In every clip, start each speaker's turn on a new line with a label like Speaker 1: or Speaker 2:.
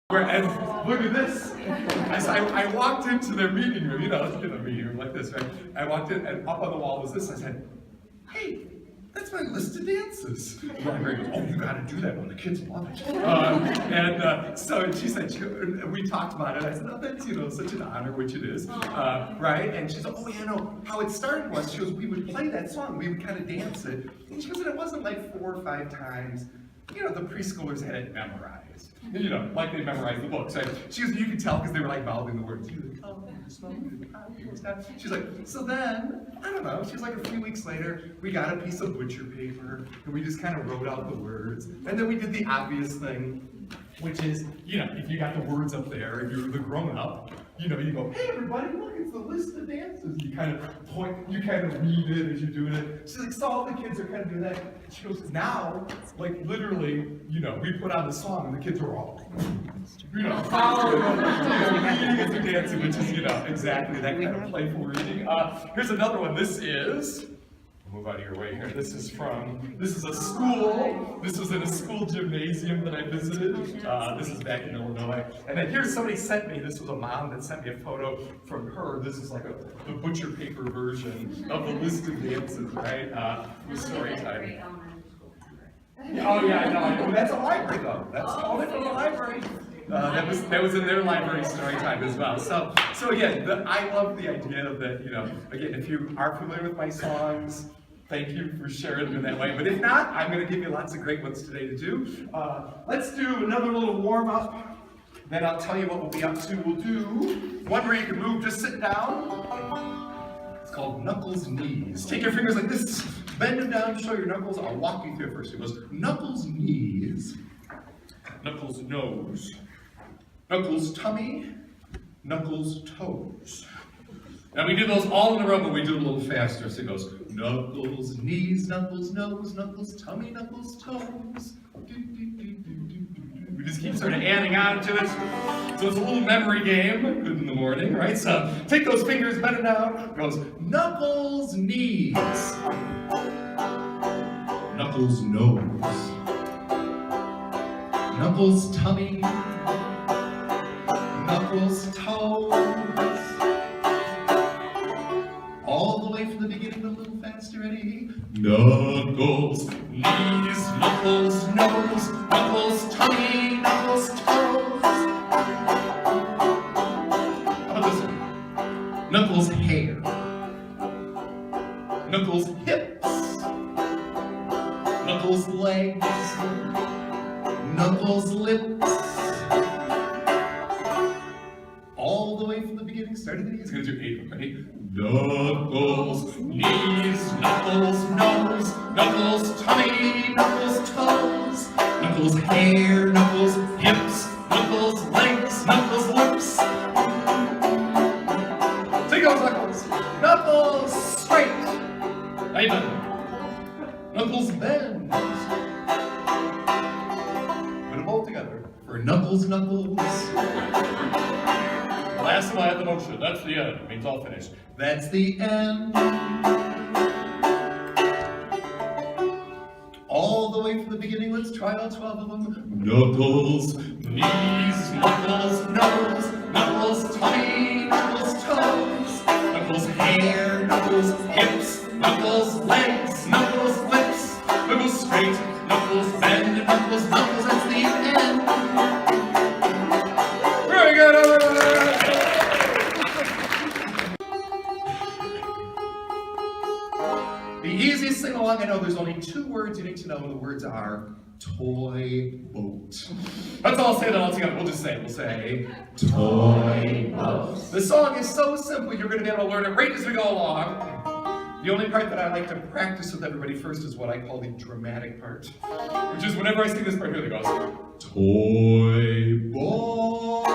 Speaker 1: And look at this. I walked into their meeting room, let's get a meeting room like this, right? I walked in and up on the wall was this. I said, hey, that's my list of dances. Library goes, oh, you gotta do that one, the kids love it. So she said, and we talked about it. I said, oh, that's, such an honor, which it is, right? And she said, oh, yeah, no, how it started was, she goes, we would play that song, we would kind of dance it. And she goes, and it wasn't like 4 or 5 times. The preschoolers had it memorized. Like they memorized the books. Right? She goes, you could tell because they were like mouthing the words. She's like, so then, I don't know, she's like a few weeks later, we got a piece of butcher paper and we just kind of wrote out the words. And then we did the obvious thing, which is, if you got the words up there, if you're the grown-up, you go, hey everybody, look, it's the list of dances. You kind of point, you kind of read it as you're doing it. She's like, so all the kids are kind of doing that. She goes, now, like literally, we put on the song and the kids are all, following reading as they're dancing, which is, exactly that kind of playful reading. Here's another one. This is, move out of your way here. This is a school. This was in a school gymnasium that I visited. This is back in Illinois. And then here's somebody sent me, this was a mom that sent me a photo from her. This is like the butcher paper version of the list of dances, right? The story time. Oh yeah, I know. That's a library though. That's all from the library. That was in their library story time as well. So again, I love the idea of that, again, if you are familiar with my songs, thank you for sharing them in that way. But if not, I'm going to give you lots of great ones today to do. Let's do another little warm-up. Then I'll tell you what we'll be up to. We'll do one where you can move just sitting down. It's called knuckles knees. Take your fingers like this, bend them down, show your knuckles. I'll walk you through it first. It goes knuckles knees, knuckles nose, knuckles tummy, knuckles toes. Now we do those all in a row, but we do it a little faster. So it goes knuckles, knees, knuckles, nose, knuckles, tummy, knuckles, toes. We just keep sort of adding on to it. So it's a little memory game, good in the morning, right? So take those fingers, bend it down. It goes knuckles, knees, knuckles, nose, knuckles, tummy, knuckles, toes. All the way from the beginning, a little faster, ready? Knuckles, knees, knuckles, nose, knuckles, tummy, knuckles, toes. How about this one? Knuckles, hair. Knuckles, hips. Knuckles, legs. Knuckles, lips. All the way from the beginning, starting the knees. Gonna do 8 of them, ready? Knuckles, knees, knuckles, nose, knuckles, tummy, knuckles, toes, knuckles, hair, knuckles, hips, knuckles, legs, knuckles, lips. Take those knuckles. Knuckles, straight. Even. Knuckles, bend. Put them all together for knuckles, knuckles. Last time I had the motion, that's the end. It means all finished. That's the end. All the way from the beginning, let's try all 12 of them. Knuckles, knees, knuckles, nose, knuckles, tummy, knuckles, toes, knuckles, hair, knuckles, hips, knuckles, legs, knuckles, lips, knuckles, straight, knuckles, bend, knuckles, knuckles, that's the end. Very good. The easiest sing along, I know there's only 2 words you need to know, and the words are toy boat. That's all I'll say that all together. We'll just say it. We'll say toy boat. The song is so simple, you're going to be able to learn it right as we go along. The only part that I like to practice with everybody first is what I call the dramatic part, which is whenever I sing this part here, it goes toy boat.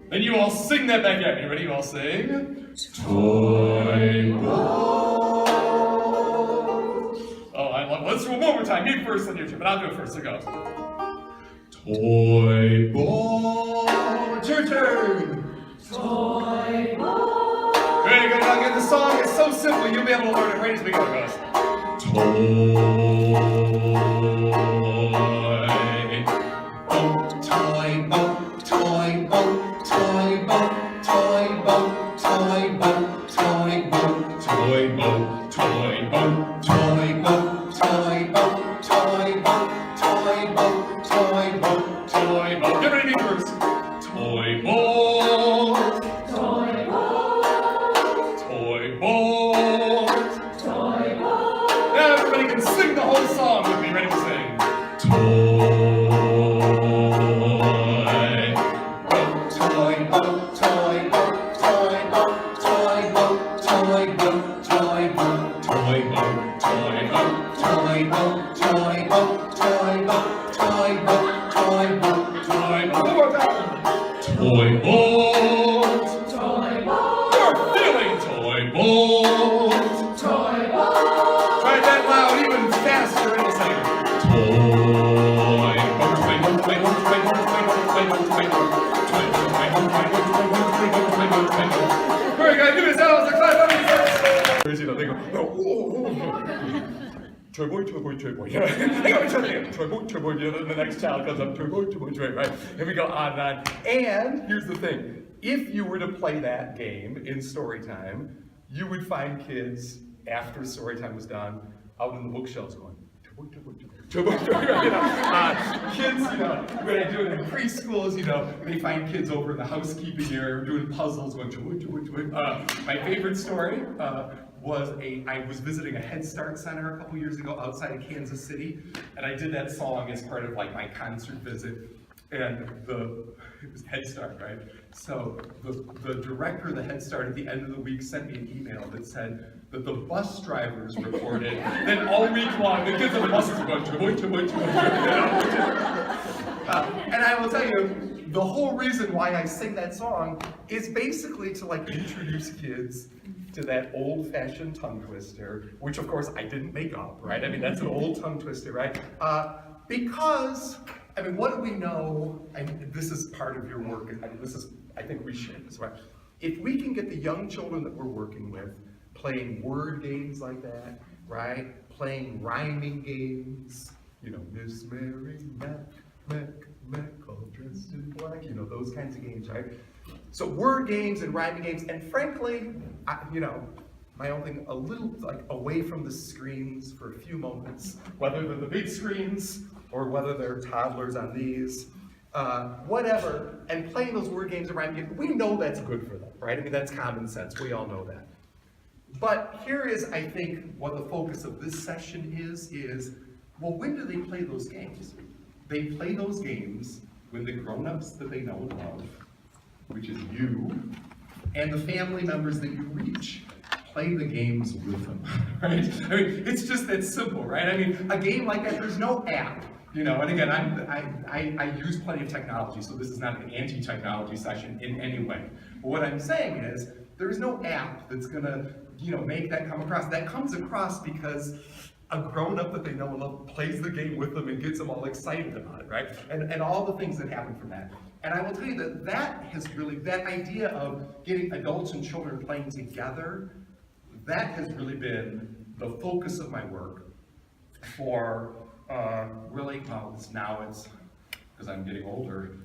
Speaker 1: Then you all sing that back at me. Ready? You all sing toy boat. Oh, let's do it one more time. Me first, then you two, but I'll do it first. So it goes toy boat. It's your turn. Toy boat. Very good. Now again, the song is so simple. You'll be able to learn it right as we go. It goes toy boat. toy boat, toy boat, toy boat, toy boat, toy boat, toy boat, toy boat, toy boat, toy boat, toy boat, toy boat, toy boat, toy boat, toy boat. Get ready, neighbors. Toy boat, toy boat, toy boat, toy boat. Everybody can sing the whole song with me. Ready to sing? Toy boat, toy boat, toy boat, toy boat, toy boat, toy boat, toy boat, toy boat, toy boat, toy boat, toy boat, toy boat, toy boat, toy boat, toy boat. One more time. Toy boat, toy boat. You're feeling toy boat, toy boat. Try that loud, even faster in a second. Toy boat, toy boat, toy boat, toy boat, toy boat, toy boat, toy boat, toy boat, toy boat, toy boat, toy boat, toy boat, toy boat, toy boat. We're gonna do this now as a clap. You know, they go, toy boy, toy boy, toy boy. You know, they go, toy boy, toy boy. You know, then the next child comes up, toy boy, toy boy, toy boy. Right? And we go on and on. And here's the thing: if you were to play that game in story time, you would find kids after story time was done out in the bookshelves going, toy boy, toy boy, toy boy. Kids, you know, when I do it in preschools, you know, they find kids over in the housekeeping area doing puzzles, going, my favorite story was I was visiting a Head Start center a couple years ago outside of Kansas City, and I did that song as part of like my concert visit, and it was Head Start, right? So the director of the Head Start at the end of the week sent me an email that said that the bus drivers reported that all week long the kids on the buses were going, and I will tell you, the whole reason why I sing that song is basically to like introduce kids to that old-fashioned tongue twister, which of course I didn't make up, right? I mean, that's an old tongue twister, right? Because, I mean, what do we know, and this is part of your work, and I think we share this, right? If we can get the young children that we're working with playing word games like that, right? Playing rhyming games, you know, Miss Mary Mac, all dressed in black, you know, those kinds of games, right? So word games and rhyming games, and frankly, you know, my own thing, a little like away from the screens for a few moments, whether they're the big screens or whether they're toddlers on these, whatever, and playing those word games and rhyming games, we know that's good for them, right? I mean, that's common sense, we all know that. But here is, I think, what the focus of this session is, well, when do they play those games? They play those games when the grown-ups that they know and love, which is you, and the family members that you reach, play the games with them, right? I mean, it's just that simple, right? I mean, a game like that, there's no app, you know, and again, I use plenty of technology, so this is not an anti-technology session in any way. But what I'm saying is, there's no app that's gonna, you know, make that come across. That comes across because a grown-up that they know and love plays the game with them and gets them all excited about it, right? And all the things that happen from that. And I will tell you that that idea of getting adults and children playing together, that has really been the focus of my work for really, well, it's because I'm getting older,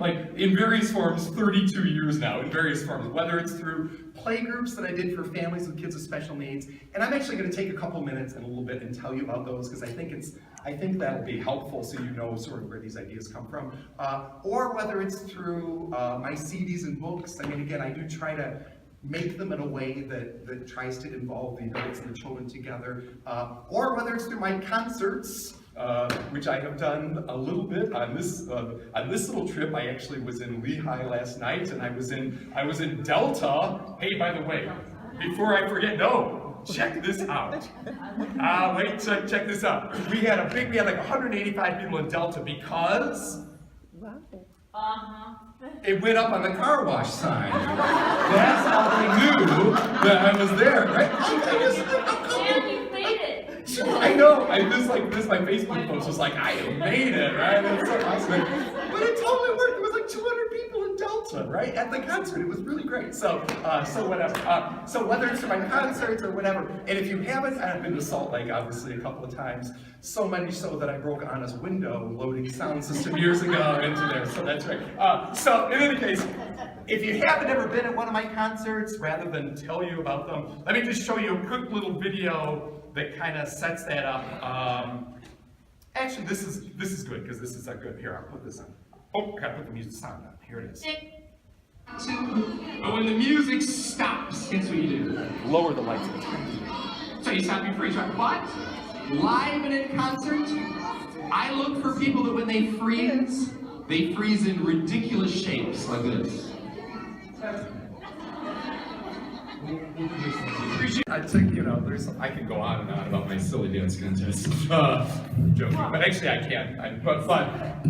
Speaker 1: like in various forms, 32 years now, in various forms, whether it's through play groups that I did for families with kids with special needs, and I'm actually going to take a couple minutes in a little bit and tell you about those, because I think that'll be helpful so you know sort of where these ideas come from, or whether it's through my CDs and books. I mean, again, I do try to make them in a way that tries to involve the adults and the children together, or whether it's through my concerts, which I have done a little bit on this little trip. I actually was in Lehigh last night, and I was in Delta. Hey, by the way, before I forget, no, check this out. Wait, check this out. We had like 185 people in Delta because it went up on the car wash sign. That's how they knew that I was there, right?
Speaker 2: And you made it.
Speaker 1: I know. This my Facebook post was like, I have made it, right? That's so awesome. But it totally worked. It was like 200 people in Delta. nostalgia, right? At the concert, it was really great. So whatever. So whether it's to my concerts or whatever, and if you haven't, I've been to Salt Lake obviously a couple of times. So many so that I broke Anna's window loading sound system years ago into there. So that's right. So in any case, if you haven't ever been at one of my concerts, rather than tell you about them, let me just show you a quick little video that kind of sets that up. Actually, this is good because this is a good. Here, I'll put this on. Oh, gotta put the music sound on. Here it is. But when the music stops, guess what you do? Lower the lights. So you stop your freeze, right? But live and in concert, I look for people that when they freeze in ridiculous shapes like this. I think, I can go on and on about my silly dance contest. Joking, but actually I can't. But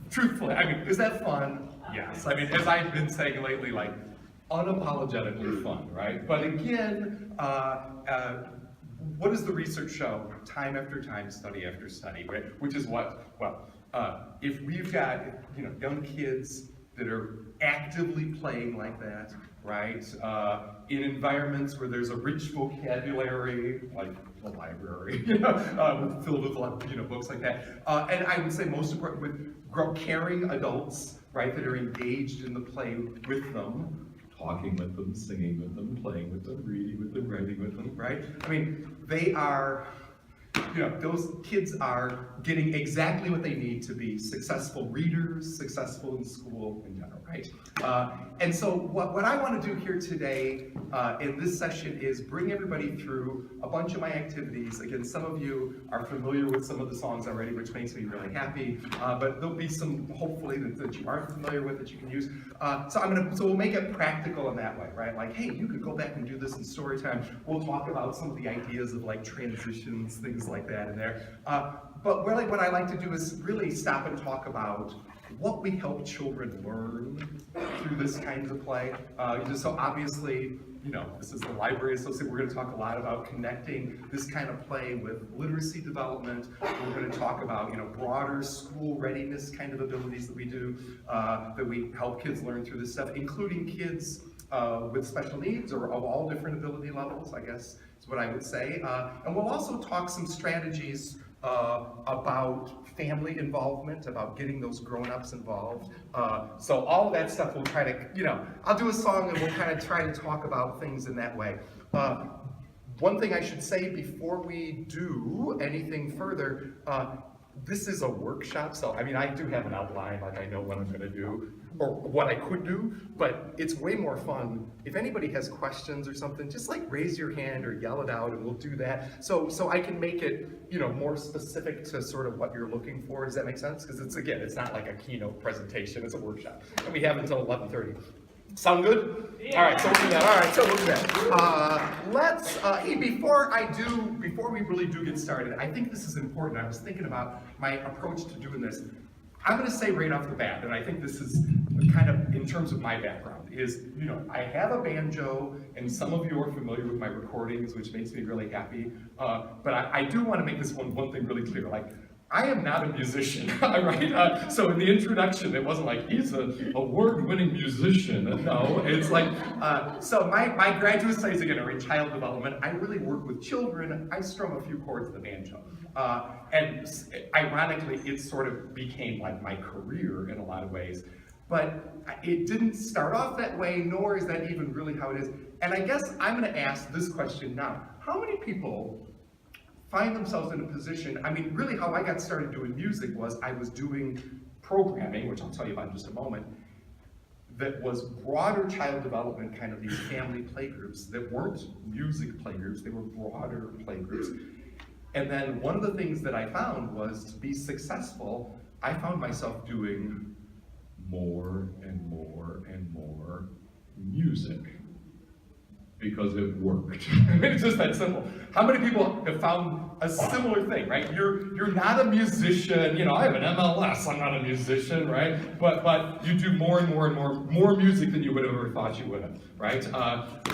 Speaker 1: truthfully, is that fun? Yes. As I've been saying lately, like, unapologetically fun, right? But again, what does the research show? Time after time, study after study, right? Which is what, if we've got, young kids that are actively playing like that, right? In environments where there's a rich vocabulary, like the library, filled with a lot of, books like that. And I would say most important with caring adults, right, that are engaged in the play with them, talking with them, singing with them, playing with them, reading with them, writing with them, right? They are, those kids are getting exactly what they need to be successful readers, successful in school in general, right? And so what I want to do here today in this session is bring everybody through a bunch of my activities. Again, some of you are familiar with some of the songs already, which makes me really happy, but there'll be some, hopefully, that you aren't familiar with that you can use. So we'll make it practical in that way, right? Like, hey, you could go back and do this in story time. We'll talk about some of the ideas of like transitions, things like that in there. But really what I like to do is really stop and talk about what we help children learn through this kind of play. So obviously, this is the Library Associate. We're going to talk a lot about connecting this kind of play with literacy development. We're going to talk about, broader school readiness kind of abilities that we do, that we help kids learn through this stuff, including kids with special needs or of all different ability levels, I guess is what I would say. And we'll also talk some strategies about family involvement, about getting those grown-ups involved. So all of that stuff we'll try to, I'll do a song and we'll kind of try to talk about things in that way. One thing I should say before we do anything further, this is a workshop, so I do have an outline, like I know what I'm going to do, or what I could do, but it's way more fun. If anybody has questions or something, just like raise your hand or yell it out and we'll do that. So I can make it, more specific to sort of what you're looking for. Does that make sense? Because it's not like a keynote presentation, it's a workshop. And we have until 11:30. Sound good? Yeah. All right, so we'll do that. All right, so we'll do that. Hey, before we really do get started, I think this is important. I was thinking about my approach to doing this. I'm going to say right off the bat, and I think this is kind of in terms of my background, is, I have a banjo, and some of you are familiar with my recordings, which makes me really happy. But I do want to make this one thing really clear. Like, I am not a musician, right? So in the introduction, it wasn't like, he's an award-winning musician. No, it's like, so my graduate studies, again, are in child development. I really work with children. I strum a few chords of the banjo. And ironically, it sort of became like my career in a lot of ways. But it didn't start off that way, nor is that even really how it is. And I guess I'm going to ask this question now. How many people find themselves in a position, really how I got started doing music was I was doing programming, which I'll tell you about in just a moment, that was broader child development, kind of these family playgroups that weren't music playgroups, they were broader playgroups. And then one of the things that I found was to be successful, I found myself doing more and more and more music. Because it worked. It's just that simple. How many people have found a similar thing, right? You're not a musician, I have an MLS, I'm not a musician, right? But you do more and more and more music than you would have ever thought you would have, right?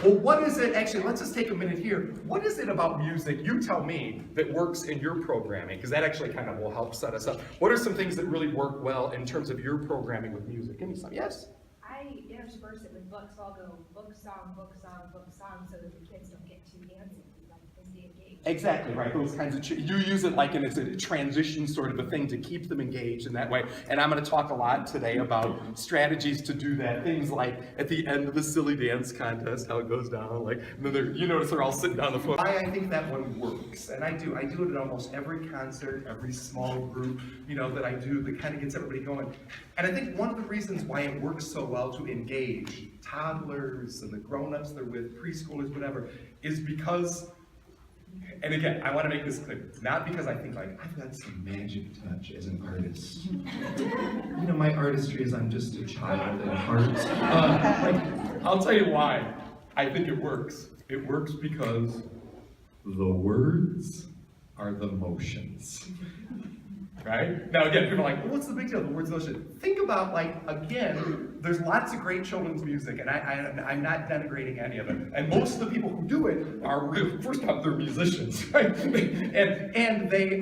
Speaker 1: Well, what is it, actually, let's just take a minute here. What is it about music, you tell me, that works in your programming? Because that actually kind of will help set us up. What are some things that really work well in terms of your programming with music? Give me some, yes?
Speaker 2: I
Speaker 3: I intersperse it with books, so I'll go book, song, so that the kids don't get too antsy, like they stay engaged.
Speaker 1: Exactly, right, those kinds of, you use it like as a transition sort of a thing to keep them engaged in that way. And I'm gonna talk a lot today about strategies to do that, things like at the end of the silly dance contest, how it goes down, like, and then you notice they're all sitting on the floor. I think that one works, and I do it at almost every concert, every small group, that I do that kind of gets everybody going. And I think one of the reasons why it works so well to engage toddlers and the grown-ups they're with, preschoolers, whatever, is because, and again, I want to make this clear, not because I think like, I've got some magic touch as an artist. My artistry is I'm just a child at heart. I'll tell you why I think it works. It works because the words are the motions. Right? Now again, people are like, well, what's the big deal? The words, those shit. Think about, like, again, there's lots of great children's music, and I'm not denigrating any of it. And most of the people who do it are first off, they're musicians, right? and they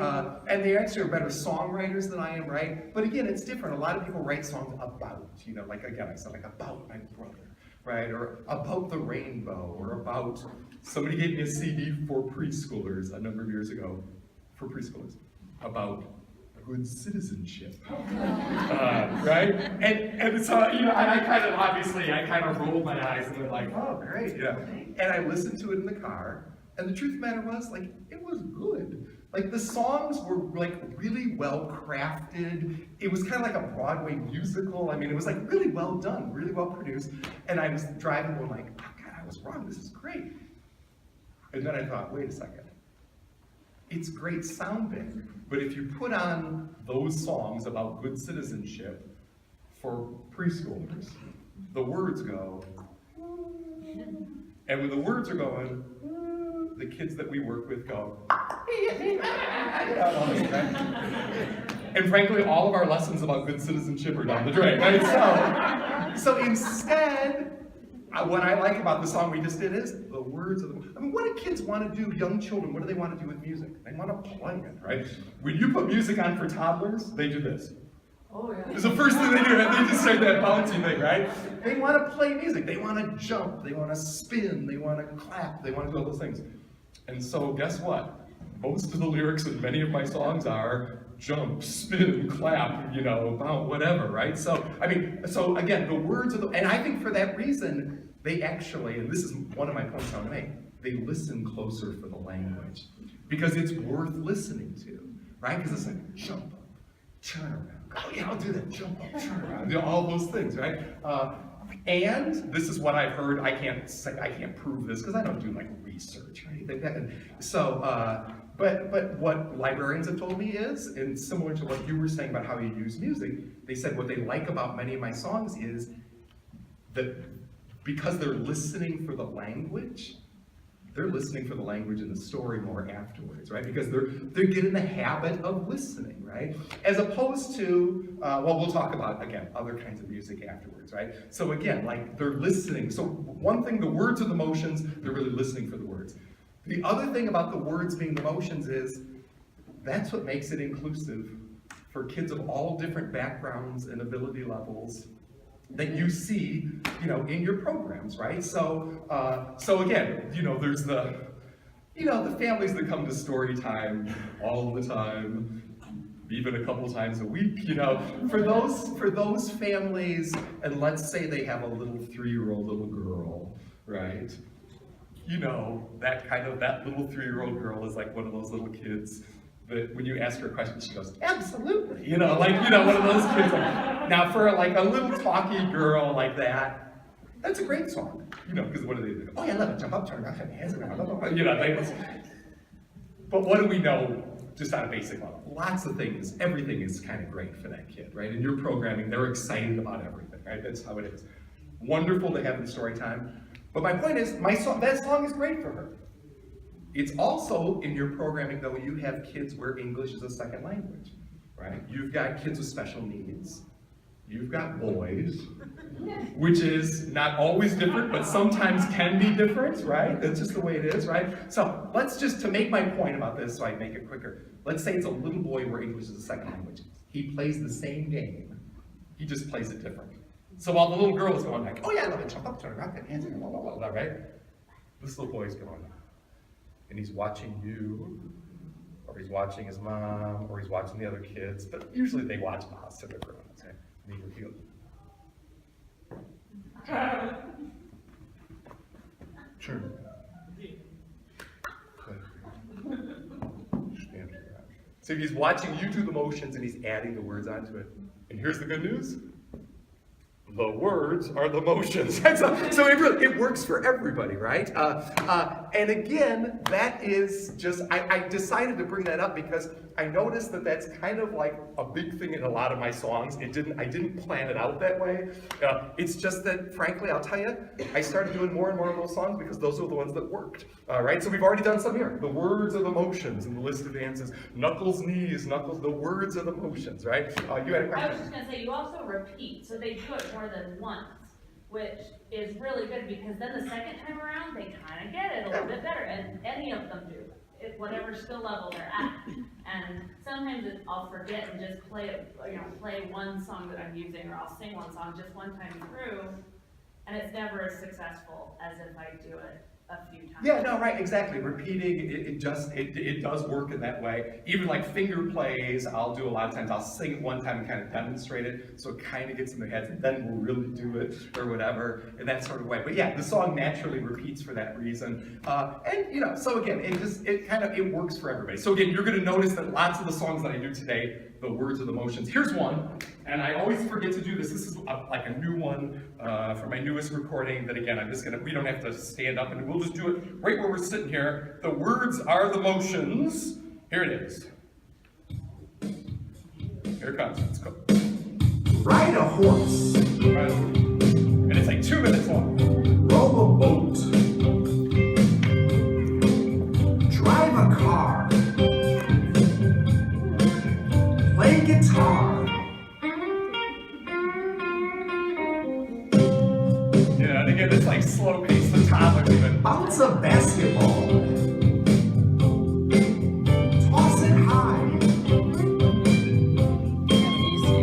Speaker 1: actually are better songwriters than I am, right? But again, it's different. A lot of people write songs about, like again, I said, like about my brother, right? Or about the rainbow, or about, somebody gave me a CD for preschoolers a number of years ago, for preschoolers, about good citizenship, right? And so, I kind of rolled my eyes and went like, oh, great, And I listened to it in the car, and the truth of the matter was, like, it was good. Like, the songs were, like, really well crafted. It was kind of like a Broadway musical. I mean, it was, like, really well done, really well produced. And I was driving going like, oh, God, I was wrong, this is great. And then I thought, wait a second. It's great sounding, but if you put on those songs about good citizenship for preschoolers, the words go, and when the words are going, the kids that we work with go, and frankly, all of our lessons about good citizenship are down the drain, right? So instead, what I like about the song we just did is the words of the, what do kids want to do, young children, what do they want to do with music? They want to play it, right? When you put music on for toddlers, they do this.
Speaker 2: Oh, yeah.
Speaker 1: It's the first thing they do, they just start that bouncy thing, right? They want to play music, they want to jump, they want to spin, they want to clap, they want to do all those things. And so guess what? Most of the lyrics in many of my songs are jump, spin, clap, about whatever, right? So again, the words of and I think for that reason, they actually, and this is one of my points I want to make, they listen closer for the language. Because it's worth listening to, right? Because it's like, jump up, turn around. Oh yeah, I'll do that, jump up, turn around, all those things, right? And this is what I've heard, I can't prove this because I don't do like research or anything. So, but what librarians have told me is, and similar to what you were saying about how you use music, they said what they like about many of my songs is that because they're listening for the language, they're listening for the language in the story more afterwards, right? Because they're getting the habit of listening, right? As opposed to, we'll talk about, again, other kinds of music afterwards, right? So again, like they're listening. So one thing, the words are the motions, they're really listening for the words. The other thing about the words being the motions is, that's what makes it inclusive for kids of all different backgrounds and ability levels that you see, in your programs, right? So again, there's the families that come to story time all the time, even a couple times a week, for those families, and let's say they have a little 3-year-old little girl, right? That little 3-year-old girl is like one of those little kids that when you ask her a question, she goes, absolutely, one of those kids. Now for like a little talky girl like that, that's a great song, because what do they do? Oh yeah, I love it, jump up, turn around, have your hands around, blah, blah, blah, but what do we know just on a basic level? Lots of things, everything is kind of great for that kid, right? In your programming, they're excited about everything, right? That's how it is. Wonderful to have in story time. But my point is, that song is great for her. It's also in your programming, though, you have kids where English is a second language, right? You've got kids with special needs. You've got boys, which is not always different, but sometimes can be different, right? That's just the way it is, right? So let's just, to make my point about this so I make it quicker, let's say it's a little boy where English is a second language. He plays the same game, he just plays it different. So while the little girl is going like, oh yeah, I love it, jump up, turn around, get hands, blah, blah, blah, blah, right? This little boy's going, and he's watching you, or he's watching his mom, or he's watching the other kids, but usually they watch us and they're growing, okay? And he goes, sure. So he's watching you do the motions and he's adding the words onto it. And here's the good news. The words are the motions. So it works for everybody, right? And again, that is just, I decided to bring that up because I noticed that that's kind of like a big thing in a lot of my songs. I didn't plan it out that way. It's just that, frankly, I'll tell you, I started doing more and more of those songs because those are the ones that worked, right? So we've already done some here. The words are the motions, and the list of dances. Knuckles, knees, knuckles, the words are the motions, right? You had a question?
Speaker 2: I was just gonna say, you also repeat, so they do it more than once, which is really good because then the second time around, they kind of get it a little bit better, and any of them do, whatever skill level they're at. And sometimes I'll forget and just play one song that I'm using, or I'll sing one song just one time through, and it's never as successful as if I do it a few times.
Speaker 1: Yeah, no, right, exactly. Repeating, it does work in that way. Even like finger plays, I'll do a lot of times. I'll sing it one time and kind of demonstrate it, so it kind of gets in their heads, and then we'll really do it, or whatever, in that sort of way. But yeah, the song naturally repeats for that reason. And so again, it works for everybody. So again, you're gonna notice that lots of the songs that I do today, the words are the motions. Here's one, and I always forget to do this. This is like a new one for my newest recording that again, we don't have to stand up, and we'll just do it right where we're sitting here. The words are the motions. Here it is. Here it comes, let's go.
Speaker 4: Ride a horse.
Speaker 1: And it's like 2 minutes long.
Speaker 4: Row a boat. Drive a car. Play guitar.
Speaker 1: Yeah, and again, it's like slow pace, the toddler even.
Speaker 4: Bounce a basketball. Toss it high.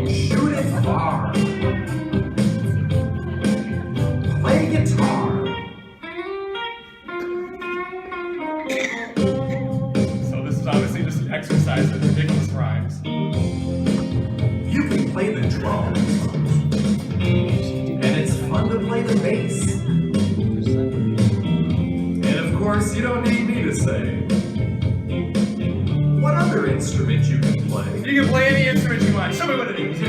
Speaker 4: Shoot it far. Play guitar.
Speaker 1: So this is obviously just an exercise in ridiculous rhymes.
Speaker 4: You can play the drums. And it's fun to play the bass. And of course, you don't need me to say what other instrument you can play.
Speaker 1: You can play any instrument you want. Show me what it is.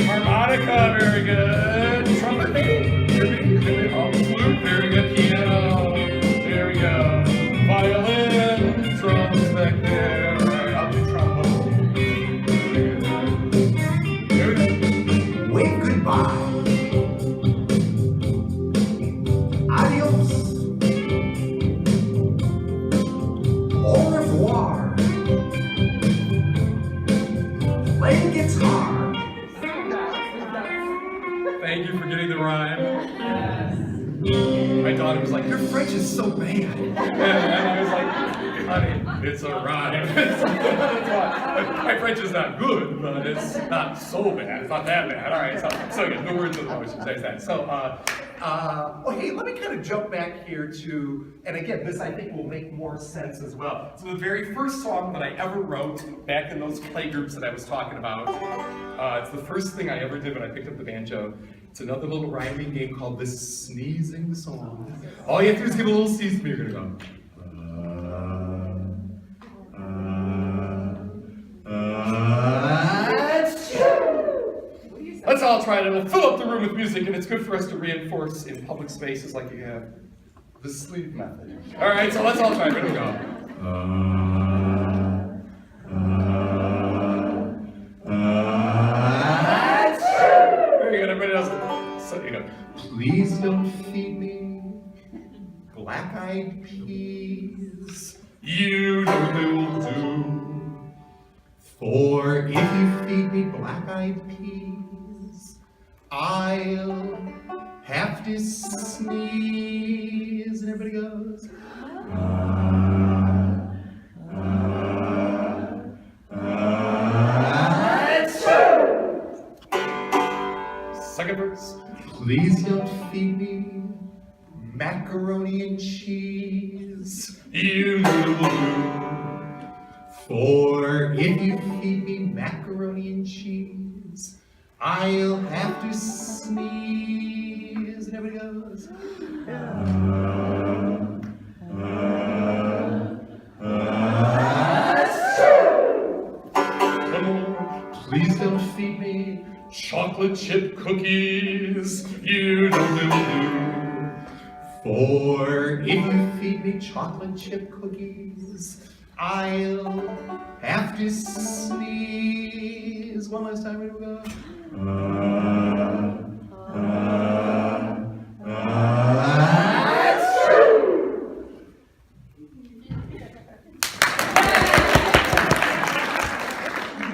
Speaker 1: Harmonica, very good. Trumpet, maybe? Oh, flute, very good. Piano, there we go. Violin, drums back there. All right, I'll do trombone. Very good.
Speaker 4: Wave goodbye. Adios. Au revoir. Play guitar.
Speaker 1: Thank you for getting the rhyme. My daughter was like, your French is so bad. And I was like, honey, it's a rhyme. My French is not good, but it's not so bad. It's not that bad. All right, so again, the words of the motions, there's that. So, hey, let me kind of jump back here to, and again, this I think will make more sense as well. So the very first song that I ever wrote back in those play groups that I was talking about, it's the first thing I ever did when I picked up the banjo. It's another little rhyming game called the sneezing song. All you have to do is give a little sneeze, and you're gonna go. Let's all try it. It'll fill up the room with music, and it's good for us to reinforce in public spaces like you have the sleep method. All right, so let's all try it. Here we go. Very good. Everybody else. So you go. Please don't feed me black-eyed peas. You know they will do. For if you feed me black-eyed peas, I'll have to sneeze. And everybody goes. Second verse. Please don't feed me macaroni and cheese. You little blue. For if you feed me macaroni and cheese, I'll have to sneeze. And everybody goes. One more. Please don't feed me chocolate chip cookies. You don't do. For if you feed me chocolate chip cookies, I'll have to sneeze. One last time, here we go.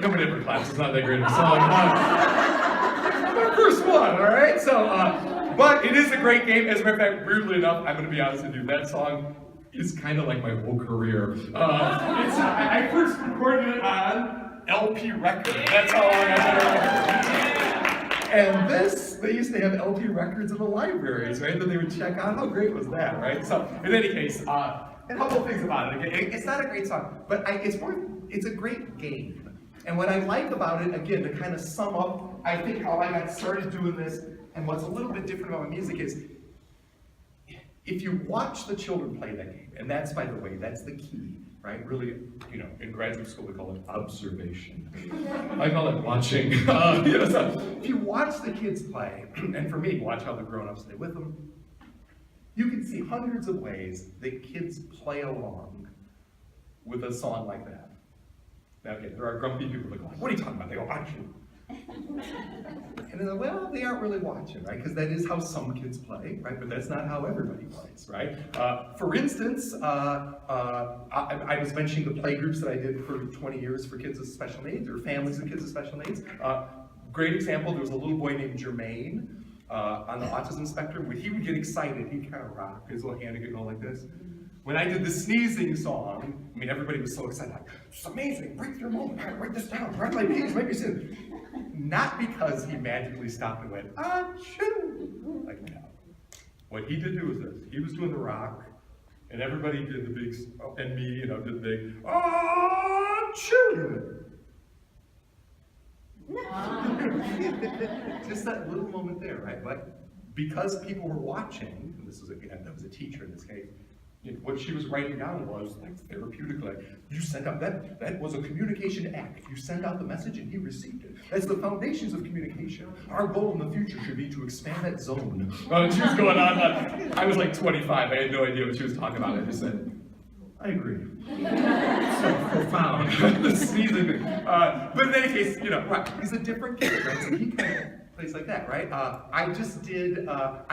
Speaker 1: Nobody ever claps. It's not that great of a song. My first one, all right? So, but it is a great game. As a matter of fact, weirdly enough, I'm going to be honest with you, that song is kind of like my whole career. I first recorded it on LP record. That's how long I've been. And this, they used to have LP records in the libraries, right? That they would check out. How great was that, right? So, in any case, and a couple things about it. It's not a great song, but it's a great game. And what I like about it, again, to kind of sum up, I think how I got started doing this, and what's a little bit different about my music is, if you watch the children play that game, and that's, by the way, that's the key, right? Really, in graduate school we call it observation. I call it watching. So if you watch the kids play, and for me, watch how the grown-ups play with them, you can see hundreds of ways that kids play along with a song like that. Now, again, there are grumpy people that go, what are you talking about? They go, watching. And they're like, well, they aren't really watching, right? Because that is how some kids play, right? But that's not how everybody plays, right? For instance, I was mentioning the play groups that I did for 20 years for kids with special needs, or families of kids with special needs. Great example, there was a little boy named Jermaine on the autism spectrum. When he would get excited, he'd kind of rock, his little hand would get going like this. When I did the sneezing song, I mean, everybody was so excited, like, it's amazing, breakthrough moment, write this down, write my piece, make me sing. Not because he magically stopped and went, achoo, like that. What he did do was this, he was doing the rock, and everybody did the big, and me, did the big, achoo. Just that little moment there, right? But because people were watching, and this was that was a teacher in this case, what she was writing down was like therapeutic, like you sent out that was a communication act. You sent out the message and he received it. That's the foundations of communication. Our goal in the future should be to expand that zone. She was going on. I was like 25. I had no idea what she was talking about. I just said, I agree. So profound. The sneezing. But in any case, right, he's a different kid, right? So he kind of plays like that, right? I just did a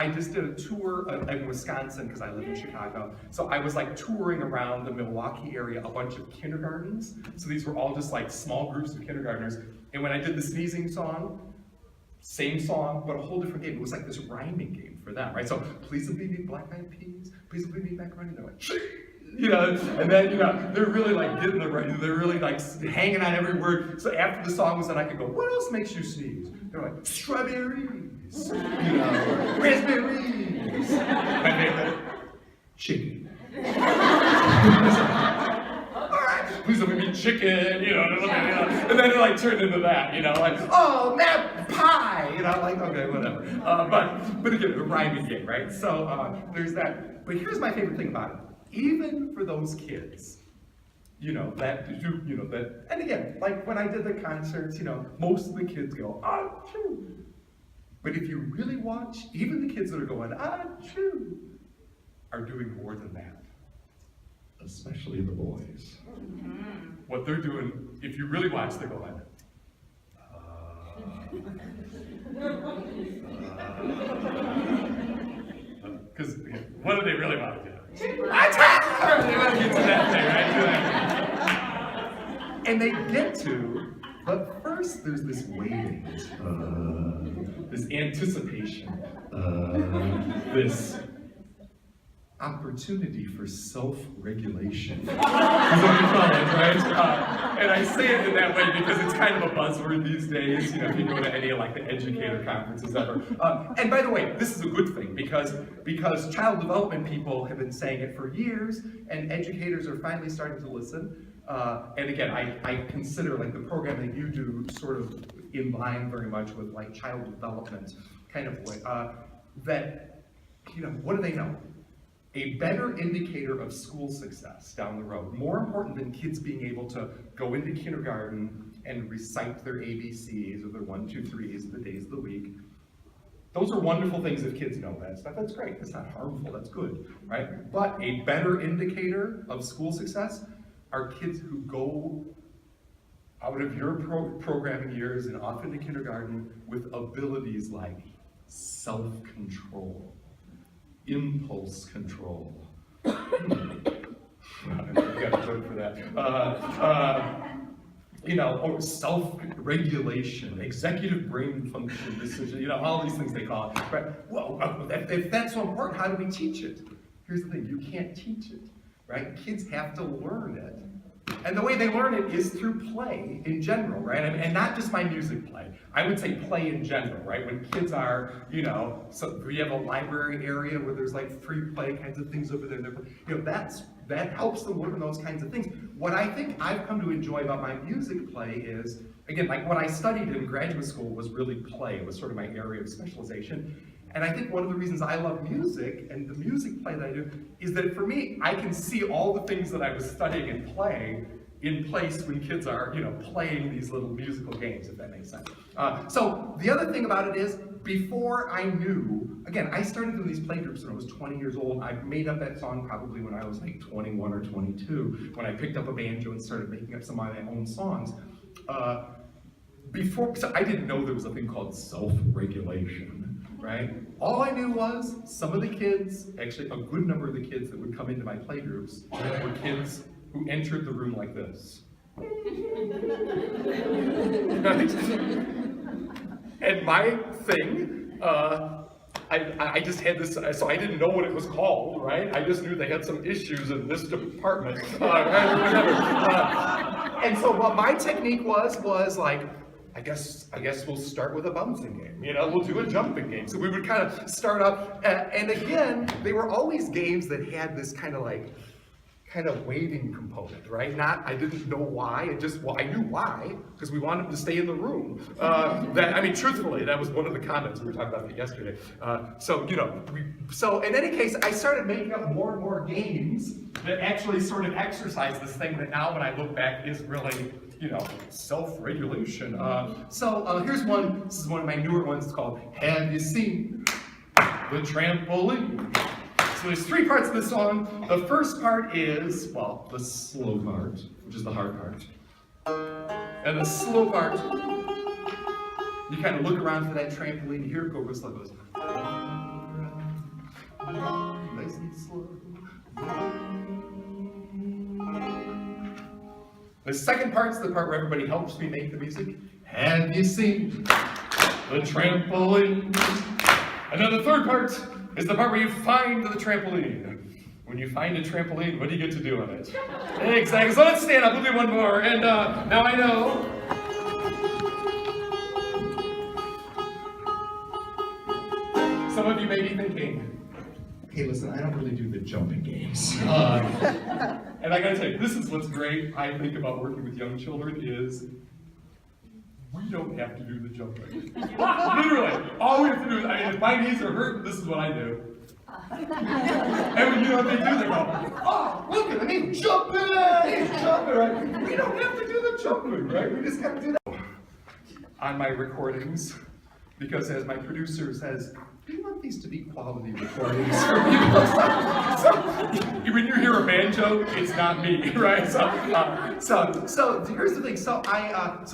Speaker 1: tour in Wisconsin because I live in Chicago. So I was like touring around the Milwaukee area, a bunch of kindergartens. So these were all just like small groups of kindergartners. And when I did the sneezing song, same song, but a whole different game. It was like this rhyming game for them, right? So please don't be me black-eyed peas. Please don't be me macaroni. They're like, and then, they're really like getting the right, they're really like hanging on every word. So after the song was done, I could go, what else makes you sneeze? They're like, strawberries, raspberries. My favorite, chicken. All right, please don't make me chicken, and then it like turned into that, like, oh, that pie, like, okay, whatever. But again, a rhyming game, right? So there's that. But here's my favorite thing about it. Even for those kids, that, and again, like when I did the concerts, most of the kids go, achoo. But if you really watch, even the kids that are going, achoo, are doing more than that. Especially the boys. Mm-hmm. What they're doing, if you really watch, they're going, because what do they really want to do? They want to get to that thing, right? And they get to, but first there's this waiting, this anticipation, this opportunity for self-regulation. Is what we call it, right? And I say it in that way because it's kind of a buzzword these days, you know, if you go to any of like the educator conferences ever. And by the way, this is a good thing because child development people have been saying it for years, and educators are finally starting to listen. And again, I consider like the program that you do sort of in line very much with like child development kind of way. That, you know, what do they know? A better indicator of school success down the road, more important than kids being able to go into kindergarten and recite their ABCs or their 1, 2, 3s the days of the week. Those are wonderful things if kids know that stuff. That's great. That's not harmful. That's good, right? But a better indicator of school success are kids who go out of your programming years and off into kindergarten with abilities like self-control, impulse control. I got a joke for that. You know, or self-regulation, executive brain function, decision, you know, all these things they call it. Right? Well, if that's so important, how do we teach it? Here's the thing, you can't teach it, right? Kids have to learn it. And the way they learn it is through play in general, right? And not just my music play. I would say play in general, right? When kids are, you know, so we have a library area where there's like free play kinds of things over there. You know, that helps them learn those kinds of things. What I think I've come to enjoy about my music play is, again, like what I studied in graduate school was really play. It was sort of my area of specialization. And I think one of the reasons I love music and the music play that I do is that for me, I can see all the things that I was studying in play in place when kids are, you know, playing these little musical games, if that makes sense. So the other thing about it is, before I knew, again, I started doing these play groups when I was 20 years old. I made up that song probably when I was like 21 or 22, when I picked up a banjo and started making up some of my own songs. So I didn't know there was a thing called self-regulation. Right? All I knew was some of the kids, actually a good number of the kids that would come into my play groups were kids who entered the room like this. Right? And my thing, I just had this, so I didn't know what it was called, right? I just knew they had some issues in this department, right, or whatever. And so what my technique was like, I guess we'll start with a bouncing game, you know, we'll do a jumping game. So we would kind of start up, and again, they were always games that had this kind of waiting component, right? I didn't know why, I knew why, because we wanted them to stay in the room. Truthfully, that was one of the comments, we were talking about that yesterday. So in any case, I started making up more and more games that actually sort of exercise this thing that now when I look back is really, you know, self-regulation. Here's one, this is one of my newer ones, it's called Have You Seen the Trampoline? So there's 3 parts of the song. The first part is, well, the slow part, which is the hard part. And the slow part, you kind of look around for that trampoline, you hear it go whistle, it goes, nice and slow. The second part's the part where everybody helps me make the music. Have you seen the trampoline? And then the third part is the part where you find the trampoline. When you find a trampoline, what do you get to do on it? Exactly. So let's stand up. We'll do one more. And now I know. Some of you may be thinking, hey, listen, I don't really do the jumping games. And I gotta tell you, this is what's great, I think, about working with young children is we don't have to do the jumping. Literally, all we have to do is, if my knees are hurt, this is what I do. And when you know what they do, they go, oh, look at me, jumping, he's jumping, right? We don't have to do the jumping, right? We just gotta do that. On my recordings, because as my producer says, we want these to be quality recordings for people. So when you hear a banjo, it's not me, right? So here's the thing. So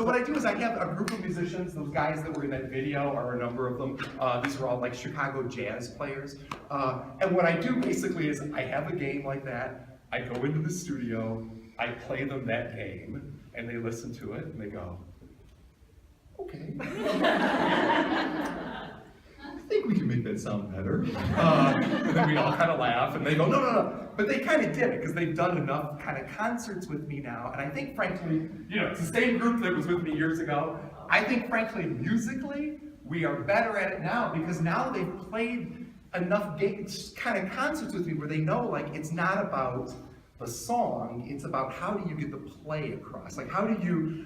Speaker 1: what I do is I have a group of musicians. Those guys that were in that video are a number of them. These are all like Chicago jazz players. And what I do basically is I have a game like that. I go into the studio, I play them that game, and they listen to it and they go, okay. I think we can make that that sound better. And then we all kind of laugh, and they go, no. But they kind of did it, because they've done enough kind of concerts with me now, and I think, frankly, it's the same group that was with me years ago. I think, frankly, musically, we are better at it now, because now they've played enough kind of concerts with me where they know, like, it's not about the song, it's about how do you get the play across. Like, how do you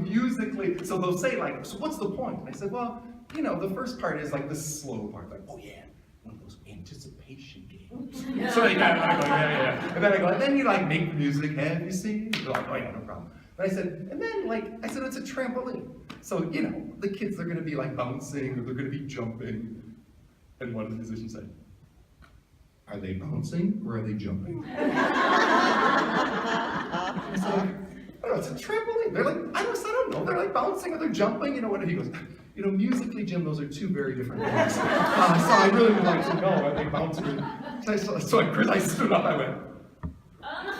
Speaker 1: musically, so they'll say, like, so what's the point? And I said, well, the first part is like the slow part, like, oh yeah, one of those anticipation games. So they kind of, I go, yeah. And then I go, and then you like make the music, have you seen? They're like, oh yeah, no problem. But I said, and then I said, it's a trampoline. So, the kids, they're gonna be like bouncing, or they're gonna be jumping. And what does the musician say? Are they bouncing or are they jumping? I said, I don't know, it's a trampoline. They're like, I don't know, they're like bouncing or they're jumping, what? He goes, musically, Jim, those are two very different things. So I really would like to know, are they bouncing? So I stood up, I went,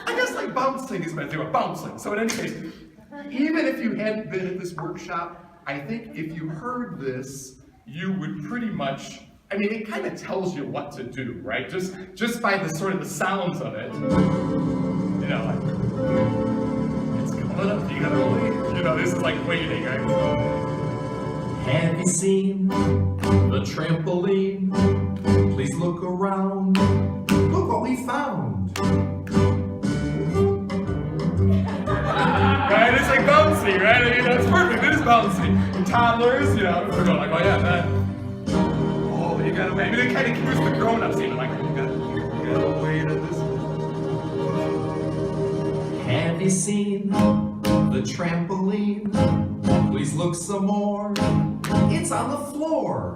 Speaker 1: I guess like bouncing is meant to be bouncing. So in any case, even if you hadn't been at this workshop, I think if you heard this, you would pretty much, it kind of tells you what to do, right? Just by the sort of the sounds of it. Like, it's coming up, you gotta wait. This is like waiting, right? Have you seen the trampoline? Please look around. Look what we found. Right? It's like bouncy, right? It's perfect. It is bouncy. And toddlers, they're going like, oh yeah, man. You gotta wait. It kind of cues the grown-ups, like, you gotta wait at this one. Have you seen the trampoline? Please look some more. It's on the floor.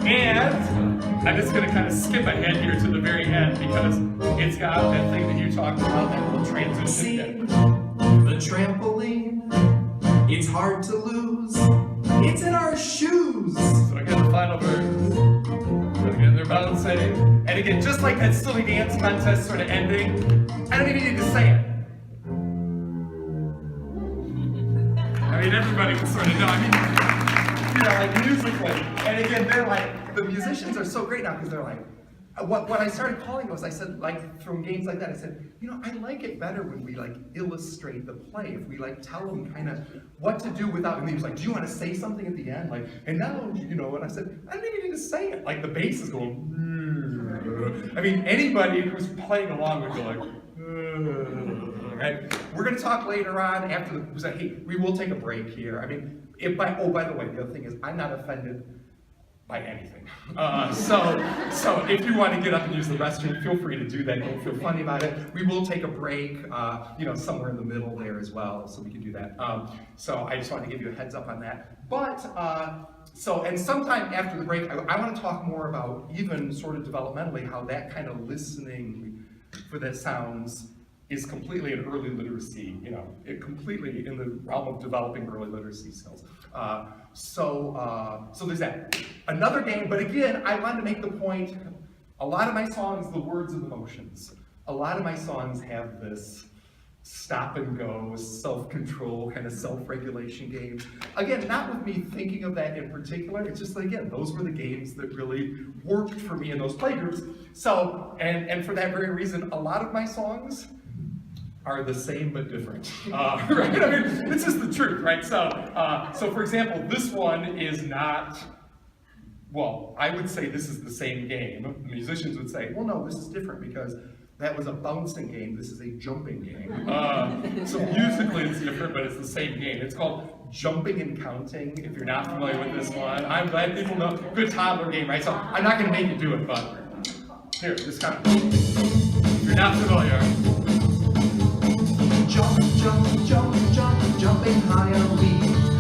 Speaker 1: And I'm just gonna kind of skip ahead here to the very end, because it's got that thing that you talked about, that little transition. The trampoline, it's hard to lose. It's in our shoes. So again, the final verse. So again, they're bouncing. And again, just like that silly dance contest sort of ending, I don't even need to say it. Everybody would sort of know. Like musically. And again, they're like, the musicians are so great now, because they're like, what I started calling was, I said, like, from games like that, I said, I like it better when we like illustrate the play, if we like tell them kind of what to do without, and he was like, do you want to say something at the end? Like, and now, and I said, I don't even need to say it. Like, the bass is going, anybody who's playing along would go like, right? We're going to talk later on after we will take a break here. By the way, the other thing is, I'm not offended by anything. So if you want to get up and use the restroom, feel free to do that. Don't feel funny about it. We will take a break, somewhere in the middle there as well, so we can do that. So I just wanted to give you a heads up on that. But, and sometime after the break, I want to talk more about, even sort of developmentally, how that kind of listening for the sounds is completely an early literacy, completely in the realm of developing early literacy skills. So there's that. Another game, but again, I wanted to make the point, a lot of my songs, the words of emotions, a lot of my songs have this stop and go, self-control, kind of self-regulation games. Again, not with me thinking of that in particular, it's just that, again, those were the games that really worked for me in those playgroups. So, and for that very reason, a lot of my songs are the same but different, right? It's just the truth, right? So for example, this one is not, well, I would say this is the same game. The musicians would say, well, no, this is different because that was a bouncing game, this is a jumping game. So musically it's different, but it's the same game. It's called Jumping and Counting, if you're not familiar with this one. I'm glad people know. Good toddler game, right? So I'm not gonna make you do it, but here, just kind of, if you're not familiar.
Speaker 5: Jump, jump, jump, jump, jumping higher we,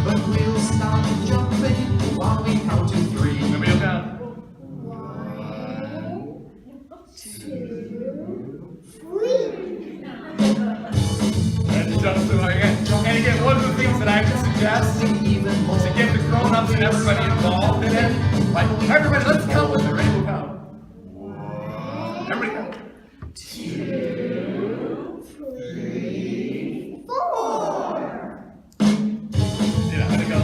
Speaker 5: but we'll stop jumping while we count to 3.
Speaker 1: Nobody will count.
Speaker 5: 1, 2, 3.
Speaker 1: And again, one of the things that I would suggest to get the grown-ups and everybody involved in it, like, everybody, let's count with it, right? We'll count. 1. Everybody count.
Speaker 5: 2, 3, 4.
Speaker 1: Yeah, I'm gonna go.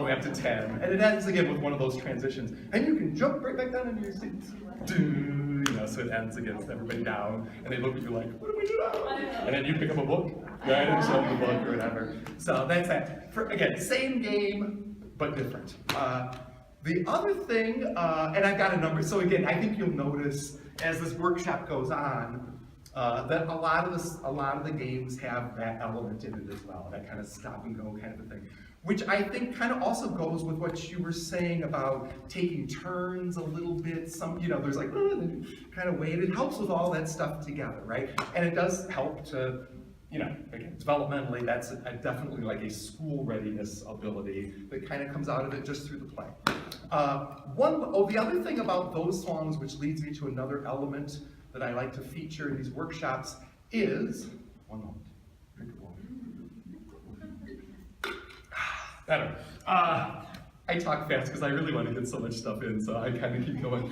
Speaker 1: the way up to 10. And it ends again with one of those transitions. And you can jump right back down into your seats. You know, so it ends again with everybody down. And they look at you like, what do we do now? And then you pick up a book, right? And show them the book or whatever. So that's that. Again, same game, but different. The other thing, and I've got a number. So again, I think you'll notice as this workshop goes on, that a lot of the games have that element in it as well, that kind of stop and go kind of a thing, which I think kind of also goes with what you were saying about taking turns a little bit. Some, you know, there's like kind of weight. It helps with all that stuff together, right? And it does help to, you know, again, developmentally, that's definitely like a school readiness ability that kind of comes out of it just through the play. The other thing about those songs, which leads me to another element that I like to feature in these workshops is, one moment, drink of water. Better. I talk fast because I really want to get so much stuff in, so I kind of keep going.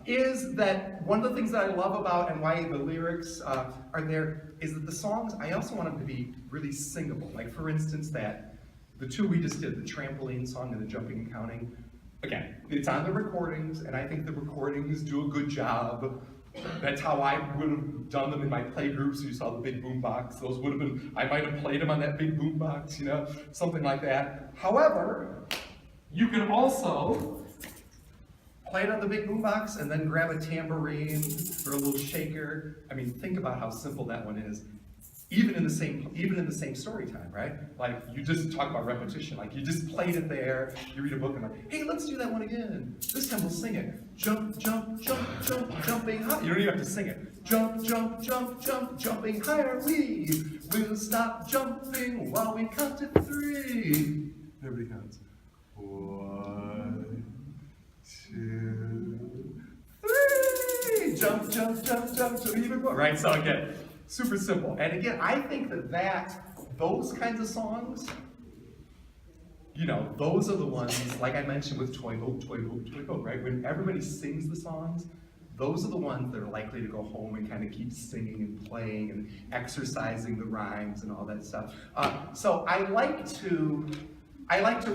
Speaker 1: Is that one of the things that I love about and why the lyrics are there is that the songs, I also want them to be really singable. Like for instance, the two we just did, the trampoline song and the jumping and counting. Again, it's on the recordings, and I think the recordings do a good job. That's how I would have done them in my play groups. You saw the big boom box. Those would have been, I might have played them on that big boom box, you know, something like that. However, you can also play it on the big boom box and then grab a tambourine or a little shaker. I mean, think about how simple that one is. Even in the same story time, right? Like you just talk about repetition. Like you just played it there. You read a book and like, hey, let's do that one again. This time we'll sing it. Jump, jump, jump, jump, jumping high. You don't even have to sing it. Jump, jump, jump, jump, jumping higher. We'll stop jumping while we count to 3. Everybody counts. 1, 2, 3. Jump, jump, jump, jump, jump, even more. Right. So again. Super simple. And again, I think those kinds of songs, you know, those are the ones, like I mentioned with Toy Boat, Toy Boat, Toy Boat, right? When everybody sings the songs, those are the ones that are likely to go home and kind of keep singing and playing and exercising the rhymes and all that stuff. So I like to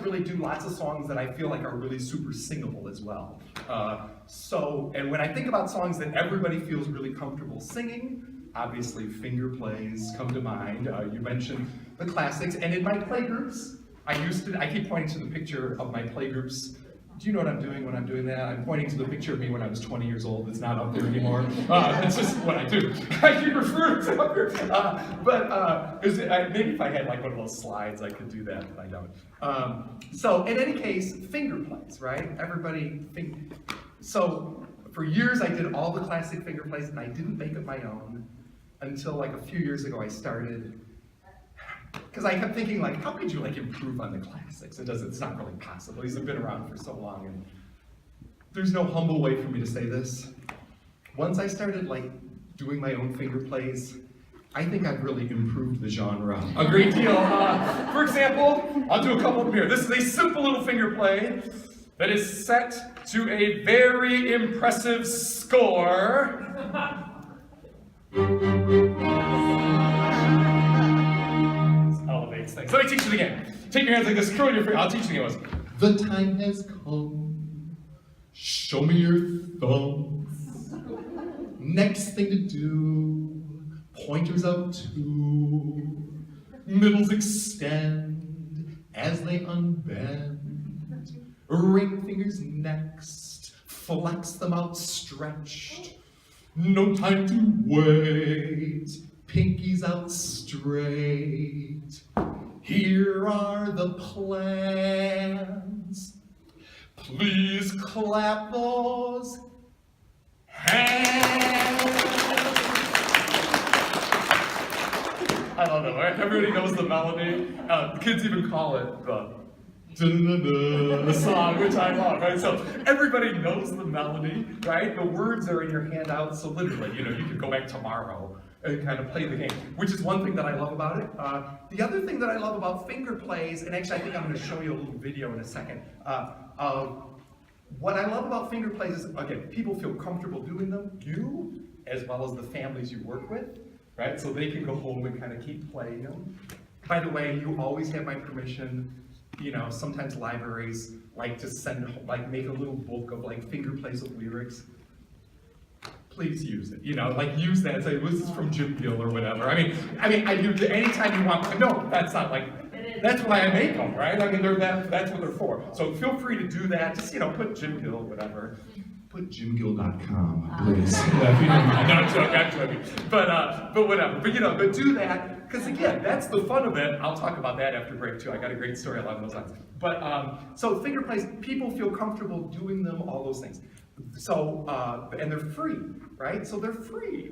Speaker 1: really do lots of songs that I feel like are really super singable as well. And when I think about songs that everybody feels really comfortable singing, obviously finger plays come to mind. You mentioned the classics, and in my playgroups, I keep pointing to the picture of my playgroups. Do you know what I'm doing when I'm doing that? I'm pointing to the picture of me when I was 20 years old. It's not up there anymore. That's just what I do. I keep referring to it up here. Maybe if I had like one of those slides, I could do that, but I don't. So in any case, finger plays, right? So for years, I did all the classic finger plays, and I didn't make up my own until like a few years ago I started, because I kept thinking like, how could you like improve on the classics? It's not really possible. These have been around for so long, and there's no humble way for me to say this. Once I started like doing my own finger plays, I think I've really improved the genre a great deal. For example, I'll do a couple of them here. This is a simple little finger play that is set to a very impressive score. Elevates things. Let me teach it again. Take your hands like this, curl your fingers. I'll teach it again. The time has come. Show me your thumbs. Next thing to do. Pointers up two. Middles extend as they unbend. Ring fingers next. Flex them out stretched. No time to wait, pinkies out straight. Here are the plans. Please clap those hands. I don't know, right? Everybody knows the melody. The kids even call it the song, which I love, right? So everybody knows the melody, right? The words are in your handout, so literally, you know, you could go back tomorrow and kind of play the game, which is one thing that I love about it. The other thing that I love about finger plays, and actually I think I'm going to show you a little video in a second, what I love about finger plays is, again, people feel comfortable doing them, you, as well as the families you work with, right? So they can go home and kind of keep playing them. By the way, you always have my permission sometimes libraries like to make a little book of like finger plays with lyrics. Please use it, use that and say, this is from Jim Gill or whatever. I mean, I do anytime you want, no, that's not like, that's why I make them, right? I mean, that's what they're for. So feel free to do that, just, put Jim Gill, whatever. Put jimgill.com, please. I'm joking. But whatever, but do that, because again, that's the fun of it. I'll talk about that after break too. I got a great story along those lines. But, so finger plays, people feel comfortable doing them, all those things. So, and they're free, right? So they're free.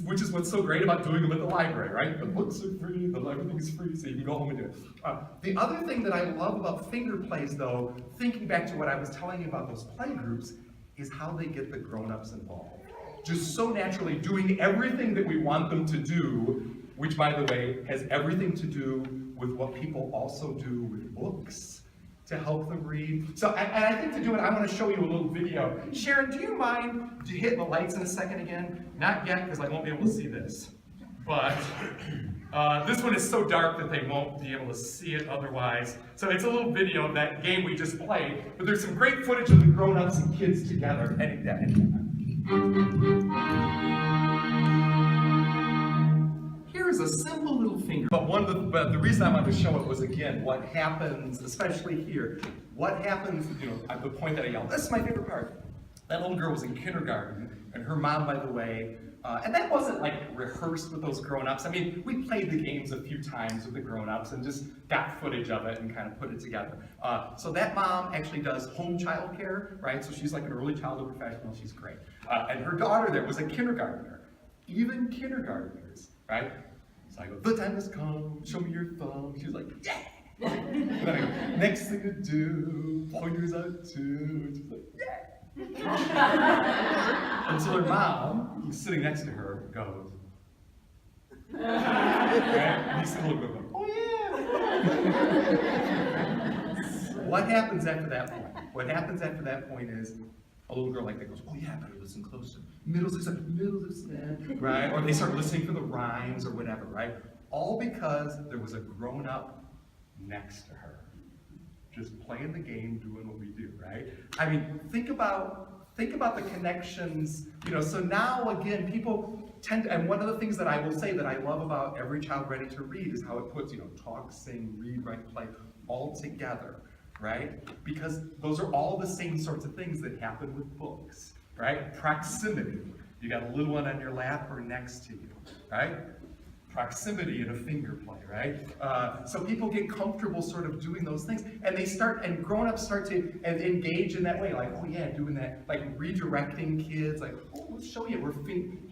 Speaker 1: Which is what's so great about doing them at the library, right? The books are free, everything's free, so you can go home and do it. The other thing that I love about finger plays, though, thinking back to what I was telling you about those play groups, is how they get the grown-ups involved. Just so naturally doing everything that we want them to do, which, by the way, has everything to do with what people also do with books to help them read. So, and I think to do it, I want to show you a little video. Sharon, do you mind hitting the lights in a second again? Not yet, because I won't be able to see this. But this one is so dark that they won't be able to see it otherwise. So it's a little video of that game we just played, but there's some great footage of the grown-ups and kids together. Here's a simple little finger. But the reason I wanted to show it was, again, what happens, especially here, what happens, at the point that I yelled, this is my favorite part. That little girl was in kindergarten, and her mom, by the way, and that wasn't like rehearsed with those grown-ups. I mean, we played the games a few times with the grown-ups and just got footage of it and kind of put it together. So that mom actually does home child care, right? So she's like an early childhood professional, she's great. And her daughter there was a kindergartner, even kindergartners, right? So I go, the time has come, show me your thumb. She's like, yeah! And then I go, next thing to do, pointers out too. She's like, yeah! Until her mom, who's sitting next to her, goes, right? And you see the little girl go, oh yeah! What happens after that point? What happens after that point is a little girl like that goes, oh yeah, I better listen closer. Middle stand, right? Or they start listening for the rhymes or whatever, right? All because there was a grown-up next to her, just playing the game, doing what we do, right? I mean, think about the connections, so now again, people tend to, and one of the things that I will say that I love about Every Child Ready to Read is how it puts, talk, sing, read, write, play, all together, right? Because those are all the same sorts of things that happen with books, right? Proximity, you got a little one on your lap or next to you, right? Proximity in a finger play, right? So people get comfortable sort of doing those things, and grown-ups start to engage in that way, like, oh yeah, doing that, like redirecting kids, like, oh, let's show you, we're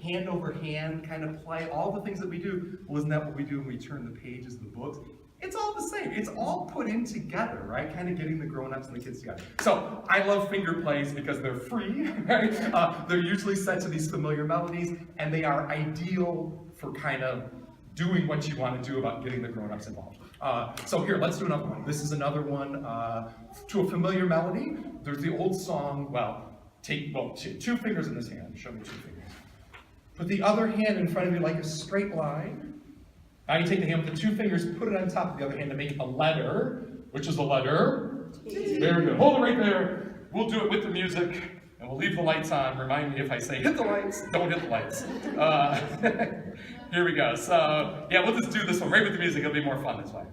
Speaker 1: hand over hand kind of play, all the things that we do. Well, isn't that what we do when we turn the pages of the books? It's all the same. It's all put in together, right? Kind of getting the grown-ups and the kids together. So I love finger plays because they're free, right? They're usually set to these familiar melodies, and they are ideal for kind of doing what you want to do about getting the grown-ups involved. So here, let's do another one. This is another one to a familiar melody. There's the old song, take two fingers in this hand. Show me 2 fingers. Put the other hand in front of you like a straight line. Now you take the hand with the 2 fingers, put it on top of the other hand to make a letter, which is the letter T. There we go. Hold it right there. We'll do it with the music, and we'll leave the lights on. Remind me if I say hit the lights, don't hit the lights. Here we go. So, yeah, we'll just do this one right with the music. It'll be more fun this way.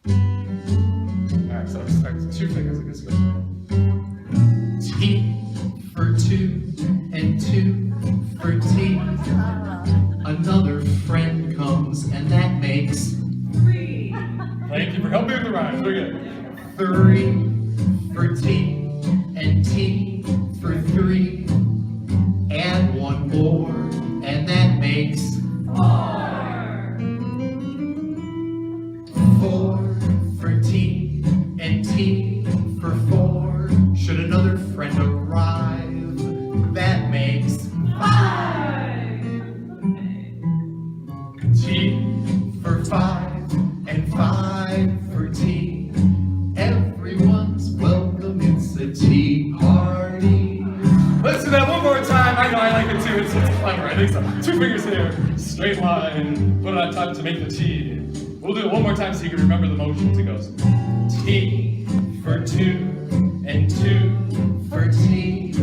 Speaker 1: All right, so it starts with 2 fingers like this.
Speaker 5: T for 2 and 2 for tea. Another friend comes and that makes
Speaker 2: 3.
Speaker 1: Thank you for helping me with the rhymes. We're good.
Speaker 5: 3 for T and T for 3. Add 1 more and that makes 4 for T and T for 4. Should another friend arrive, that makes 5. T for 5 and 5 for tea. Everyone's welcome, it's a tea party.
Speaker 1: Let's do that one more time. I know I like it too. It's clever. I think so. 2 fingers here, straight line. Put it on top to make the T. We'll do it one more time so you can remember the motions. It goes
Speaker 5: T for two, and two for tea.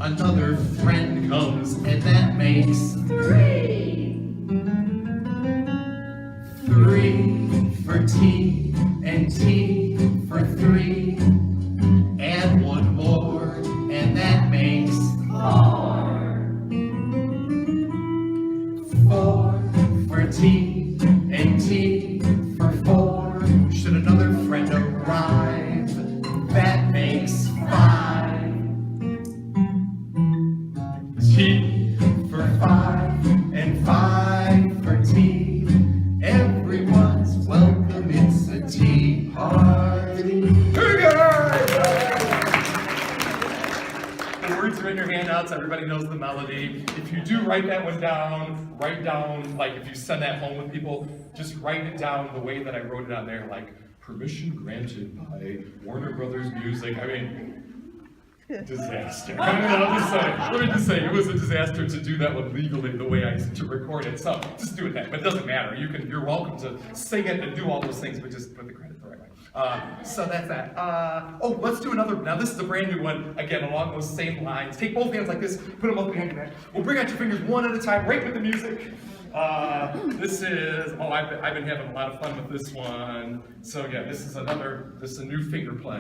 Speaker 5: Another friend comes, and that makes three. Three for tea, and tea for three. Add one more, and that makes four. Four for tea, and tea for four. Should another friend arrive, that makes five. Tea for five, and five for tea. Everyone's welcome, it's a tea party.
Speaker 1: Here we go! The words are in your handouts, everybody knows the melody. If you do write that one down, write down, like if you send that home with people, just write it down the way that I wrote it on there, like permission granted by Warner Brothers Music. I mean, disaster. Let me just say, it was a disaster to do that one legally the way I to record it. So just do it that, but it doesn't matter. You're welcome to sing it and do all those things, but just put the credit the right way. So that's that. Oh, let's do another. Now this is a brand new one. Again, along those same lines. Take both hands like this. Put them up behind your back. We'll bring out your fingers one at a time, right with the music. This is. Oh, I've been having a lot of fun with this one. So yeah, this is a new finger play.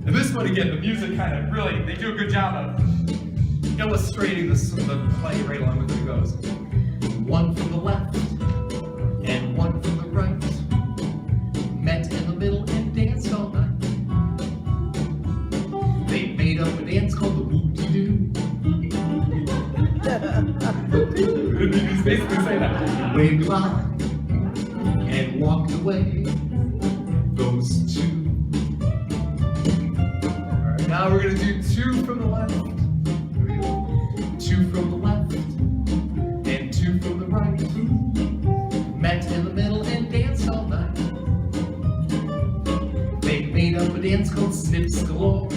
Speaker 1: And this one again, the music kind of really, they do a good job of illustrating the play right along with it goes.
Speaker 5: One from the left, and one from the right. Met in the middle and danced all night. They made up a dance called the whoop-de-doo.
Speaker 1: He's basically saying that.
Speaker 5: Waved goodbye and walked away. Those two.
Speaker 1: Alright, now we're gonna do two from the left.
Speaker 5: Two from the left and two from the right. Met in the middle and danced all night. They made up a dance called Snips Galore.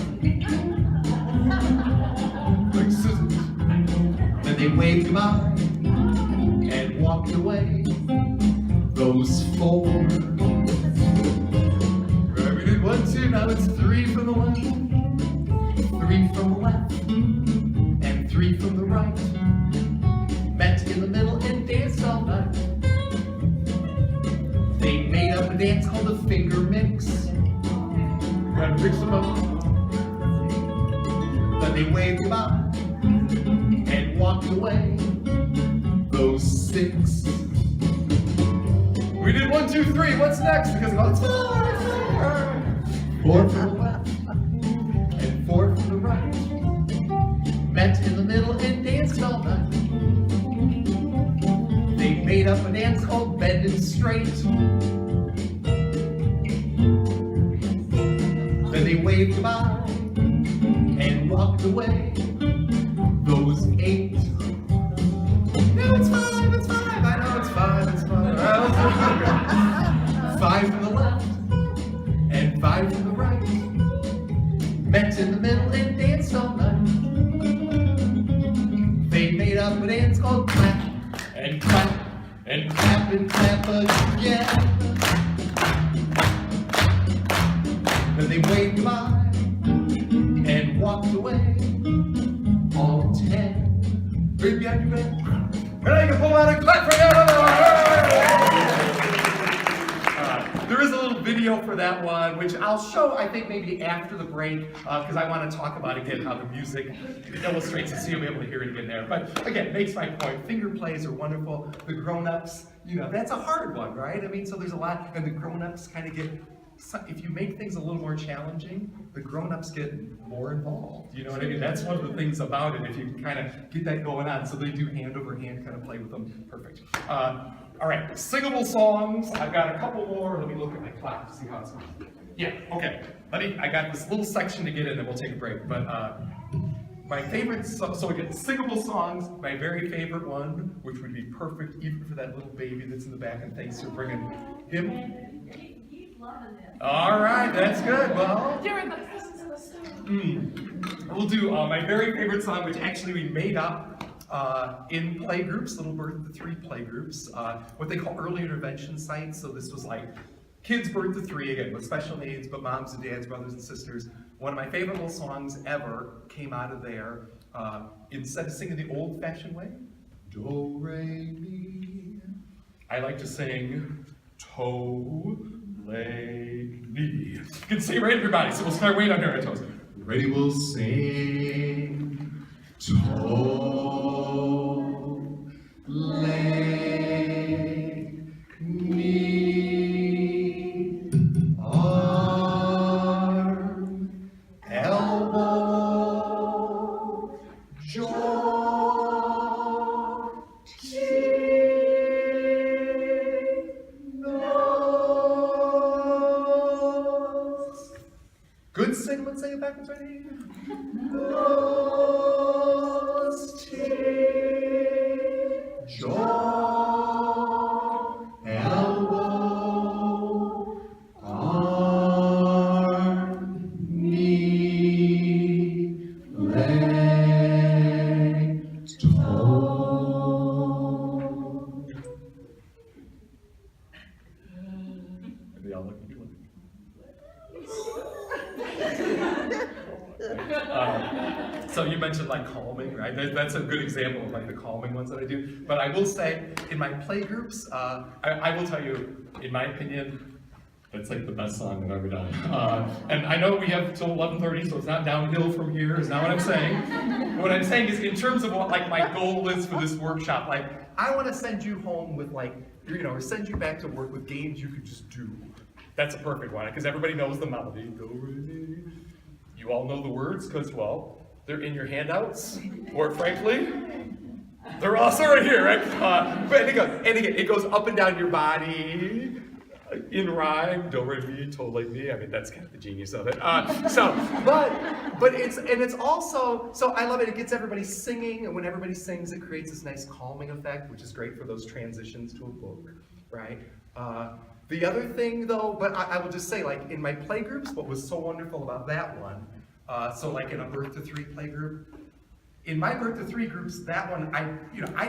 Speaker 1: Like scissors.
Speaker 5: Then they waved goodbye and walked away. Those four.
Speaker 1: Alright, we did 1, 2, now it's 3 from the left.
Speaker 5: Three from the left and three from the right. Met in the middle and danced all night. They made up a dance called the finger mix.
Speaker 1: Gotta mix them up.
Speaker 5: Then they waved goodbye and walked away. Those six.
Speaker 1: We did 1, 2, 3. What's next? Because it's 4.
Speaker 5: Four from the left and four from the right. Met in the middle and danced all night. They made up a dance called Bending Straight. Then they waved goodbye and walked away. Those eight.
Speaker 1: No, it's 5, it's 5. I know it's 5, it's 5. Alright, let's do
Speaker 5: 5 from the left and 5 from the right. Met in the middle and danced all night. They made up a dance called clap and clap and clap and clap again. Then they waved goodbye and walked away. All 10.
Speaker 1: Right behind you, man. And I can pull out and clap for another one. There is a little video for that one, which I'll show, I think, maybe after the break, because I want to talk about again how the music illustrates it, so you'll be able to hear it again there. But again, makes my point. Finger plays are wonderful. The grown-ups, that's a hard one, right? I mean, so there's a lot, and the grown-ups kind of get. If you make things a little more challenging, the grown-ups get more involved. You know what I mean? That's one of the things about it, if you can kind of get that going on. So they do hand over hand kind of play with them. Perfect. All right, singable songs. I've got a couple more. Let me look at my clock to see how it's going. Yeah, okay. I got this little section to get in, then we'll take a break. But my favorite, so again, singable songs, my very favorite one, which would be perfect even for that little baby that's in the back, and thanks for bringing him. All right, that's good. Well, we'll do my very favorite song, which actually we made up in playgroups, Little Bird of the 3 playgroups, what they call early intervention sites. So this was like kids birth to 3, again, with special needs, but moms and dads, brothers and sisters. One of my favorite little songs ever came out of there. Instead of singing the old-fashioned way, do, re, mi, I like to sing to, lay, mi. You can sing right, everybody, so we'll start way down here on toes. Ready, we'll sing to, lay, mi, arm, elbow, jaw, cheek, nose. Good sing, let's sing it backwards, ready? Nose, cheek, jaw, elbow, arm, knee, leg, toe. And they all look at you like, so you mentioned like calming, right? That's a good example of like the calming ones that I do. But I will say, in my play groups, I will tell you, in my opinion, that's like the best song I've ever done. And I know we have till 11:30, so it's not downhill from here, is not what I'm saying. What I'm saying is, in terms of what like my goal is for this workshop, like I want to send you home with like, or send you back to work with games you could just do. That's a perfect one, because everybody knows the melody. Do, re, mi. You all know the words, because, well, they're in your handouts, or frankly, they're also right here, right? But it goes up and down your body, in rhyme, do, re, mi, to, like me. I mean, that's kind of the genius of it. But it's also, so I love it. It gets everybody singing, and when everybody sings, it creates this nice calming effect, which is great for those transitions to a book, right? The other thing, though, but I will just say, like, in my play groups, what was so wonderful about that one, so like in a birth to 3 play group, in my birth to 3 groups, that one, I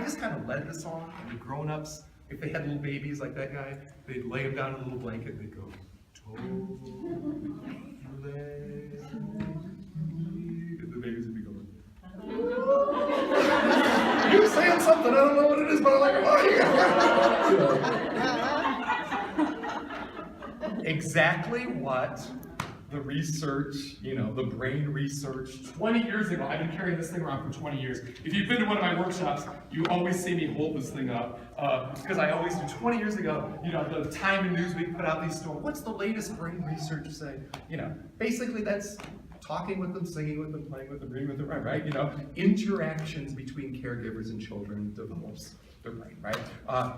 Speaker 1: just kind of led the song, and the grown-ups, if they had little babies like that guy, they'd lay them down in a little blanket, and they'd go, toe, leg, and the babies would be going, you're saying something, I don't know what it is, but I like it. Exactly what the research, the brain research, 20 years ago, I've been carrying this thing around for 20 years. If you've been to one of my workshops, you always see me hold this thing up, because I always do. 20 years ago, the Time and Newsweek put out these stories. What's the latest brain research say? Basically that's talking with them, singing with them, playing with them, reading with them, right? Interactions between caregivers and children develops their brain, right?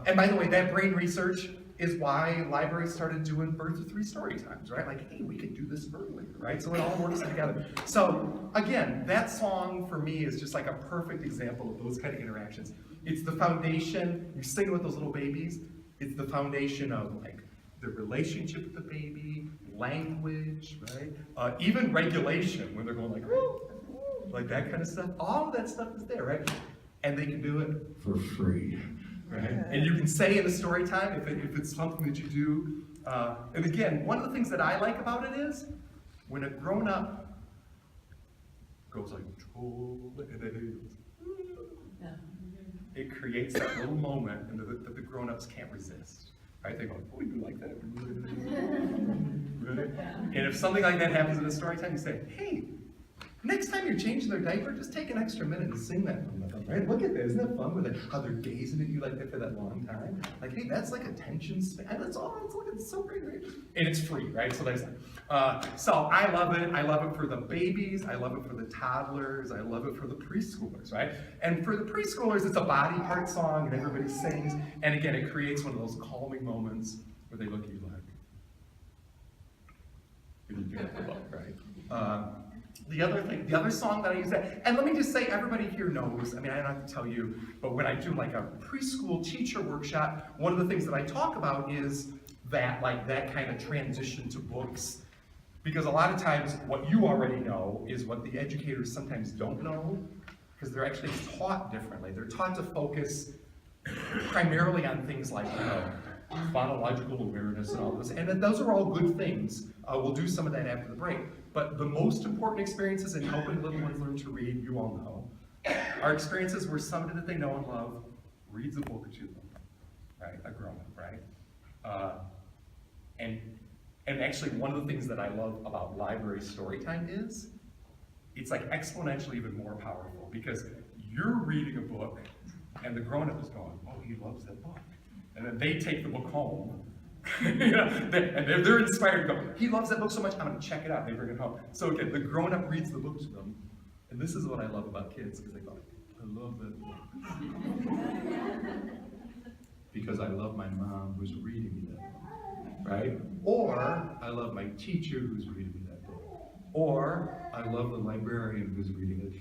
Speaker 1: And by the way, that brain research is why libraries started doing birth to 3 story times, right? Like, hey, we could do this earlier, right? So it all works together. So again, that song for me is just like a perfect example of those kind of interactions. It's the foundation, you sing with those little babies, it's the foundation of like the relationship with the baby, language, right? Even regulation, when they're going like that kind of stuff. All of that stuff is there, right? And they can do it for free. Right? And you can say in a story time if it's something that you do. And again, one of the things that I like about it is when a grown-up goes like, and then it creates that little moment that the grown-ups can't resist. Right? They go, oh, you like that? Right? And if something like that happens in a story time, you say, hey, next time you're changing their diaper, just take an extra minute and sing that from them, right? Look at that, isn't that fun? How they're gazing at you like that for that long time. Like, hey, that's like attention span. That's all. It's so great, right? And it's free, right? So there's so I love it. I love it for the babies. I love it for the toddlers. I love it for the preschoolers, right? And for the preschoolers, it's a body part song, and everybody sings. And again, it creates one of those calming moments where they look at you like, you get the book, right? The other song that I use and let me just say, everybody here knows, I mean, I don't have to tell you, but when I do like a preschool teacher workshop, one of the things that I talk about is that kind of transition to books. Because a lot of times what you already know is what the educators sometimes don't know, because they're actually taught differently. They're taught to focus primarily on things like, phonological awareness and all this, and those are all good things. We'll do some of that after the break. But the most important experiences in helping little ones learn to read, you all know, are experiences where somebody that they know and love reads a book to them, right? A grown-up, right? And actually, one of the things that I love about library story time is it's like exponentially even more powerful, because you're reading a book and the grown-up is going, oh, he loves that book. And then they take the book home, you know, and they're inspired to go, he loves that book so much, I'm gonna check it out, and they bring it home. So again, the grown-up reads the book to them, and this is what I love about kids, because they go, I love that book. Because I love my mom who's reading me that book, right? Or I love my teacher who's reading me that book. Or I love the librarian who's reading it.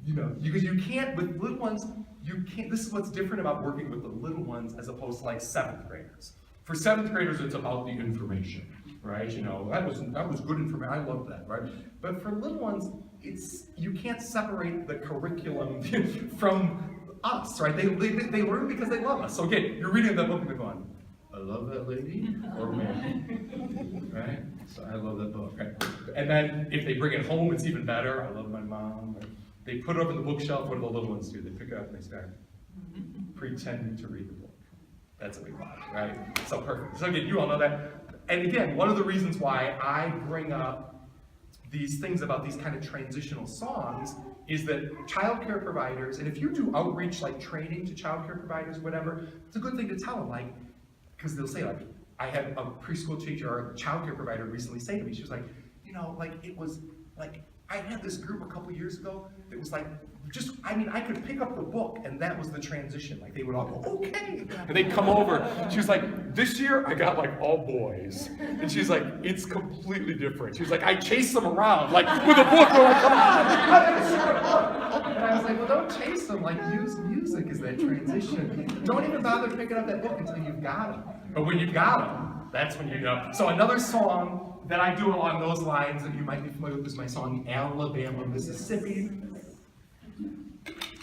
Speaker 1: You know, because you can't, with little ones, you can't, this is what's different about working with the little ones as opposed to like 7th graders. For 7th graders, it's about the information, right? You know, that was good information, I love that, right? But for little ones, you can't separate the curriculum from us, right? They learn because they love us. So again, you're reading that book and they're going, I love that lady or man, right? So I love that book, right? And then if they bring it home, it's even better. I love my mom. They put it up on the bookshelf. What do the little ones do? They pick it up and they start pretending to read the book. That's a big lot, right? So perfect. So again, you all know that. And again, one of the reasons why I bring up these things about these kind of transitional songs is that childcare providers, and if you do outreach like training to childcare providers, whatever, it's a good thing to tell them, like, because they'll say, like, I had a preschool teacher or a childcare provider recently say to me, she was like, you know, like, it was, like, I had this group a couple years ago that was like, just, I mean, I could pick up the book and that was the transition. Like, they would all go, okay. And they'd come over. She was like, this year I got like all boys. And she's like, it's completely different. She was like, I chase them around, like, with a book. They're like, come on. And I was like, well, don't chase them. Like, use music as that transition. Don't even bother picking up that book until you've got them. But when you've got them, that's when you know. So another song that I do along those lines that you might be familiar with is my song, Alabama, Mississippi.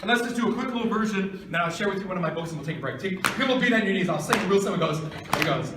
Speaker 1: And let's just do a quick little version, and then I'll share with you one of my books and we'll take a break. Take a little beat on your knees, I'll sing real simple. It goes,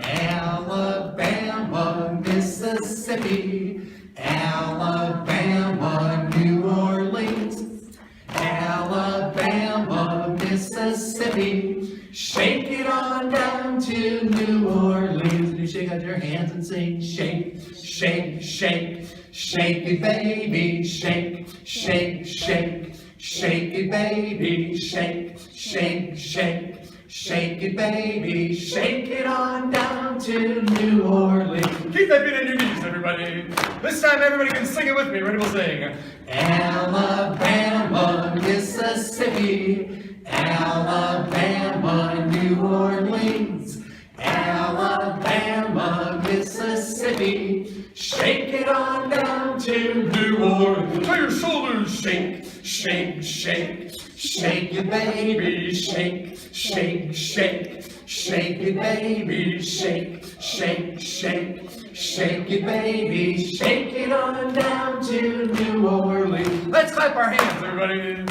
Speaker 1: Alabama, Mississippi, Alabama, New Orleans, Alabama, Mississippi, shake it on down to New Orleans. And you shake out your hands and sing, shake, shake, shake, shake it, baby, shake, shake, shake. Shake it, baby, shake, shake, shake, shake it, baby, shake it on down to New Orleans. Keep that beat on your knees, everybody. This time, everybody can sing it with me. Ready? We'll sing. Alabama, Mississippi, Alabama, New Orleans, Alabama, Mississippi, shake it on down to New Orleans. Tell your shoulders, shake, shake, shake, shake it, baby, shake, shake, shake, shake it, baby, shake, shake, shake, shake it, baby, shake it on down to New Orleans. Let's clap our hands, everybody. And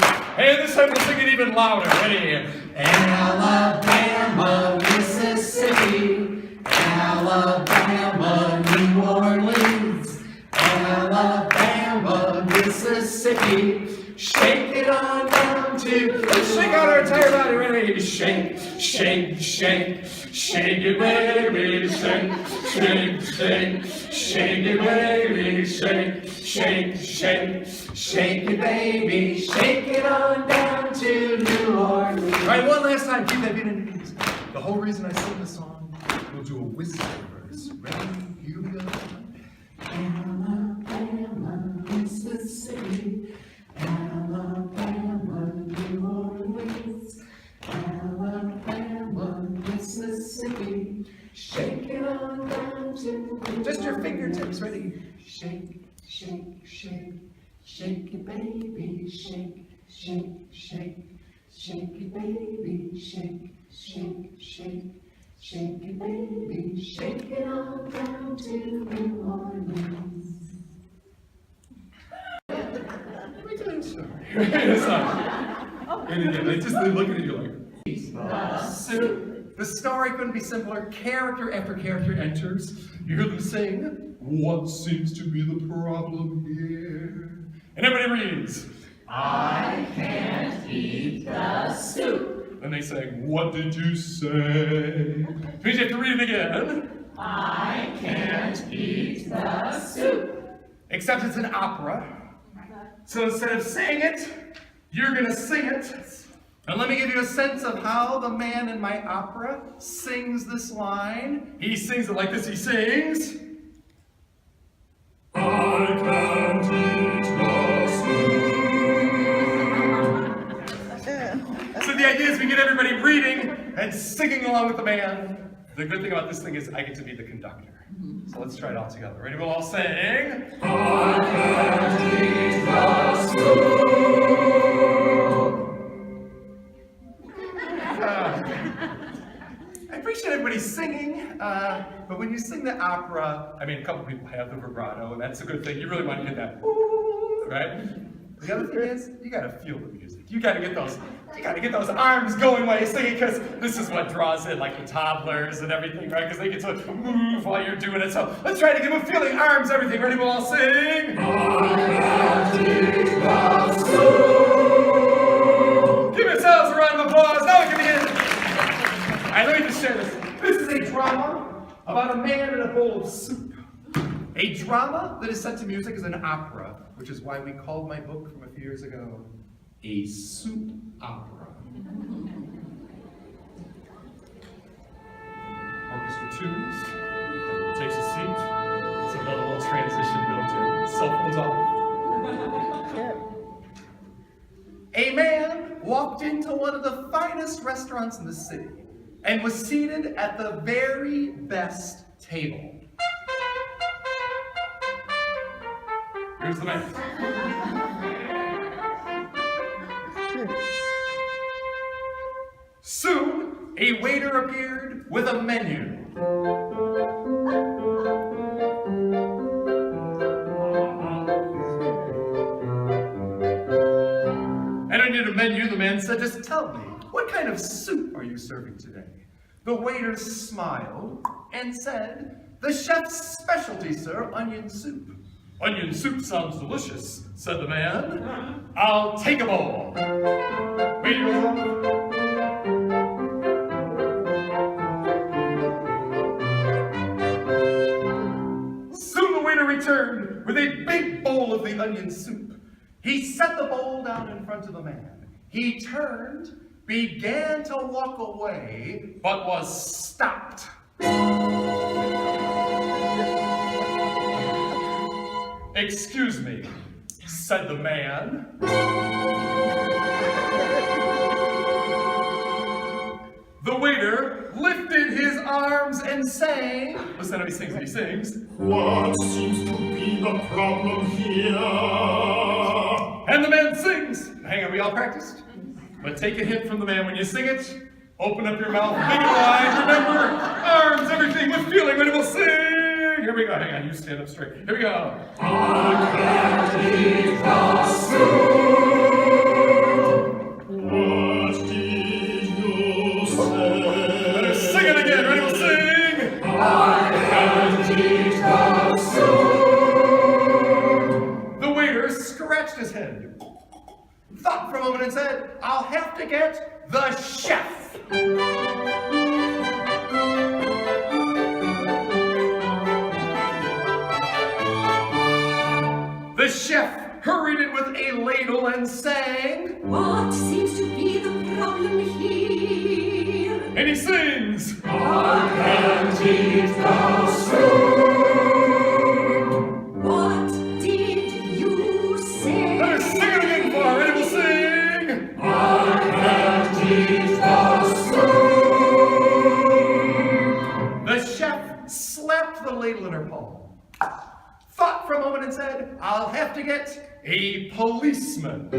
Speaker 1: this time we'll sing it even louder. Ready? Alabama, Mississippi, Alabama, New Orleans, Alabama, Mississippi, shake it on down to, let's shake out our entire body, ready? Shake, shake, shake, shake it, baby, shake, shake, shake, shake it, baby, shake, shake, shake, shake it, baby, shake it on down to New Orleans. All right, one last time, keep that beat in your knees. The whole reason I sing this song, we'll do a whistle verse. Ready? Here we go. Alabama, Mississippi, Alabama, New Orleans, Alabama, Mississippi, shake it on down to, just your fingertips, ready? Shake, shake, shake, shake it, baby, shake, shake, shake, shake it, baby, shake, shake, shake, shake it, baby, shake it on down to New Orleans. We're doing sorry. And again, they look at you like, soup. The story couldn't be simpler. Character after character enters. You hear them sing, "What seems to be the problem here?" And everybody reads, "I can't eat the soup." Then they say, "What did you say?" Which means you have to read it again. "I can't eat the soup." Except it's an opera. So instead of saying it, you're gonna sing it. And let me give you a sense of how the man in my opera sings this line. He sings it like this. He sings, "I can't eat the soup." So the idea is we get everybody reading and singing along with the man. The good thing about this thing is I get to be the conductor. So let's try it all together. Ready? We'll all sing. I can't eat the soup. I appreciate everybody singing, but when you sing the opera, I mean, a couple people have the vibrato, and that's a good thing. You really want to get that, ooh, right? The other thing is, you gotta feel the music. You gotta get those arms going while you sing it, because this is what draws in like the toddlers and everything, right? Because they get to move while you're doing it. So let's try to give them feeling, arms, everything. Ready? We'll all sing. I can't eat the soup. Give yourselves a round of applause. Now we can begin. All right, let me just share this. This is a drama about a man in a bowl of soup. A drama that is set to music is an opera, which is why we called my book from a few years ago a soup opera. Orchestra tunes, everyone takes a seat. It's another little transition built in. Cell phones off. A man walked into one of the finest restaurants in the city and was seated at the very best table. Here's the man. Soon, a waiter appeared with a menu. And I need a menu, the man said, "Just tell me, what kind of soup are you serving today?" The waiter smiled and said, "The chef's specialty, sir, onion soup." "Onion soup sounds delicious," said the man. "I'll take a bowl." Waiter goes off. Soon the waiter returned with a big bowl of the onion soup. He set the bowl down in front of the man. He turned, began to walk away, but was stopped. "Excuse me," said the man. The waiter lifted his arms and sang. Listen how he sings. He sings.
Speaker 4: What seems to be the problem here?
Speaker 1: And the man sings. Hang on, we all practiced? But take a hint from the man when you sing it. Open up your mouth, big and wide. Remember, arms, everything with feeling. Ready, we'll sing. Here we go. Hang on, you stand up straight. Here we go.
Speaker 4: I can't eat the soup. What did you say?
Speaker 1: Better sing it again. Ready, we'll sing.
Speaker 4: I can't eat the soup.
Speaker 1: The waiter scratched his head, thought for a moment and said, "I'll have to get the chef." The chef hurried in with a ladle and sang.
Speaker 6: What seems to be the problem here?
Speaker 1: And he sings.
Speaker 4: I can't eat the soup.
Speaker 6: What did you say?
Speaker 1: Better sing it again for her. Ready, we'll sing.
Speaker 4: I can't eat the soup.
Speaker 1: The chef slapped the ladle in her palm, thought for a moment and said, "I'll have to get a policeman."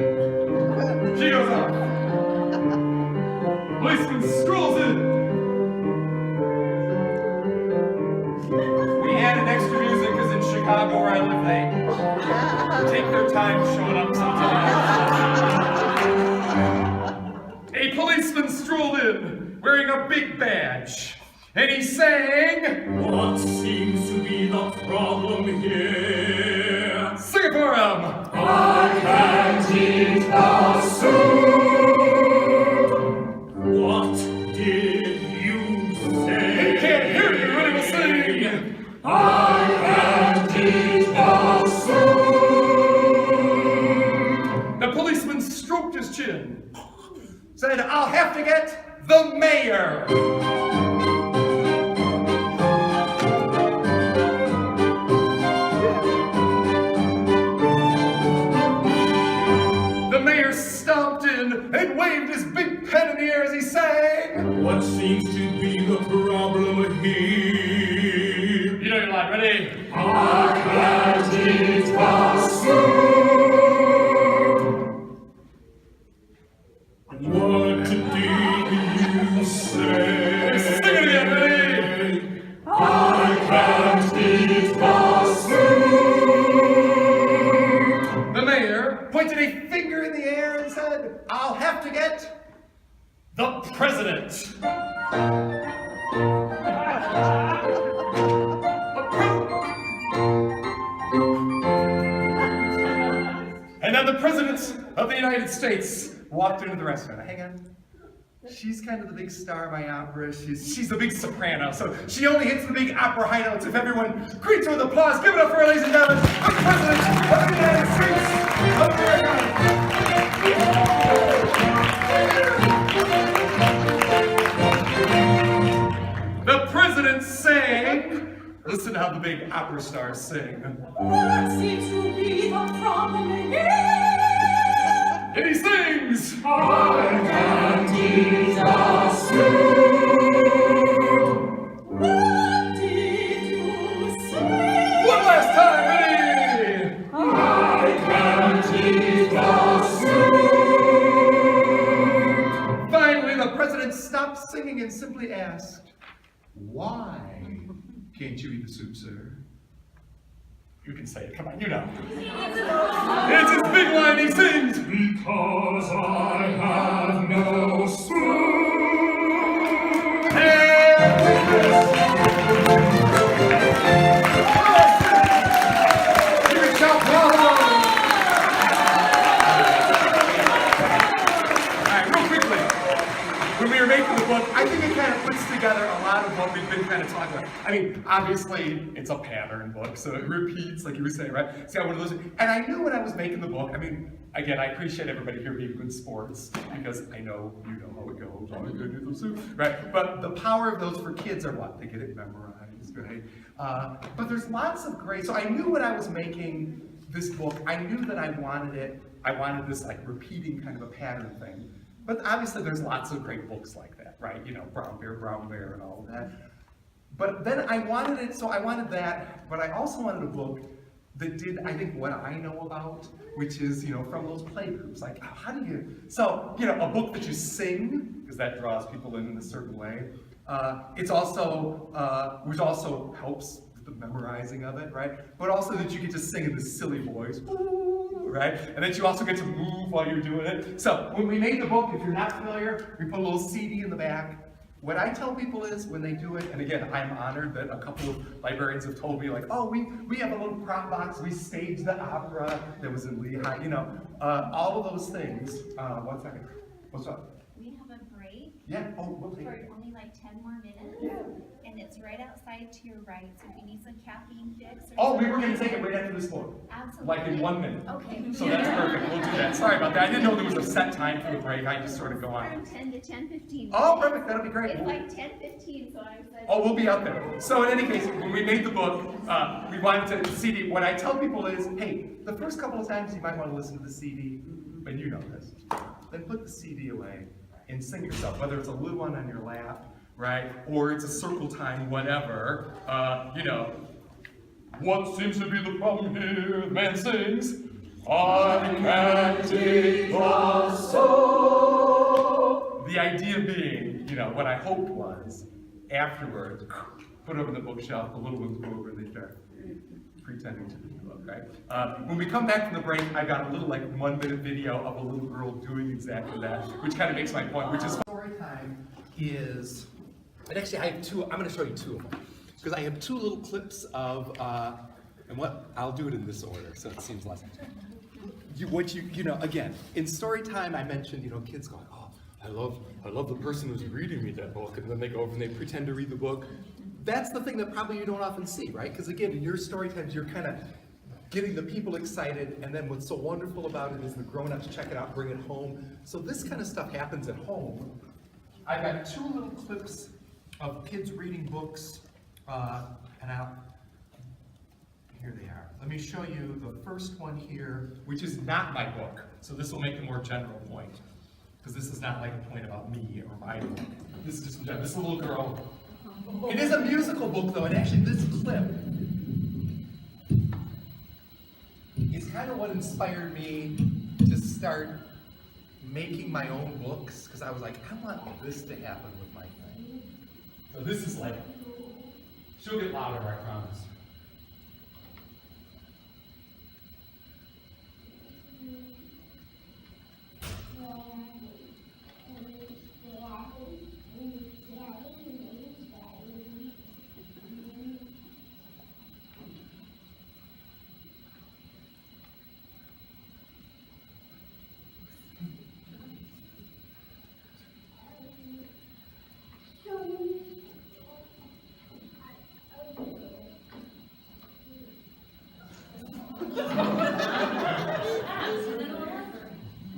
Speaker 1: She goes off. Policeman strolls in. We added extra music because in Chicago where I live, they take their time showing up sometimes. A policeman strolled in, wearing a big badge. And he sang,
Speaker 4: What seems to be the problem here?
Speaker 1: sing it for him.
Speaker 4: I can't eat the soup. What did you say?
Speaker 1: He can't hear you when he was singing.
Speaker 4: I can't eat the soup.
Speaker 1: The policeman stroked his chin, said, I'll have to get the mayor. The mayor stomped in and waved his big pen in the air as he sang.
Speaker 4: What seems to be the problem here?
Speaker 1: You know your line, ready?
Speaker 4: I can't eat the soup. What did you say?
Speaker 1: Sing it again, ready?
Speaker 4: I can't eat the soup.
Speaker 1: The mayor pointed a finger in the air and said, I'll have to get the president. And then the president of the United States walked into the restaurant. Hang on. She's kind of the big star of my opera. She's the big soprano, so she only hits the big opera high notes. If everyone greets her with applause, give it up for her, ladies and gentlemen, the President of the United States of America. The President sang. Listen to how the big opera stars sing.
Speaker 6: What seems to be the problem here?
Speaker 1: And he sings.
Speaker 4: I can't eat the soup.
Speaker 6: What did you say?
Speaker 1: One last time, ready?
Speaker 4: I can't eat the soup.
Speaker 1: Finally, the President stopped singing and simply asked, why can't you eat the soup, sir? You can say it, come on, you know. It's his big line, he sings.
Speaker 4: Because I have no spoon.
Speaker 1: Give it shout, bravo! Alright, real quickly. When we were making the book, I think it kind of puts together a lot of what we've been kind of talking about. I mean, obviously, it's a pattern book, so it repeats, like you were saying, right? It's got one of those, and I knew when I was making the book, I mean, again, I appreciate everybody here being good sports, because I know you know how it goes, all you gotta do is soup, right? But the power of those for kids are what? They get it memorized, right? But there's lots of great, so I knew when I was making this book, I knew that I wanted this like repeating kind of a pattern thing. But obviously there's lots of great books like that, right? You know, Brown Bear, and all of that. But then I wanted it, so I wanted that, but I also wanted a book that did, I think, what I know about, which is, you know, from those play groups, like, how do you, so, you know, a book that you sing, because that draws people in a certain way. It's also, which also helps with the memorizing of it, right? But also that you get to sing in this silly voice, right? And that you also get to move while you're doing it. So when we made the book, if you're not familiar, we put a little CD in the back. What I tell people is when they do it, and again, I'm honored that a couple of librarians have told me like, oh, we have a little prop box, we staged the opera that was in Lehigh, you know, all of those things. 1 second, what's up?
Speaker 7: We have a break
Speaker 1: Yeah, oh, we'll take
Speaker 7: for
Speaker 1: it.
Speaker 7: only like 10 more minutes.
Speaker 1: Yeah.
Speaker 7: And it's right outside to your right, so if you need some caffeine fix or
Speaker 1: Oh, we were
Speaker 7: something.
Speaker 1: gonna take it right after this book.
Speaker 7: Absolutely.
Speaker 1: Like in 1 minute.
Speaker 7: Okay.
Speaker 1: So that's perfect, we'll do that. Sorry about that, I didn't know there was a set time for the break, I just sort of go on.
Speaker 7: From 10 to 10:15.
Speaker 1: Oh, perfect, that'll be great.
Speaker 7: It's like 10:15, so I said.
Speaker 1: Oh, we'll be out there. So in any case, when we made the book, we wanted to CD. What I tell people is, hey, the first couple of times you might want to listen to the CD, and you know this. Then put the CD away and sing yourself, whether it's a little one on your lap, right, or it's a circle time, whatever. You know, what seems to be the problem here? The man sings, I can't take the soul. The idea being, you know, what I hoped was, afterwards, put over the bookshelf, the little ones go over and they start pretending to read the book, right? When we come back from the break, I got a little like 1 minute video of a little girl doing exactly that, which kind of makes my point, which is story time is, and actually I have two, I'm gonna show you two of them. Because I have two little clips of, and what, I'll do it in this order, so it seems less. You know, again, in story time, I mentioned, you know, kids going, oh, I love the person who's reading me that book, and then they go over and they pretend to read the book. That's the thing that probably you don't often see, right? Because again, in your story times, you're kind of getting the people excited, and then what's so wonderful about it is the grown-ups check it out, bring it home. So this kind of stuff happens at home. I've got two little clips of kids reading books, and here they are. Let me show you the first one here, which is not my book. So this will make a more general point, because this is not like a point about me or my book. This is just, this is a little girl. It is a musical book though, and actually this clip is kind of what inspired me to start making my own books, because I was like, I want this to happen with my thing. So this is like, she'll get louder, I promise.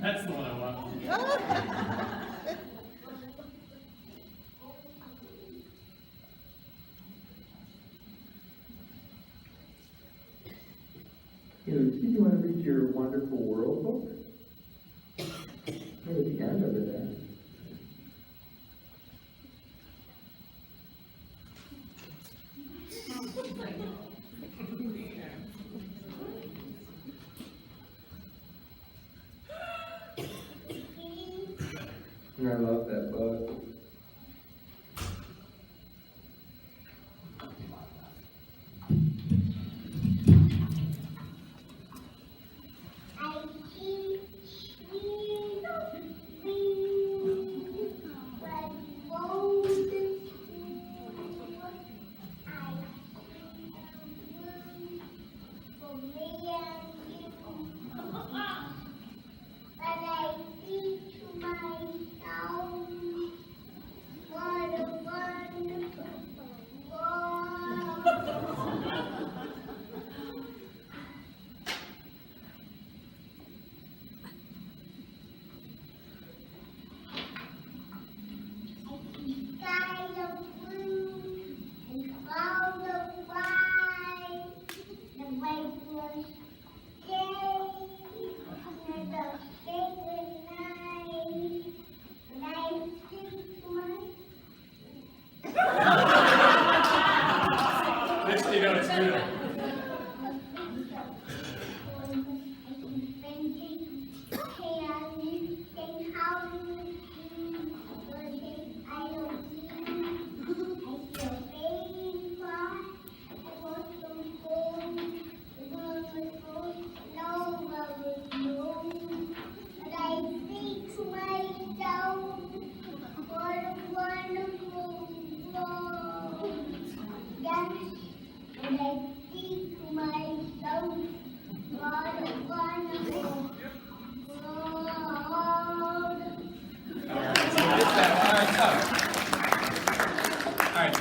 Speaker 1: That's the one I want.
Speaker 8: You know, did you want to read your Wonderful World book? Right at the end over there. I love that book.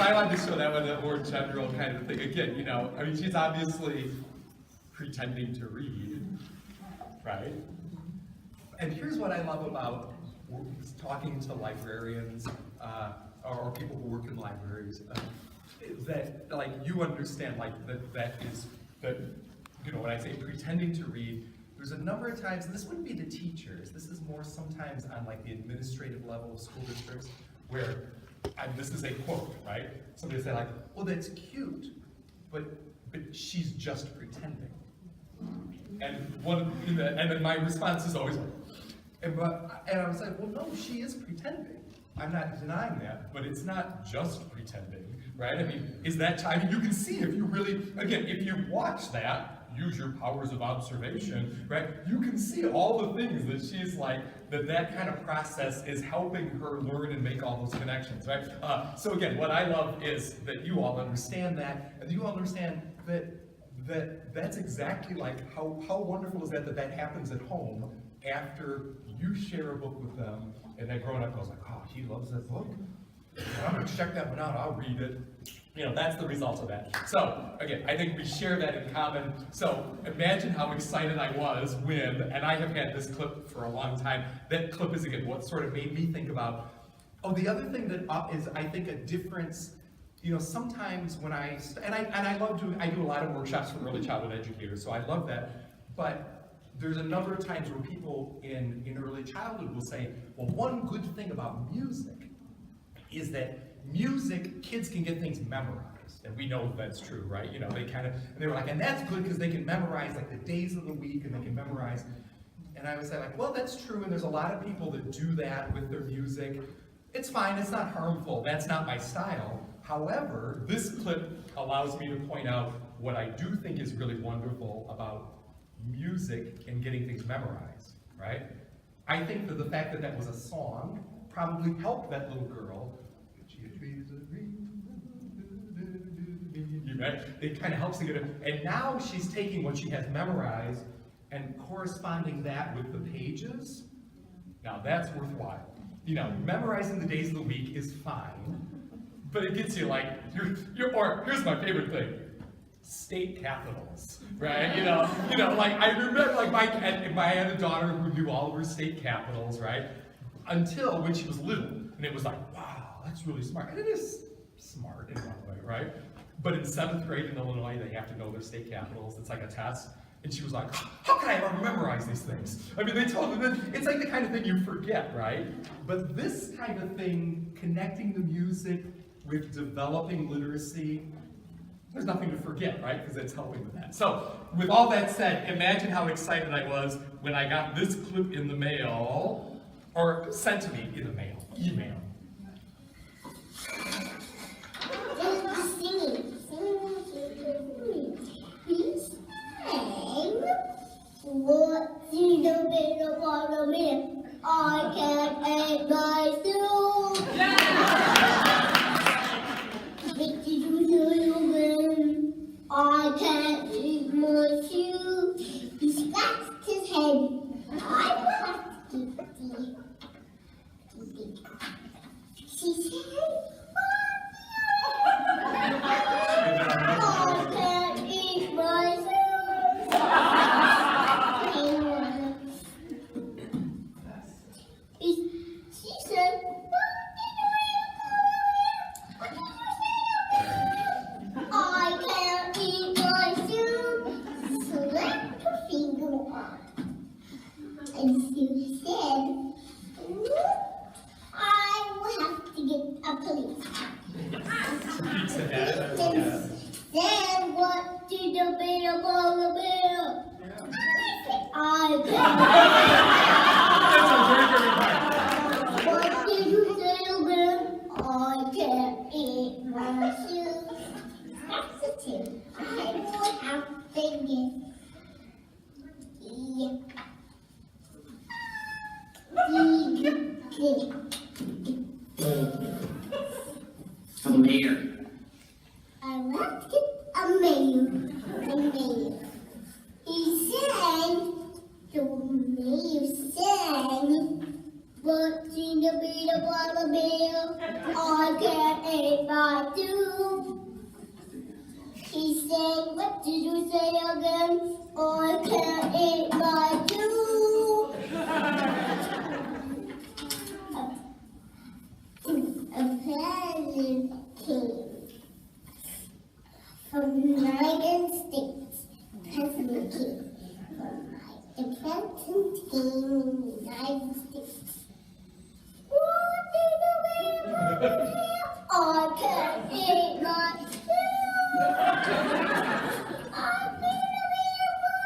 Speaker 8: I wanted to show that one a more general kind of thing. Again, you know, I mean, she's obviously pretending to read, right? And here's what I love about talking to librarians or people who work in libraries, is that, like, you understand, like, that you know, when I say pretending to read, there's a number of times, and this wouldn't be the teachers, this is more sometimes on, like, the administrative level of school districts, where, and this is a quote, right? Somebody say, like, well, that's cute, but she's just pretending. And and then my response is always, and I was like, well, no, she is pretending. I'm not denying that, but it's not just pretending, right? I mean, is that, I mean, you can see if you really again, if you watch that, use your powers of observation, right? You can see all the things that she's like, that kind of process is helping her learn and make all those connections, right? So again, what I love is that you all understand that, and you all understand that's exactly like how wonderful is that happens at home after you share a book with them, and that grown-up goes like, oh, he loves that book? I'm gonna check that one out, I'll read it. You know, that's the result of that. So, again, I think we share that in common. So, imagine how excited I was when, and I have had this clip for a long time, that clip is, again, what sort of made me think about, oh, the other thing that is, I think, a difference, you know, sometimes when I do a lot of workshops for early childhood educators, so I love that, but there's a number of times where people in early childhood will say, well, one good thing about music is that kids can get things memorized, and we know that's true, right? You know, they were like, and that's good because they can memorize like the days of the week, and they can memorize, and I would say like, well, that's true, and there's a lot of people that do that with their music. It's fine, it's not harmful, that's not my style. However, this clip allows me to point out what I do think is really wonderful about music and getting things memorized, right? I think that the fact that that was a song probably helped that little girl. Right? It kind of helps to get it. And now she's taking what she has memorized and corresponding that with the pages. Now that's worthwhile. You know, memorizing the days of the week is fine, but it gets you like, or here's my favorite thing. State capitals, right? You know, like I remember like I had a daughter who knew all of her state capitals, right? Until when she was little, and it was like, wow, that's really smart. And it is smart in one way, right? But in 7th grade in Illinois, they have to know their state capitals. It's like a test. And she was like, how can I ever memorize these things? I mean, they told her that it's like the kind of thing you forget, right? But this kind of thing, connecting the music with developing literacy, there's nothing to forget, right? Because it's helping with that. So, with all that said, imagine how excited I was when I got this clip in the mail, or sent to me in the mail, email.
Speaker 9: What you do bit of water me? I can't eat myself. What you do again? I can't eat myself. He scratched his head. I will have to keep it. She said, I can't eat myself. She said, I can't eat myself. Slapped her finger on. And she said, I will have to get a police. Then what did the bear about the bear? I can't. What did you say again? I can't eat myself. That's the tip. I will have to get.
Speaker 5: A mayor.
Speaker 9: I want to get a mayor. He said, the mayor said, what's in the beat about the bear? I can't eat my too. He said, what did you say again? I can't eat my too. A president came from the United States. President came the president came in the United States. What did the bear do? I can't eat my food. I did the bear for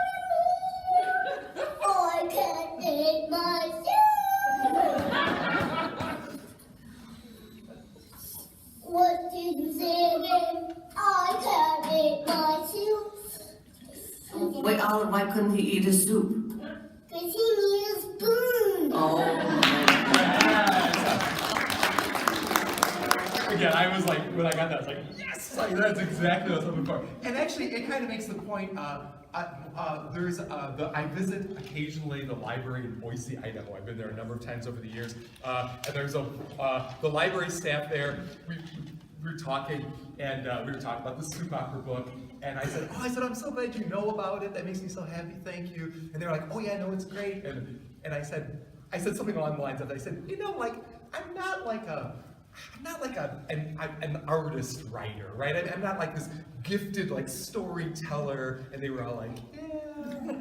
Speaker 9: I can't eat my food. What did you say again? I can't eat my
Speaker 6: Wait, Olive, why couldn't he eat his soup?
Speaker 9: Cause he needs a spoon.
Speaker 6: Oh my
Speaker 8: Again, I was like, when I got that, I was like, yes! Like, that's exactly what I was looking for.
Speaker 1: And actually, it kind of makes the point, I visit occasionally the library in Boise, Idaho. I've been there a number of times over the years. And there's the library staff there, we were talking, and we were talking about the soup opera book. And I said, I'm so glad you know about it. That makes me so happy, thank you. And they were like, oh yeah, no, it's great. And I said something along the lines of, I said, you know, like, I'm not like an artist writer, right? I'm not like this gifted like storyteller. And they were all like,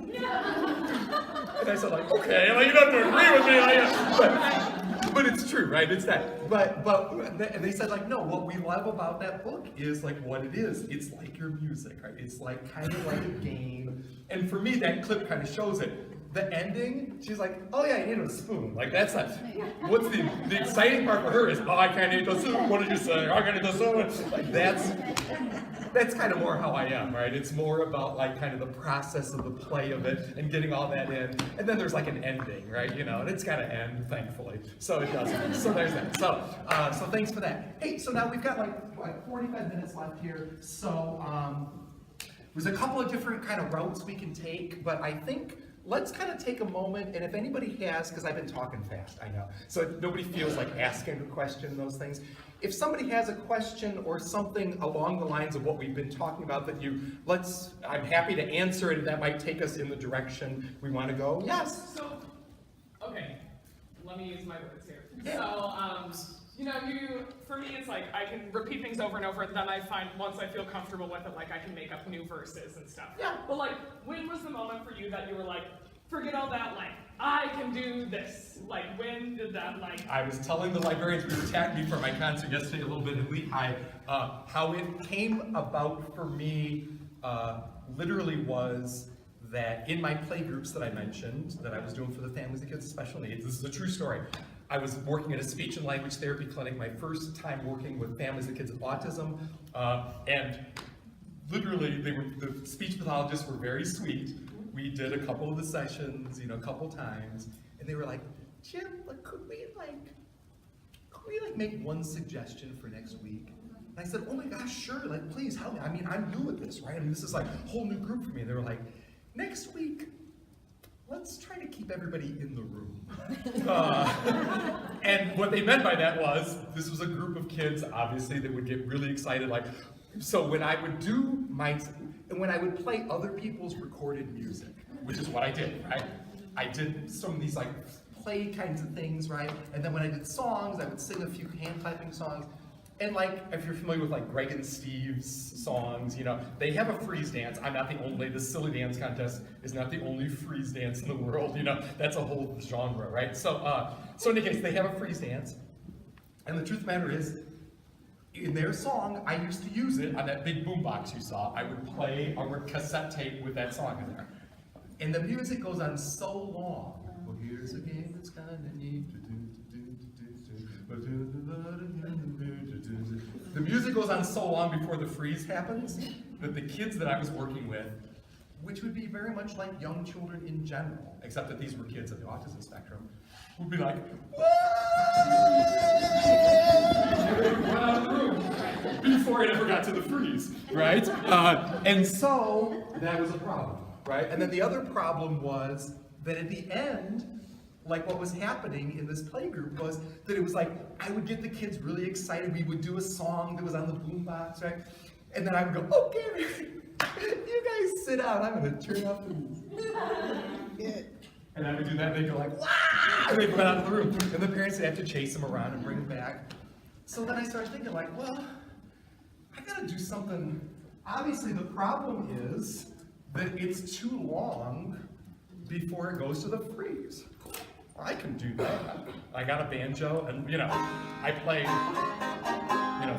Speaker 1: yeah. And I said like, okay, like, you don't have to agree with me, but it's true, right? It's that. But they said like, no, what we love about that book is like what it is. It's like your music, right? It's like kind of like a game. And for me, that clip kind of shows it. The ending, she's like, oh yeah, you need a spoon. Like that's not, what's the exciting part for her is, oh, I can't eat the soup. What did you say? I can't eat the soup. Like that's kind of more how I am, right? It's more about like kind of the process of the play of it and getting all that in. And then there's like an ending, right? You know, and it's got to end, thankfully. So it doesn't. So there's that. So thanks for that. Hey, so now we've got like 45 minutes left here. So there's a couple of different kind of routes we can take, but I think let's kind of take a moment, and if anybody has, because I've been talking fast, I know, so nobody feels like asking a question, those things. If somebody has a question or something along the lines of what we've been talking about that I'm happy to answer it, and that might take us in the direction we want to go. Yes?
Speaker 10: So, okay, let me use my words here.
Speaker 1: Yeah.
Speaker 10: So, for me, it's like I can repeat things over and over, and then I find once I feel comfortable with it, like I can make up new verses and stuff.
Speaker 1: Yeah.
Speaker 10: But like, when was the moment for you that you were like, forget all that, like, I can do this? Like, when did that, like...
Speaker 8: I was telling the librarians who attacked me for my concert yesterday a little bit in Lehigh, how it came about for me literally was that in my play groups that I mentioned, that I was doing for the families and kids with special needs, this is a true story. I was working at a speech and language therapy clinic, my first time working with families and kids with autism, and literally the speech pathologists were very sweet. We did a couple of the sessions, a couple times, and they were like, Jim, could we make one suggestion for next week? And I said, oh my gosh, sure, please help me. I mean, I'm new at this, right? I mean, this is like a whole new group for me. And they were like, next week, let's try to keep everybody in the room. And what they meant by that was, this was a group of kids, obviously, that would get really excited. So when I would when I would play other people's recorded music, which is what I did, right? I did some of these play kinds of things, right? And then when I did songs, I would sing a few hand clapping songs. And if you're familiar with Greg and Steve's songs, they have a freeze dance. I'm not the only, the silly dance contest is not the only freeze dance in the world, that's a whole genre, right? So in any case, they have a freeze dance. And the truth of the matter is, in their song, I used to use it on that big boombox you saw. I would play a cassette tape with that song in there. And the music goes on so long. Well, here's a game that's kind of neat. The music goes on so long before the freeze happens that the kids that I was working with, which would be very much like young children in general, except that these were kids of the autism spectrum, would be like, before it ever got to the freeze, right? And so that was a problem, right? And then the other problem was that at the end, what was happening in this play group was that it was I would get the kids really excited. We would do a song that was on the boombox, right? And then I would go, okay, you guys sit down. I'm going to turn off the music. And I would do that, and they'd go wow! And they'd run out of the room. And the parents would have to chase them around and bring them back. So then I started thinking well, I got to do something. Obviously, the problem is that it's too long before it goes to the freeze. I can do that. I got a banjo, and I play,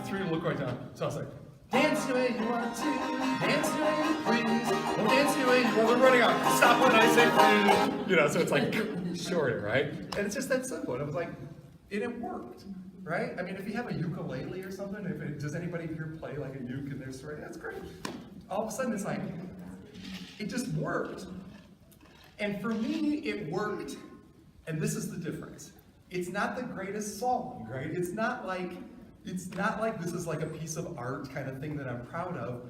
Speaker 8: 3 little chords down. So I was like, dance the way you want to, dance the way you please, oh, dance the way you want. We're running out. Stop when I say please. So it's shorter, right? And it's just that simple. And it was and it worked, right? I mean, if you have a ukulele or something, does anybody here play a uke in their story? That's great. All of a sudden, it's
Speaker 1: it just worked. And for me, it worked, and this is the difference. It's not the greatest song, right? It's not like this is like a piece of art kind of thing that I'm proud of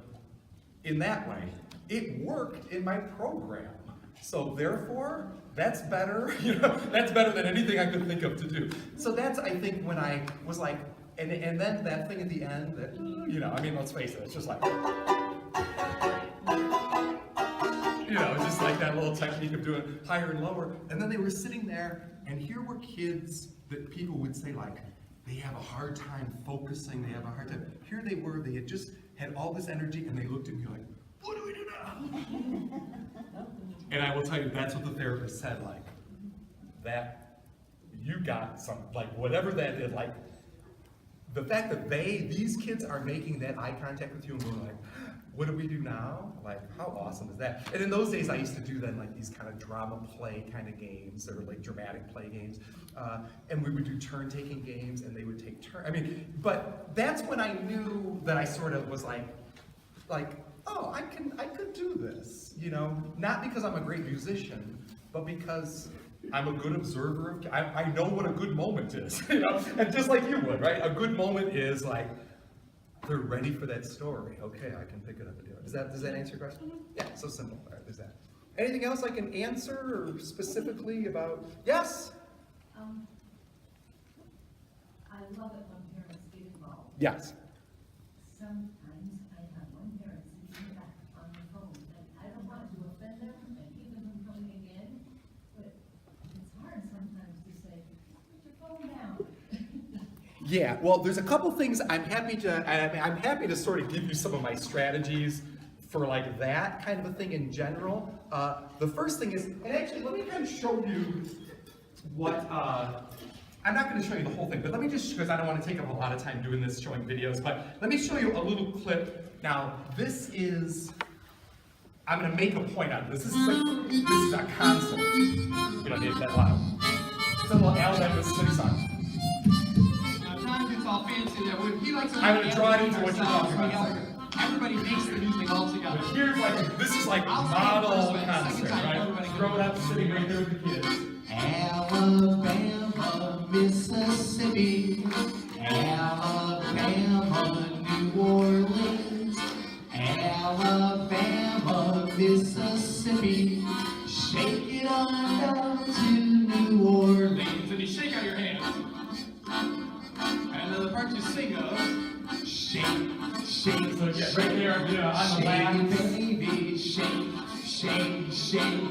Speaker 1: in that way. It worked in my program. So therefore, that's better, that's better than anything I could think of to do. So that's, I think, when I was like, and then that thing at the end, that, I mean, let's face it, it's just like, it's just like that little technique of doing higher and lower. And then they were sitting there, and here were kids that people would say, like, they have a hard time focusing, they have a hard time. Here they were, they had just had all this energy, and they looked at me like, what do we do now? And I will tell you, that's what the therapist said, like, that you got some, like, whatever that is, like, the fact that these kids are making that eye contact with you and going like, what do we do now? Like, how awesome is that? And in those days, I used to do then like these kind of drama play kind of games, or like dramatic play games. And we would do turn-taking games, and they would take turns. I mean, but that's when I knew that I sort of was like, oh, I could do this, Not because I'm a great musician, but because I'm a good observer. I know what a good moment is, And just like you would, right? A good moment is like, they're ready for that story. Okay, I can pick it up and do it. Does that answer your question? Yeah, so simple. All right, there's that. Anything else I can answer, or specifically about? Yes?
Speaker 11: I love it when parents get involved.
Speaker 1: Yes.
Speaker 11: Sometimes I have one parent sitting back on the phone, and I don't want to offend them and keep them from coming again, but it's hard sometimes to say, put your phone down.
Speaker 1: Yeah, well, there's a couple things I'm happy to sort of give you some of my strategies for like that kind of a thing in general. The first thing is, and actually let me kind of show you what, I'm not going to show you the whole thing, but let me just, because I don't want to take up a lot of time doing this, showing videos, but let me show you a little clip. Now, this is, I'm going to make a point on this. This is a concert. You don't need it that loud. It's a little Alabama Mississippi song.
Speaker 5: John gets all fancy there. He likes to
Speaker 1: I'm going to draw it into what you're talking about.
Speaker 5: Everybody makes the music all together.
Speaker 1: But here's like, this is like model concert, right? Throw it up, sitting right there with the kids.
Speaker 5: Alabama, Mississippi, Alabama, New Orleans, Alabama, Mississippi, shake it on down to New Orleans. And you shake out your hands. And then the part you sing of, shake, shake,
Speaker 1: So yeah, right there, on the
Speaker 5: shake
Speaker 1: left.
Speaker 5: it, baby, shake, shake, shake,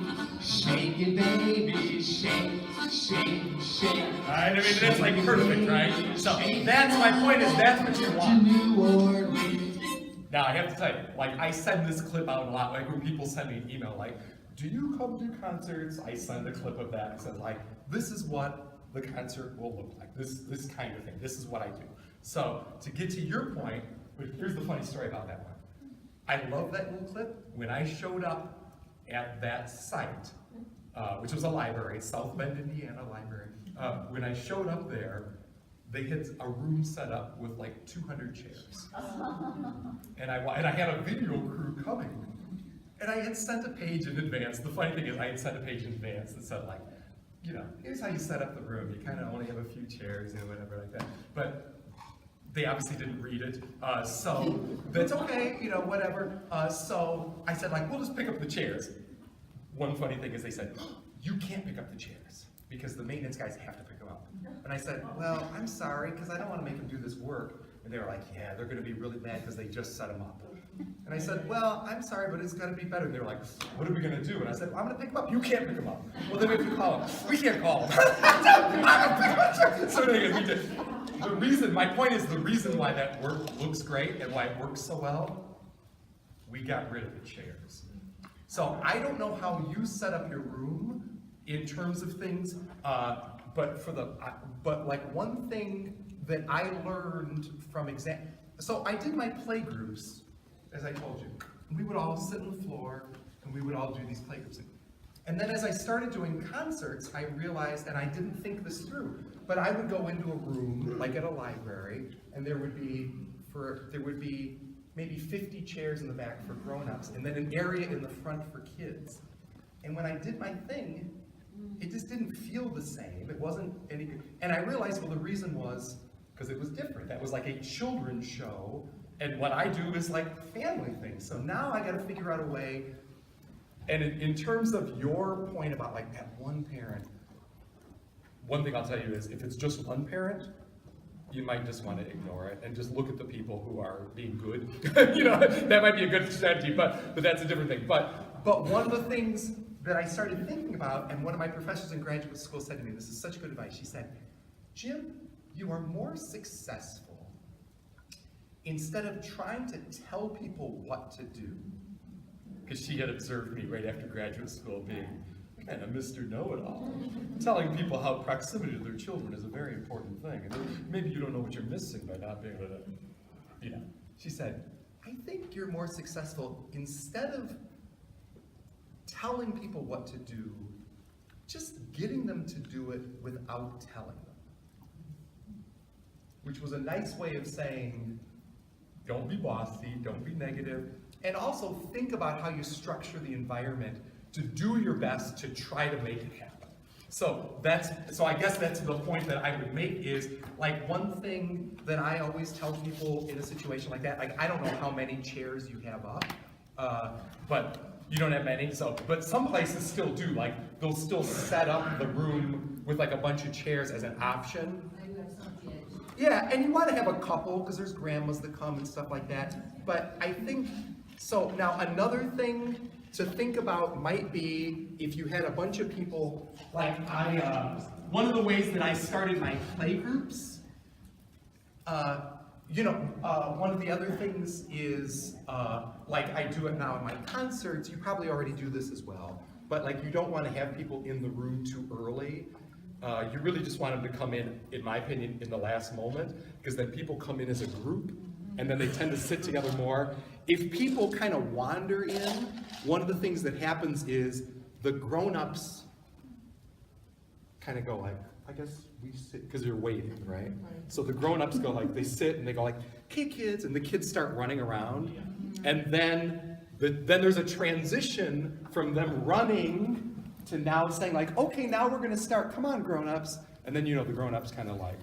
Speaker 5: shake it, baby, shake, shake, shake.
Speaker 1: Alright, I mean, that's like perfect, right? So that's my point, is that's what you
Speaker 5: To
Speaker 1: want.
Speaker 5: New Orleans.
Speaker 1: Now, I have to tell you, like, I send this clip out a lot, like when people send me an email, like, do you come to concerts? I send a clip of that and says, like, this is what the concert will look like, this kind of thing, this is what I do. So, to get to your point, but here's the funny story about that one. I love that little clip. When I showed up at that site, which was a library, South Bend, Indiana library, when I showed up there, they had a room set up with like 200 chairs. And I had a video crew coming. And I had sent a page in advance. The funny thing is, I had sent a page in advance that said like, here's how you set up the room. You kind of only have a few chairs and whatever like that. But they obviously didn't read it, so that's okay, whatever. So I said, like, we'll just pick up the chairs. One funny thing is they said, you can't pick up the chairs because the maintenance guys have to pick them up. And I said, well, I'm sorry, because I don't want to make them do this work. And they were like, yeah, they're going to be really mad because they just set them up. And I said, well, I'm sorry, but it's got to be better. And they were like, what are we going to do? And I said, well, I'm going to pick them up. You can't pick them up. Well, then we have to call them. We can't call them. So anyways, we did. My point is, the reason why that work looks great and why it works so well, we got rid of the chairs. So I don't know how you set up your room in terms of things, but like one thing that I learned from so I did my play groups, as I told you. We would all sit on the floor and we would all do these play groups. And then as I started doing concerts, I realized, and I didn't think this through, but I would go into a room, like at a library, and there would be maybe 50 chairs in the back for grown-ups, and then an area in the front for kids. And when I did my thing, it just didn't feel the same. It wasn't any good. And I realized, well, the reason was because it was different. That was like a children's show, and what I do is like family things. So now I gotta figure out a way, and in terms of your point about like that one parent, one thing I'll tell you is if it's just one parent, you might just want to ignore it and just look at the people who are being good. That might be a good strategy, but that's a different thing. But one of the things that I started thinking about, and one of my professors in graduate school said to me, this is such good advice, she said, Jim, you are more successful instead of trying to tell people what to do. Because she had observed me right after graduate school being kind of Mr. Know-it-all, telling people how proximity to their children is a very important thing. And maybe you don't know what you're missing by not being able to, She said, I think you're more successful instead of telling people what to do, just getting them to do it without telling them. Which was a nice way of saying, don't be bossy, don't be negative, and also think about how you structure the environment to do your best to try to make it happen. So I guess that's the point that I would make is, like, one thing that I always tell people in a situation like that, like, I don't know how many chairs you have up, but you don't have many, but some places still do, like, they'll still set up the room with like a bunch of chairs as an option.
Speaker 11: I do have some kids.
Speaker 1: Yeah, and you want to have a couple, because there's grandmas that come and stuff like that, but I think, so now another thing to think about might be if you had a bunch of people, like one of the ways that I started my play groups, one of the other things is, like I do it now in my concerts, you probably already do this as well, but like you don't want to have people in the room too early. You really just want them to come in my opinion, in the last moment, because then people come in as a group, and then they tend to sit together more. If people kind of wander in, one of the things that happens is the grown-ups kind of go like, I guess we sit, because you're waiting, right? So the grown-ups go like, they sit and they go like, okay kids, and the kids start running around, and then there's a transition from them running to now saying like, okay, now we're gonna start, come on grown-ups, and then the grown-ups kind of like,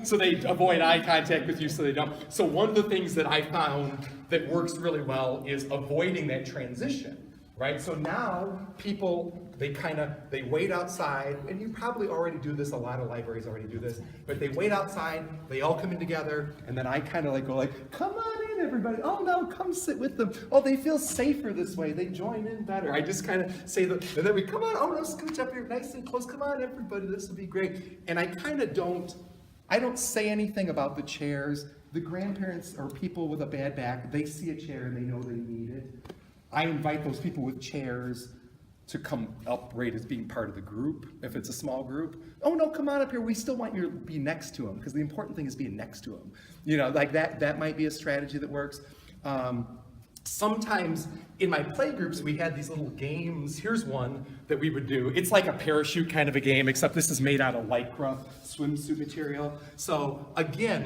Speaker 1: so they avoid eye contact with you so they don't. So one of the things that I found that works really well is avoiding that transition, right? So now people, they wait outside, and you probably already do this, a lot of libraries already do this, but they wait outside, they all come in together, and then I kind of like go like, come on in everybody, oh no, come sit with them, oh they feel safer this way, they join in better. I just kind of say that, and then we come on, oh no, scooch up here nice and close, come on everybody, this will be great. And I kind of don't say anything about the chairs. The grandparents or people with a bad back, they see a chair and they know they need it. I invite those people with chairs to come up right as being part of the group, if it's a small group. Oh no, come on up here, we still want you to be next to them, because the important thing is being next to them. Like that might be a strategy that works. Sometimes in my play groups, we had these little games. Here's one that we would do. It's like a parachute kind of a game, except this is made out of Lycra swimsuit material. So again,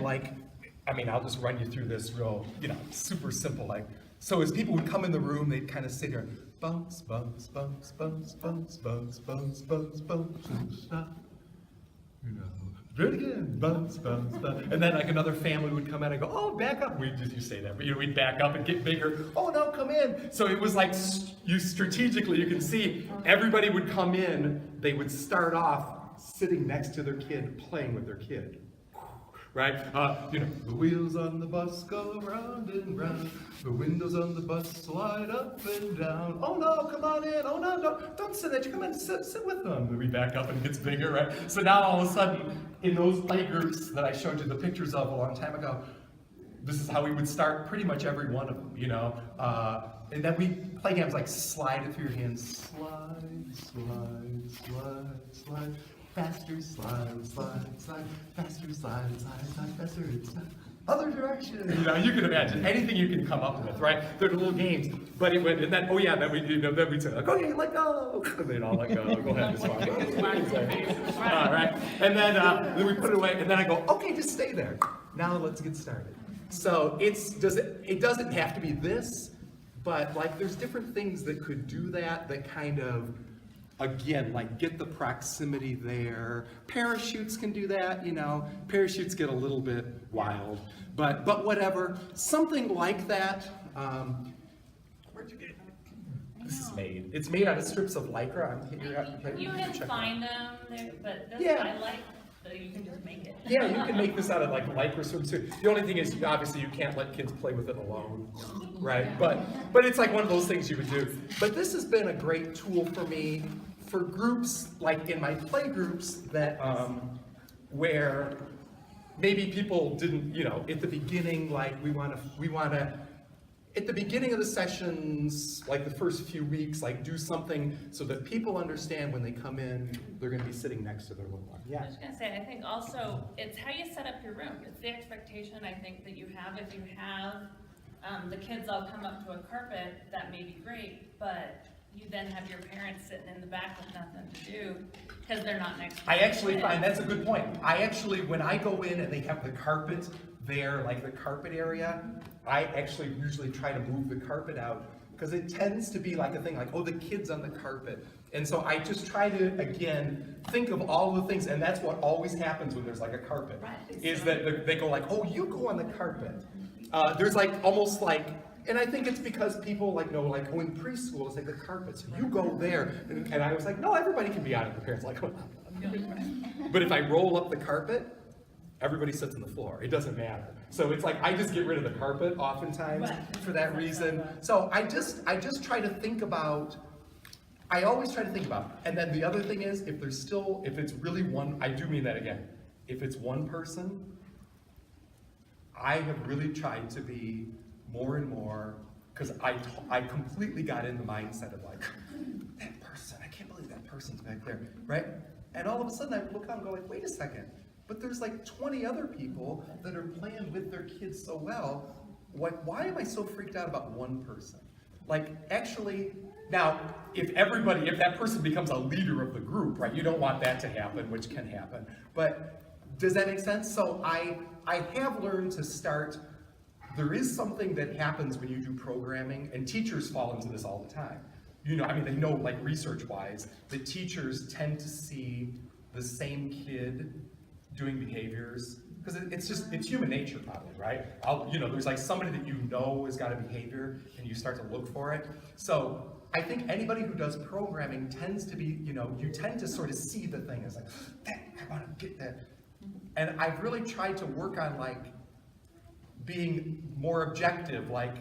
Speaker 1: I'll just run you through this real, super simple. So as people would come in the room, they'd kind of sit here, bounce, bounce, bounce, bounce, bounce, bounce, bounce, bounce, bounce, do it again, bounce, bounce, bounce. And then like another family would come in and go, oh, back up. You say that, but we'd back up and get bigger. Oh, no, come in. So it was like you can see everybody would come in, they would start off sitting next to their kid, playing with their kid. Right? The wheels on the bus go round and round. The windows on the bus slide up and down. Oh no, come on in. Oh no, don't sit there. Come in, sit with them. Then we back up and it gets bigger, right? So now all of a sudden, in those play groups that I showed you the pictures of a long time ago, this is how we would start pretty much every one of them, and then we play games like slide it through your hands. Slide, slide, slide, slide. Faster, slide, slide, slide, faster, slide, slide, slide, faster, slide. Other direction. You can imagine anything you can come up with, right? They're little games, but it went, and then, then we'd say like, okay, let go. And they'd all let go. Go ahead, it's fine. All right, and then we put it away, and then I go, okay, just stay there. Now let's get started. So it doesn't have to be this, but like there's different things that could do that kind of, again, like get the proximity there. Parachutes can do that, you know. Parachutes get a little bit wild, but whatever. Something like that. Where'd you get it? This is made. It's made out of strips of lycra.
Speaker 2: You can find them there, but this
Speaker 1: Yeah.
Speaker 2: I like, that you can just make it.
Speaker 1: Yeah, you can make this out of like lycra strips too. The only thing is, obviously, you can't let kids play with it alone, right? But it's like one of those things you would do. But this has been a great tool for me for groups, like in my play groups that, where maybe people didn't, you know, at the beginning, like we want to, at the beginning of the sessions, like the first few weeks, like do something so that people understand when they come in, they're going to be sitting next to their little one.
Speaker 2: I
Speaker 1: Yeah.
Speaker 2: was gonna say, I think also, it's how you set up your room. It's the expectation, I think, that you have. If you have, the kids all come up to a carpet, that may be great, but you then have your parents sitting in the back with nothing to do, because they're not next to
Speaker 1: I
Speaker 2: their
Speaker 1: actually
Speaker 2: kids.
Speaker 1: find that's a good point. When I go in and they have the carpet there, like the carpet area, I actually usually try to move the carpet out because it tends to be like a thing like, oh, the kid's on the carpet. And so I just try to, again, think of all the things, and that's what always happens when there's like a carpet,
Speaker 2: Right.
Speaker 1: is that they go like, oh, you go on the carpet. There's like, almost like, and I think it's because people like know, like, oh, in preschool, it's like the carpet, so you go there. And I was like, no, everybody can be on it. The parents are like, oh, but if I roll up the carpet, everybody sits on the floor. It doesn't matter. So it's like, I just get rid of the carpet oftentimes for that reason. So I just try to think about, I always try to think about, and then the other thing is, if it's really one, I do mean that again, if it's one person, I have really tried to be more and more, because I completely got in the mindset of like, that person, I can't believe that person's back there, right? And all of a sudden I look out and go like, wait a second, but there's like 20 other people that are playing with their kids so well. Why am I so freaked out about one person? Like, actually, now, if that person becomes a leader of the group, right, you don't want that to happen, which can happen. But does that make sense? So I have learned to start, there is something that happens when you do programming, and teachers fall into this all the time. You know, I mean, they know, like, research-wise, that teachers tend to see the same kid doing behaviors, because it's human nature probably, right? There's like somebody that you know has got a behavior, and you start to look for it. So I think anybody who does programming tends to be, you tend to sort of see the thing as like, I want to get that. And I've really tried to work on like being more objective, like,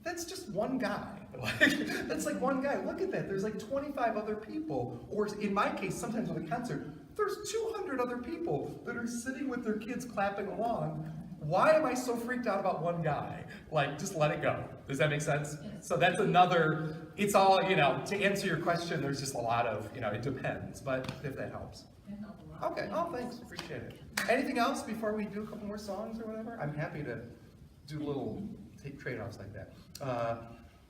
Speaker 1: that's just one guy. Like, that's like one guy. Look at that. There's like 25 other people. Or in my case, sometimes with a concert, there's 200 other people that are sitting with their kids clapping along. Why am I so freaked out about one guy? Like, just let it go. Does that make sense? Yes. So that's another, it's all, to answer your question, there's just a lot of, it depends, but if that helps. Okay, oh, thanks, appreciate it. Anything else before we do a couple more songs or whatever? I'm happy to do little trade-offs like that.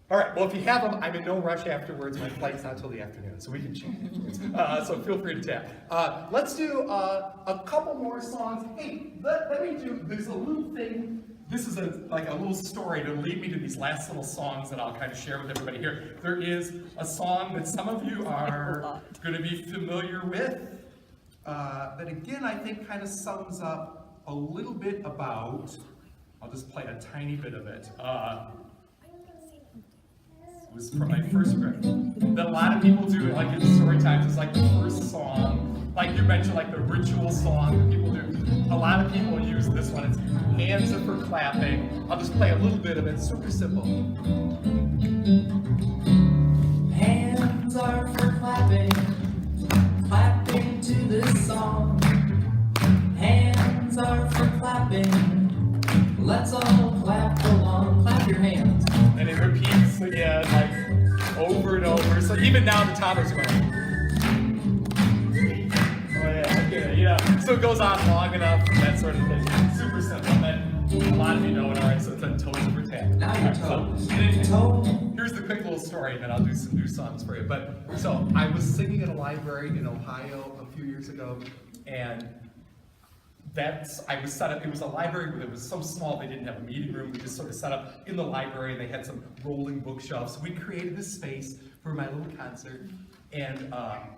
Speaker 1: All right, well, if you have them, I'm in no rush afterwards. My flight's not till the afternoon, so we can chat afterwards. So feel free to tap. Let's do a couple more songs. Hey, let me do, there's a little thing. This is like a little story to lead me to these last little songs that I'll kind of share with everybody here. There is a song that some of you are going to be familiar with, that again, I think kind of sums up a little bit about, I'll just play a tiny bit of it. Was from my first grade. That a lot of people do, like in story times, it's like the first song, like you mentioned, like the ritual song that people do. A lot of people use this one. It's hands are for clapping. I'll just play a little bit of it. Super simple.
Speaker 12: Hands are for clapping, clapping to this song. Hands are for clapping, let's all clap along. Clap your hands.
Speaker 1: And it repeats again, like over and over. So even now the toddlers are going, oh yeah, okay, So it goes on long enough, that sort of thing. Super simple. And then a lot of you know it, all right, so it's on toes over tap.
Speaker 12: Now your toes.
Speaker 1: Here's the quick little story, and then I'll do some new songs for you. But so I was singing at a library in Ohio a few years ago, and
Speaker 8: I was set up, it was a library, but it was so small they didn't have a meeting room. We just sort of set up in the library, and they had some rolling bookshelves. So we created this space for my little concert, and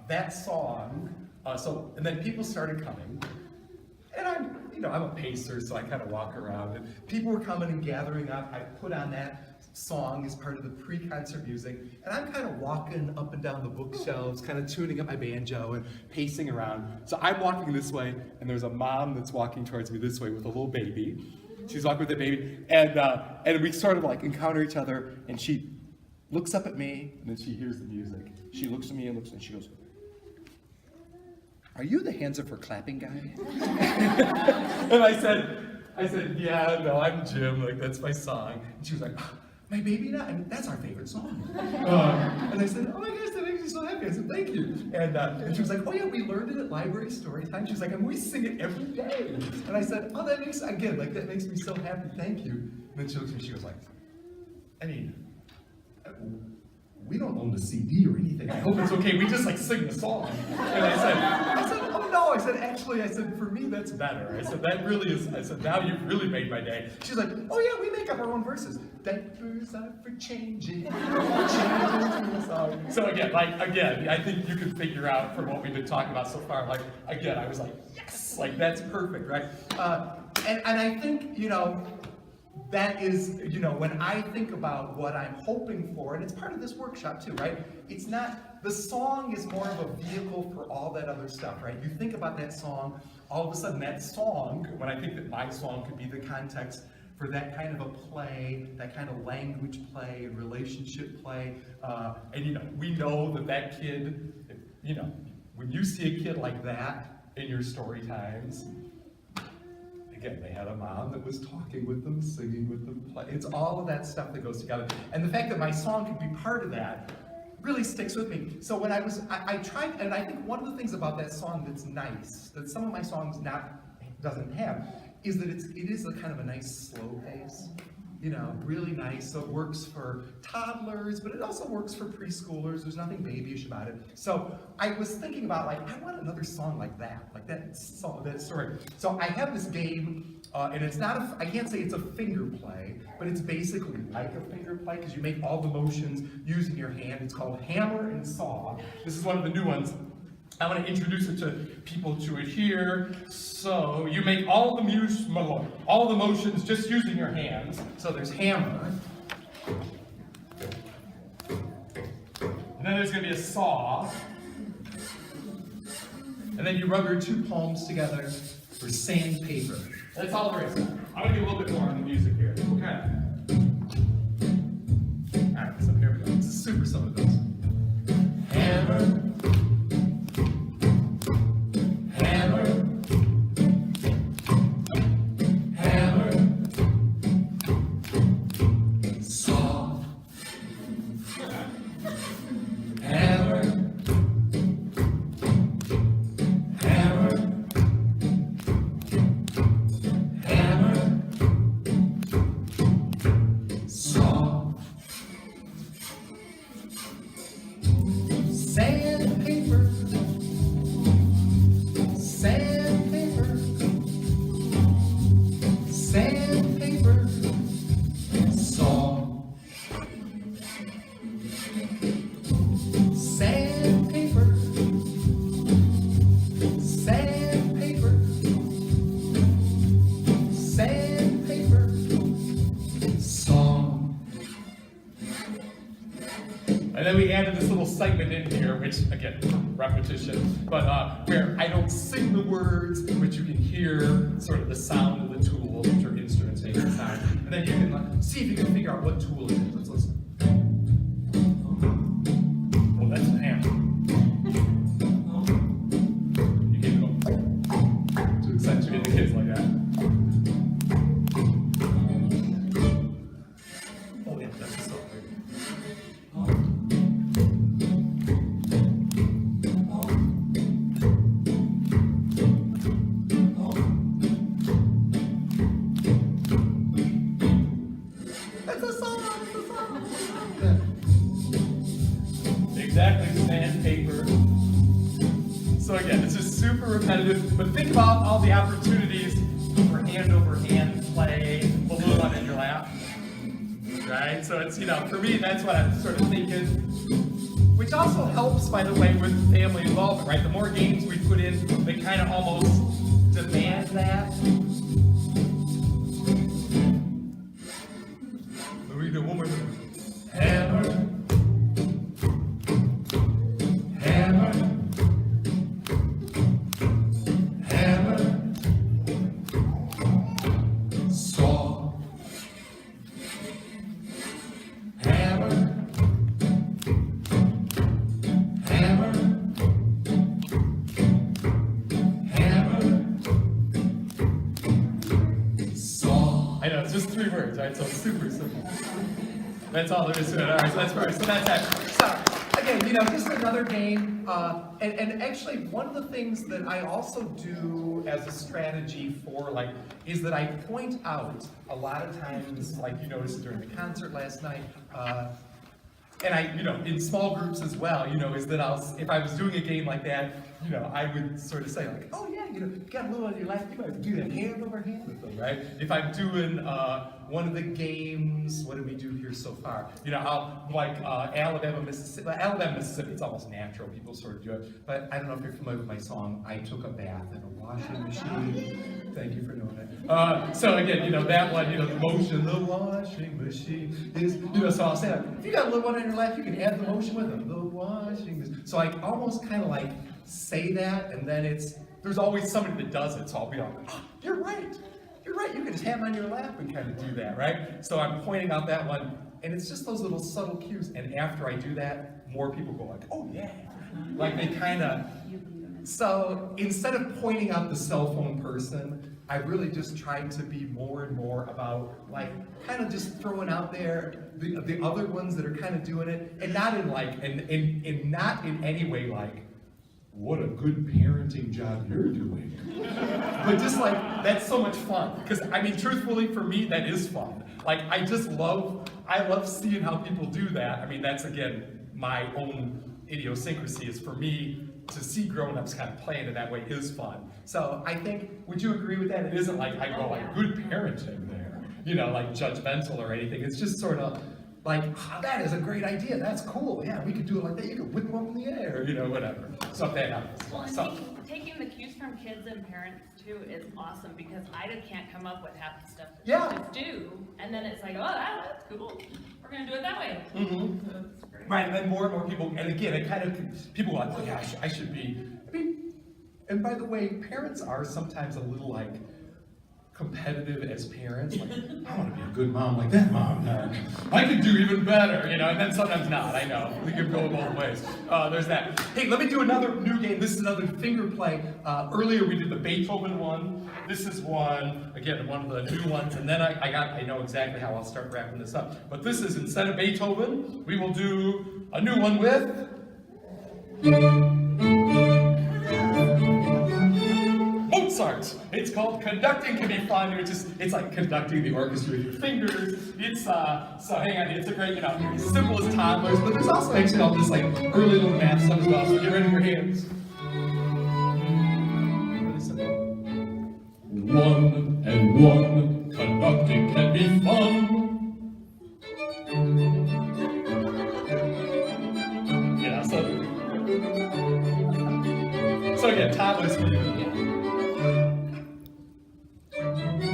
Speaker 8: that song, and then people started coming, and I'm a pacer, so I kind of walk around, and people were coming and gathering up. I put on that song as part of the pre-concert music, and I'm kind of walking up and down the bookshelves, kind of tuning up my banjo and pacing around. So I'm walking this way, and there's a mom that's walking towards me this way with a little baby. She's walking with a baby, and we sort of like encounter each other, and she looks up at me, and then she hears the music. She looks at me and she goes, "Are you the hands are for clapping guy?" And I said, "Yeah, no, I'm Jim, like that's my song." And she was like, "Oh, my baby now?" And that's our favorite song. And I said, "Oh my gosh, that makes me so happy." I said, "Thank you." And she was like, "Oh yeah, we learned it at library story time." She was like, "And we sing it every day." And I said, "Oh, that makes me so happy, thank you." And then she looked at me, she was like, "I mean, we don't own the CD or anything. I hope it's okay. We just like sing the song." And I said, "Oh no." I said, "For me, that's better." I said, "That really is." I said, "Now you've really made my day." She's like, "Oh yeah, we make up our own verses. Diapers are for changing, changing to the song." So again, I think you can figure out from what we've been talking about so far, I was like, yes, that's perfect, right? And I think, that is, when I think about what I'm hoping for, and it's part of this workshop too, right? It's not, the song is more of a vehicle for all that other stuff, right? You think about that song, all of a sudden that song, when I think that my song could be the context for that kind of a play, that kind of language play and relationship play, and we know that kid, when you see a kid like that in your story times, again, they had a mom that was talking with them, singing with them, it's all of that stuff that goes together. And the fact that my song could be part of that really sticks with me. So when I tried, and I think one of the things about that song that's nice, that some of my songs doesn't have, is that it is a kind of a nice slow pace. Really nice. So it works for toddlers, but it also works for preschoolers. There's nothing babyish about it. So I was thinking about I want another song like that story. So I have this game, and it's not I can't say it's a finger play, but it's basically like a finger play because you make all the motions using your hand. It's called Hammer and Saw. This is one of the new ones. I want to introduce it to people to it here. So you make all the motions just using your hands. So there's hammer. And then there's going to be a saw. And then you rub your two palms together for sandpaper. That's all there is. I'm going to get a little bit more on the music here. Okay. All right, so here we go. This is super some of those. Hammer. Segment in here, which again, repetition, but where I don't sing the words, but you can hear sort of the sound of the tools, which are instruments making the sound, and then you can see if you can figure out what tool it is. Let's listen. Well, that's a hammer. You can go to accentuate the kids like that. Oh yeah, that's a saw. Repetitive, but think about all the opportunities So it's, for me, that's what I'm sort of thinking. Which also helps, by the way, with family involvement, right? The more games we put in, they kind of almost demand that. We do one more thing. Hammer, hammer, hammer, saw, hammer, hammer, hammer, saw. I know, it's just 3 words, right? So it's super simple. That's all there is to it. All right, so that's first. So that's that. So again, just another game. And actually, one of the things that I also do as a strategy for is that I point out a lot of times, like you noticed during the concert last night, and I, in small groups as well, is that if I was doing a game like that, I would sort of say like, oh yeah, you got a little on your lap, you might do that hand over hand with them, right? If I'm doing one of the games, what did we do here so far? I'll Alabama, Mississippi, it's almost natural, people sort of do it, but I don't know if you're familiar with my song, I Took a Bath in a Washing Machine. Thank you for knowing it. So again, that one, the motion, the washing machine is, so I'll say, if you got a little one on your lap, you can add the motion with them, the washing machine. So I almost kind of say that, and then there's always somebody that does it, so I'll be like, oh, you're right, you can just have them on your lap and kind of do that, right? So I'm pointing out that one, and it's just those little subtle cues, and after I do that, more people go like, oh yeah, they kind of, so instead of pointing out the cell phone person, I really just tried to be more and more about kind of just throwing out there the other ones that are kind of doing it, and not in and not in any way what a good parenting job you're doing. But just that's so much fun. Because truthfully for me, that is fun. I love seeing how people do that. That's again, my own idiosyncrasy is for me to see grown-ups kind of playing in that way is fun. So I think, would you agree with that? It isn't I go good parenting there, judgmental or anything. It's just sort of that is a great idea. That's cool. Yeah, we could do it like that. You could whip them up in the air, whatever. So if that happens.
Speaker 2: Well, and
Speaker 8: So,
Speaker 2: taking the cues from kids and parents too is awesome because I can't come up with half the stuff that
Speaker 8: Yeah.
Speaker 2: kids do, and then it's like, oh, that's cool. We're gonna do it that way.
Speaker 8: mhm.
Speaker 2: So it's great.
Speaker 8: Right, and then more and more people, and again, it kind of, people go like, oh yeah, I should be, and by the way, parents are sometimes a little competitive as parents, I want to be a good mom like that mom, I could do even better, and then sometimes not, I know, we can go both ways, there's that. Hey, let me do another new game, this is another finger play, earlier we did the Beethoven one, this is one, again, one of the new ones, and then I know exactly how I'll start wrapping this up, but this is, instead of Beethoven, we will do a new one with Mozart. It's called Conducting Can Be Fun, which is, it's like conducting the orchestra with your fingers. It's, so hang on, it's a great, as simple as toddlers, but there's also actually all this early little math stuff as well, so get ready with your hands. One and one, conducting can be fun. So again, toddlers can do it.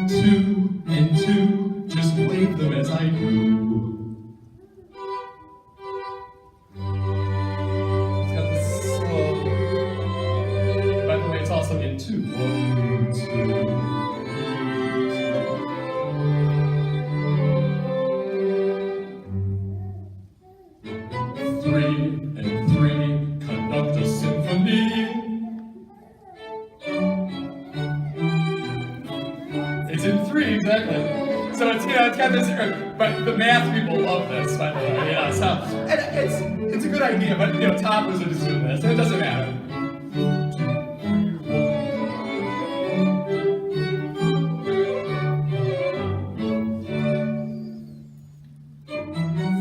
Speaker 8: Two and two, just wave them as I do. It's got the slow. By the way, it's also in two. 1, 2. 3 and 3, conduct a symphony. It's in 3, exactly. So it's, it's got this, but the math people love this, by the way, so, and it's a good idea, but, toddlers are just doing this, so it doesn't matter.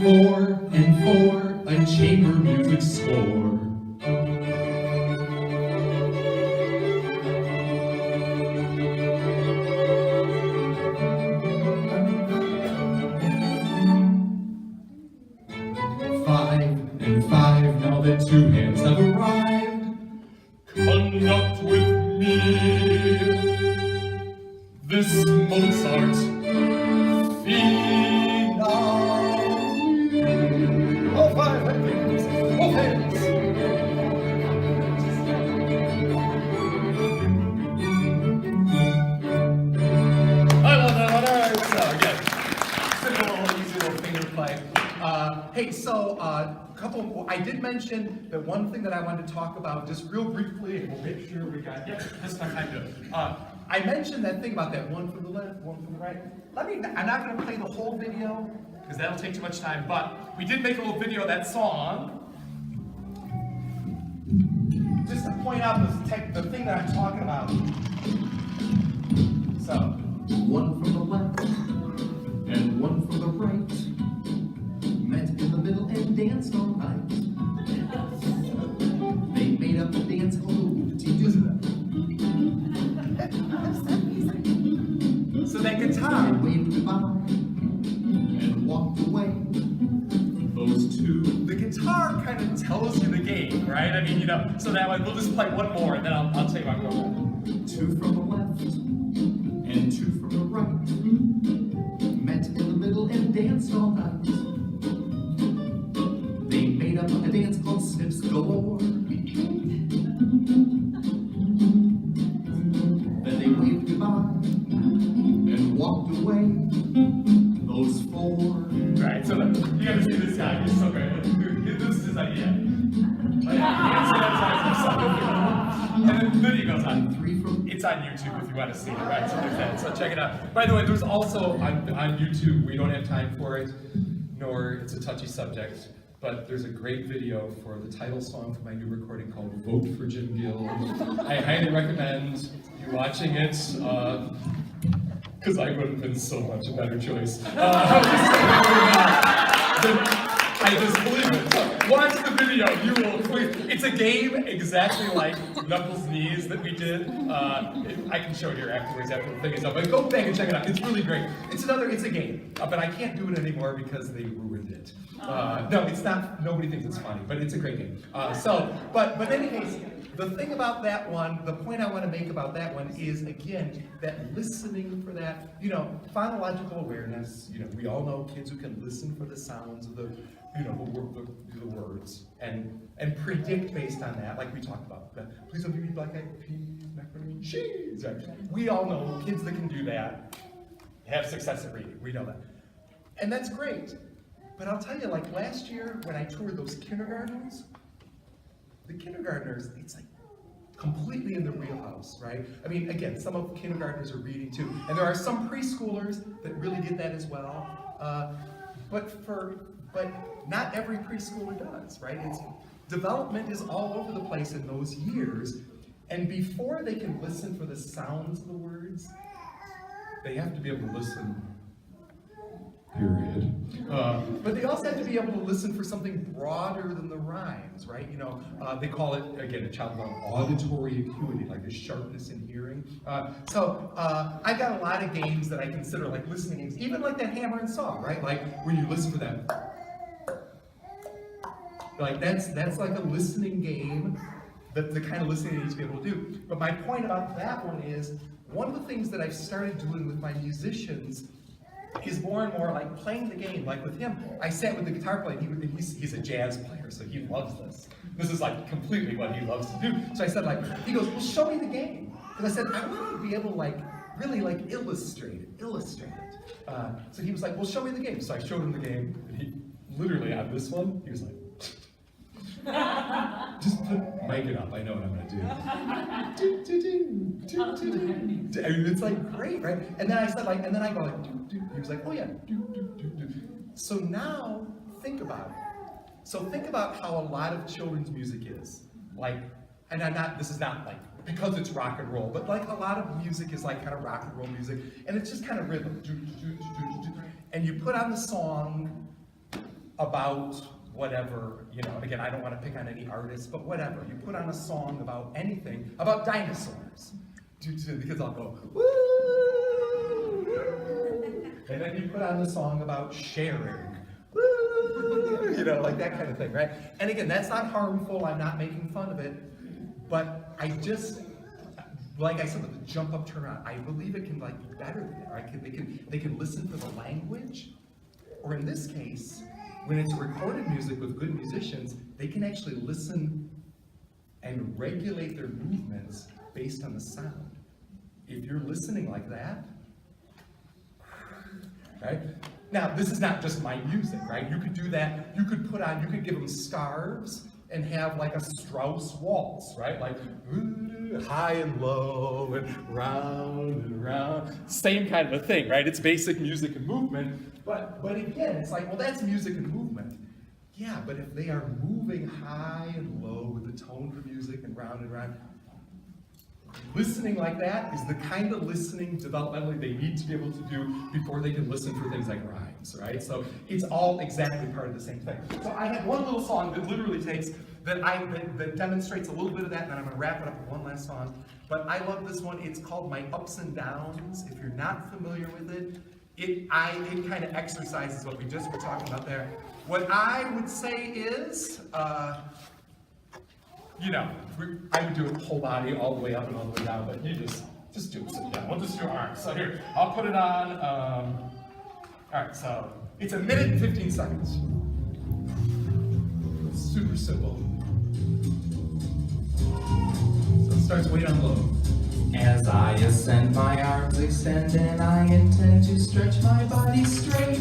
Speaker 8: 4 and 4, a chamber music score. and 5 now that 2 hands have arrived.
Speaker 4: Conduct with me this Mozart
Speaker 8: Phenom. All 5 hands, both hands. I love that one. All right, so again, simple, easy little finger play. Hey, so I did mention that one thing that I wanted to talk about just real briefly, and we'll make sure we got this time to do. I mentioned that thing about that one from the left, one from the right. I'm not going to play the whole video because that'll take too much time. But we did make a little video of that song, just to point out the thing that I'm talking about. So, one from the left and one from the right met in the middle and danced all night. They made up a dance called T-Do. So that guitar waved goodbye and walked away. Those two. The guitar kind of tells you the game, right? I mean, so that way we'll just play one more and then I'll tell you about it. 2 from the left and 2 from the right met in the middle and danced all night. They made up a dance called Snips Galore. Then they waved goodbye and walked away. Those 4. Right, so you gotta see this guy, he's so great. This is his idea. And then the video goes on. It's on YouTube if you want to see it, right? So there's that. So check it out. By the way, there's also on YouTube, we don't have time for it, nor it's a touchy subject, but there's a great video for the title song for my new recording called Vote for Jim Gill. I highly recommend you watching it, because I would have been so much a better choice. I just believe it. So watch the video, you will please. It's a game exactly like Knuckles' Knees that we did. I can show it here afterwards after the thing is up, but go back and check it out. It's really great. It's a game, but I can't do it anymore because they ruined it. No, it's not, nobody thinks it's funny, but it's a great game. But in any case, the thing about that one, the point I want to make about that one is, again, that listening for that, phonological awareness, we all know kids who can listen for the sounds of the words and predict based on that, like we talked about. Please don't give me black-eyed peas, macaroni and cheese. We all know kids that can do that have success at reading. We know that. And that's great. But I'll tell you, like last year when I toured those kindergartens, the kindergartners, it's like completely in the wheelhouse, right? I mean, again, some of the kindergartners are reading too, and there are some preschoolers that really get that as well. But not every preschooler does, right? Development is all over the place in those years, and before they can listen for the sounds of the words, they have to be able to listen. Period. But they also have to be able to listen for something broader than the rhymes, right? They call it, again, a child called auditory acuity, like the sharpness in hearing. So I got a lot of games that I consider like listening games, even like that hammer and saw, right? Like when you listen for that. Like that's like a listening game, the kind of listening you need to be able to do. But my point about that one is, one of the things that I've started doing with my musicians is more and more like playing the game. Like with him, I sat with the guitar player, and he's a jazz player, so he loves this. This is like completely what he loves to do. So I said he goes, well, show me the game. Because I said, I want to be able to really illustrate it. So he was like, well, show me the game. So I showed him the game, and he literally on this one, he was like, just mic it up, I know what I'm gonna do. I mean, it's like great, right? And then I said and then I go he was like, oh yeah, So now, think about it. So think about how a lot of children's music is. This is not because it's rock and roll, but a lot of music is kind of rock and roll music, and it's just kind of rhythm. And you put on the song about whatever, again, I don't want to pick on any artist, but whatever. You put on a song about anything, about dinosaurs, because I'll go, woo! And then you put on the song about sharing, woo!
Speaker 1: you know, like that kind of thing, right? And again, that's not harmful, I'm not making fun of it, but I just, like I said, with the jump up, turn around, I believe it can like be better than that, right? They can listen for the language, or in this case, when it's recorded music with good musicians, they can actually listen and regulate their movements based on the sound. If you're listening like that, right? Now, this is not just my music, right? You could do that, you could give them scarves and have like a Strauss waltz, right? Like high and low and round. Same kind of a thing, right? It's basic music and movement, but again, it's like, well, that's music and movement. Yeah, but if they are moving high and low with the tone for music and round, listening like that is the kind of listening developmentally they need to be able to do before they can listen for things like rhymes, right? So it's all exactly part of the same thing. So I have one little song that literally takes, that demonstrates a little bit of that, and then I'm gonna wrap it up with one last song. But I love this one, it's called My Ups and Downs. If you're not familiar with it, it kind of exercises what we just were talking about there. What I would say is, you know, I would do it whole body all the way up and all the way down, but you just do it sit down. We'll just do arms. So here, I'll put it on. All right, so it's 1 minute and 15 seconds. It's super simple. So it starts way down low.
Speaker 12: As I ascend, my arms extend, and I intend to stretch my body straight.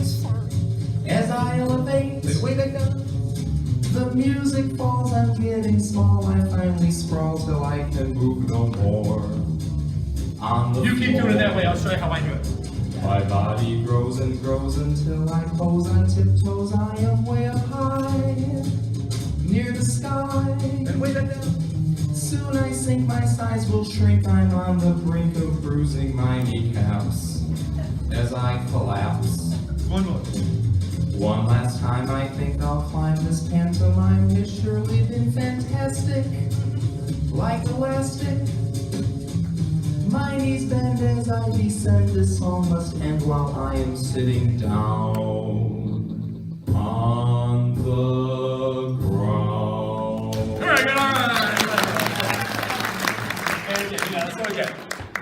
Speaker 12: As I elevate,
Speaker 1: Way back down.
Speaker 12: the music falls, I'm getting small, I finally sprawl till I can move no more. On the
Speaker 1: You keep
Speaker 12: floor,
Speaker 1: doing it that way, I'll show you how I do it.
Speaker 12: my body grows and grows until I pose on tiptoes. I am way up high, near the sky.
Speaker 1: And way back down.
Speaker 12: Soon I sink, my size will shrink. I'm on the brink of bruising my kneecaps as I collapse.
Speaker 1: One more.
Speaker 12: One last time, I think I'll climb this pantomime. It's surely been fantastic, like elastic. My knees bend as I descend. This song must end while I am sitting down on the ground.
Speaker 1: Very good, all right. And again, yeah, so again,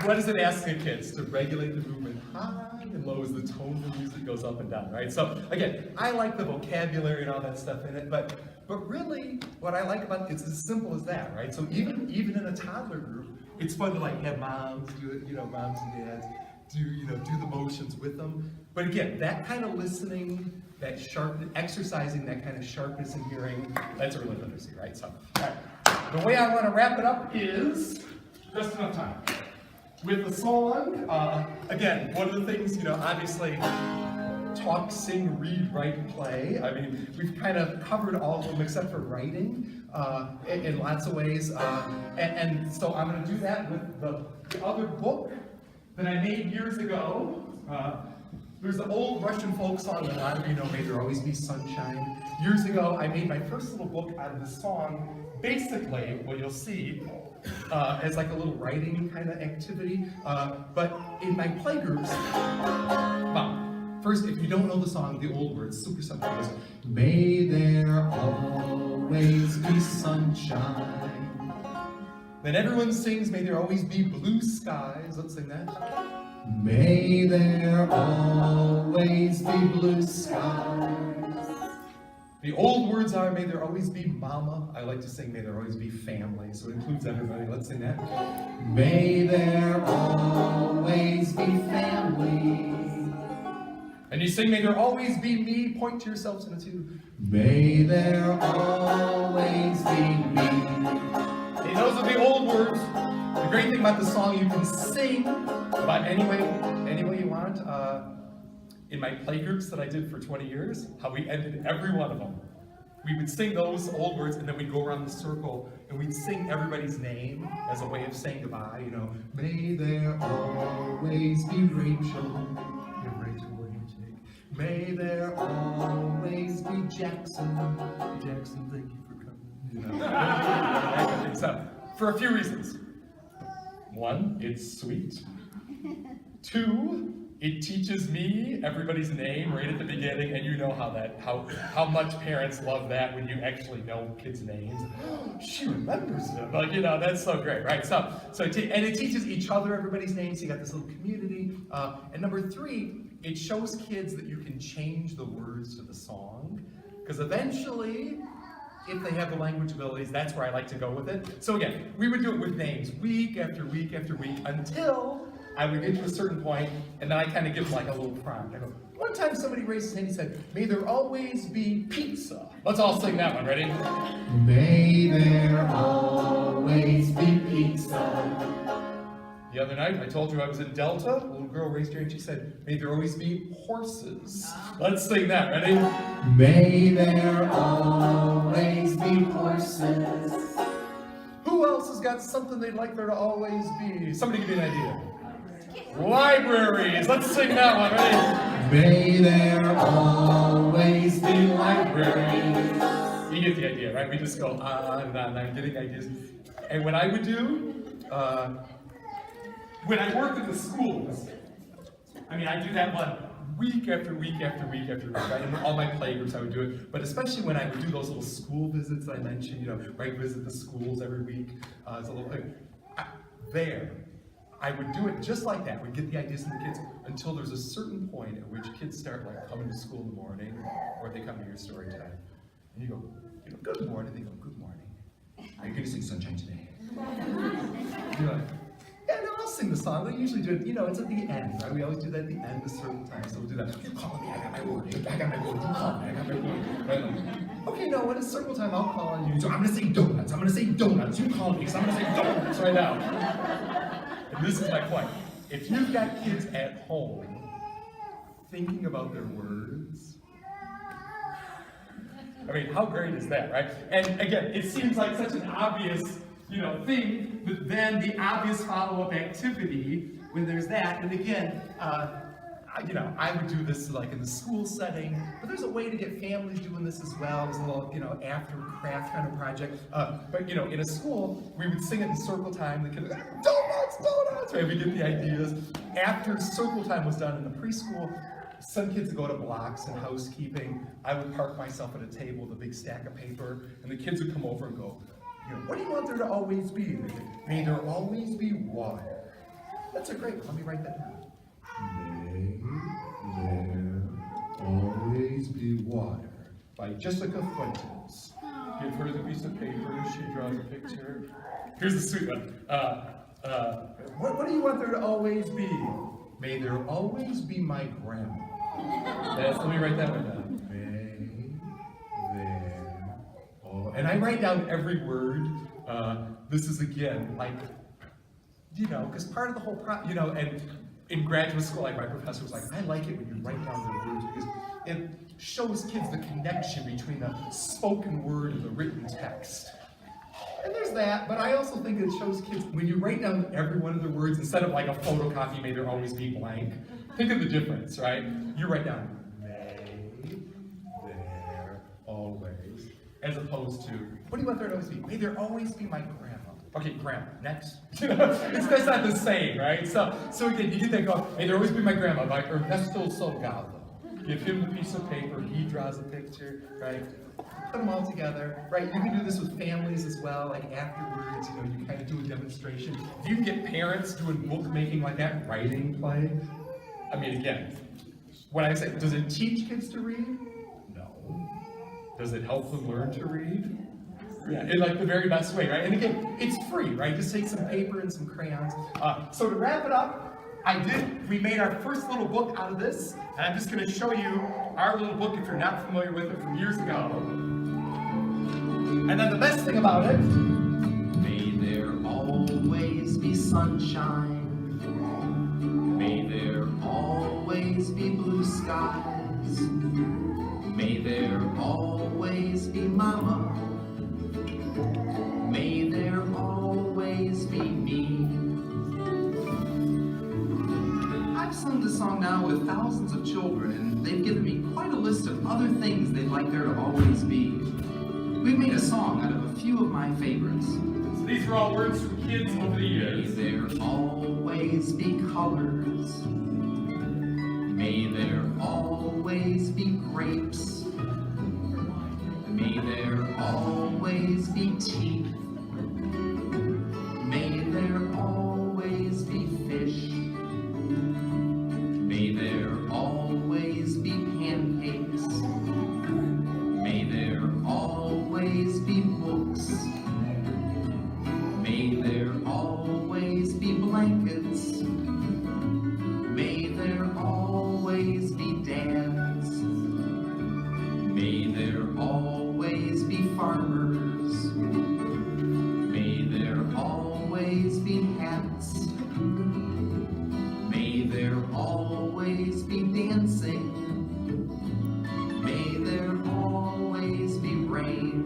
Speaker 1: what is it asking kids? To regulate the movement high and low as the tone of the music goes up and down, right? So again, I like the vocabulary and all that stuff in it, but really, what I like about it's as simple as that, right? So even in a toddler group, it's fun to like have moms do it, you know, moms and dads do the motions with them. But again, that kind of listening, that exercising that kind of sharpness in hearing, that's really literacy, right? So, all right. The way I want to wrap it up is just enough time. With the song, again, one of the things, you know, obviously, talk, sing, read, write, and play. I mean, we've kind of covered all of them except for writing in lots of ways. And so I'm going to do that with the other book that I made years ago. There's an old Russian folk song that a lot of you know, May There Always Be Sunshine. Years ago, I made my first little book out of this song. Basically, what you'll see as like a little writing kind of activity. But in my playgroups, well, first, if you don't know the song, the old words, super simple. It goes, may there always be sunshine. Then everyone sings, may there always be blue skies. Let's sing that. May there always be blue skies. The old words are, may there always be mama. I like to sing, may there always be family. So it includes everybody. Let's sing that. May there always be family. And you sing, may there always be me. Point to yourselves in a two. May there always be me. Okay, those are the old words. The great thing about the song, you can sing about any way you want. In my playgroups that I did for 20 years, how we ended every one of them. We would sing those old words, and then we'd go around the circle, and we'd sing everybody's name as a way of saying goodbye. You know, may there always be Rachel. May there always be Jackson. Jackson, thank you for coming. You know, so, for a few reasons. One, it's sweet. Two,
Speaker 8: it teaches me everybody's name right at the beginning, and you know how much parents love that when you actually know kids' names. She remembers them, like, you know, that's so great, right? And it teaches each other everybody's names, so you got this little community. And number 3, it shows kids that you can change the words to the song, because eventually, if they have the language abilities, that's where I like to go with it. So again, we would do it with names week after week after week until I would get to a certain point, and then I kind of give like a little prompt. I go, one time somebody raised his hand, he said, "May there always be pizza." Let's all sing that one, ready? May there always be pizza. The other night, I told you I was in Delta. A little girl raised her hand, she said, "May there always be horses." Let's sing that, ready? May there always be horses. Who else has got something they'd like there to always be? Somebody give me an idea. Libraries. Let's sing that one, ready? May there always be libraries. You get the idea, right? We just go on and on, I'm getting ideas. And what I would do, when I worked in the schools, I mean, I do that one week after week after week after week, right? In all my play groups, I would do it. But especially when I would do those little school visits I mentioned, you know, right, visit the schools every week. It's a little thing. I would do it just like that. We'd get the ideas from the kids until there's a certain point at which kids start like coming to school in the morning, or they come to your story time. And you go, "Good morning." They go, "Good morning. Are you going to sing Sunshine today?" You're like, "Yeah, no, I'll sing the song." We usually do it, you know, it's at the end, right? We always do that at the end of certain times, so we'll do that. "You call me, I got my word. I got my word. You call me, I got my word." Right? Like, okay, no, when it's circle time, I'll call on you. So I'm going to say donuts. I'm going to say donuts. You call me, because I'm going to say donuts right now. And this is my point. If you've got kids at home thinking about their words, I mean, how great is that, right? And again, it seems like such an obvious, you know, thing, but then the obvious follow-up activity when there's that, and again, I would do this like in the school setting, but there's a way to get families doing this as well. There's a little, you know, after craft kind of project. But you know, in a school, we would sing it in circle time. The kids would go, "Donuts, donuts!" Right? We get the ideas. After circle time was done in the preschool, some kids would go to blocks and housekeeping. I would park myself at a table with a big stack of paper, and the kids would come over and go, you know, "What do you want there to always be?" And they say, "May there always be water." That's a great one. Let me write that down. May there always be water, by Jessica Fuentes. Give her the piece of paper, she draws a picture. Here's the sweet one. What do you want there to always be? May there always be my grandma. Let me write that one down. May there, and I write down every word. This is again, like, you know, because part of the whole you know, and in graduate school, like my professor was like, "I like it when you write down the words because it shows kids the connection between the spoken word and the written text." And there's that, but I also think it shows kids, when you write down every one of the words, instead of like a photocopy, "May there always be blank," think of the difference, right? You write down, "May there always," as opposed to, "What do you want there to always be?" "May there always be my grandma." Okay, grandma, next. That's not the same, right? So again, you get that going, "May there always be my grandma," by Ernesto Salgado. Give him the piece of paper, he draws a picture, right? Put them all together, right? You can do this with families as well, like afterwards, you know, you kind of do a demonstration. If you can get parents doing bookmaking like that, writing play, I mean, again, when I say, does it teach kids to read? No. Does it help them learn to read? Yeah, in like the very best way, right? And again, it's free, right? Just take some paper and some crayons. So to wrap it up, we made our first little book out of this, and I'm just going to show you our little book if you're not familiar with it from years ago. And then the best thing about it, may there always be sunshine, may there always be blue skies, may there always be mama, may there always be me. I've sung this song now with thousands of children, and they've given me quite a list of other things they'd like there to always be. We've made a song out of a few of my favorites. So these are all words from kids over the years. May there always be colors.
Speaker 12: May there always be grapes. May there always be teeth. May there always be fish. May there always be pancakes. May there always be books. May there always be blankets. May there always be dads. May there always be farmers. May there always be hats. May there always be dancing. May there always be rain.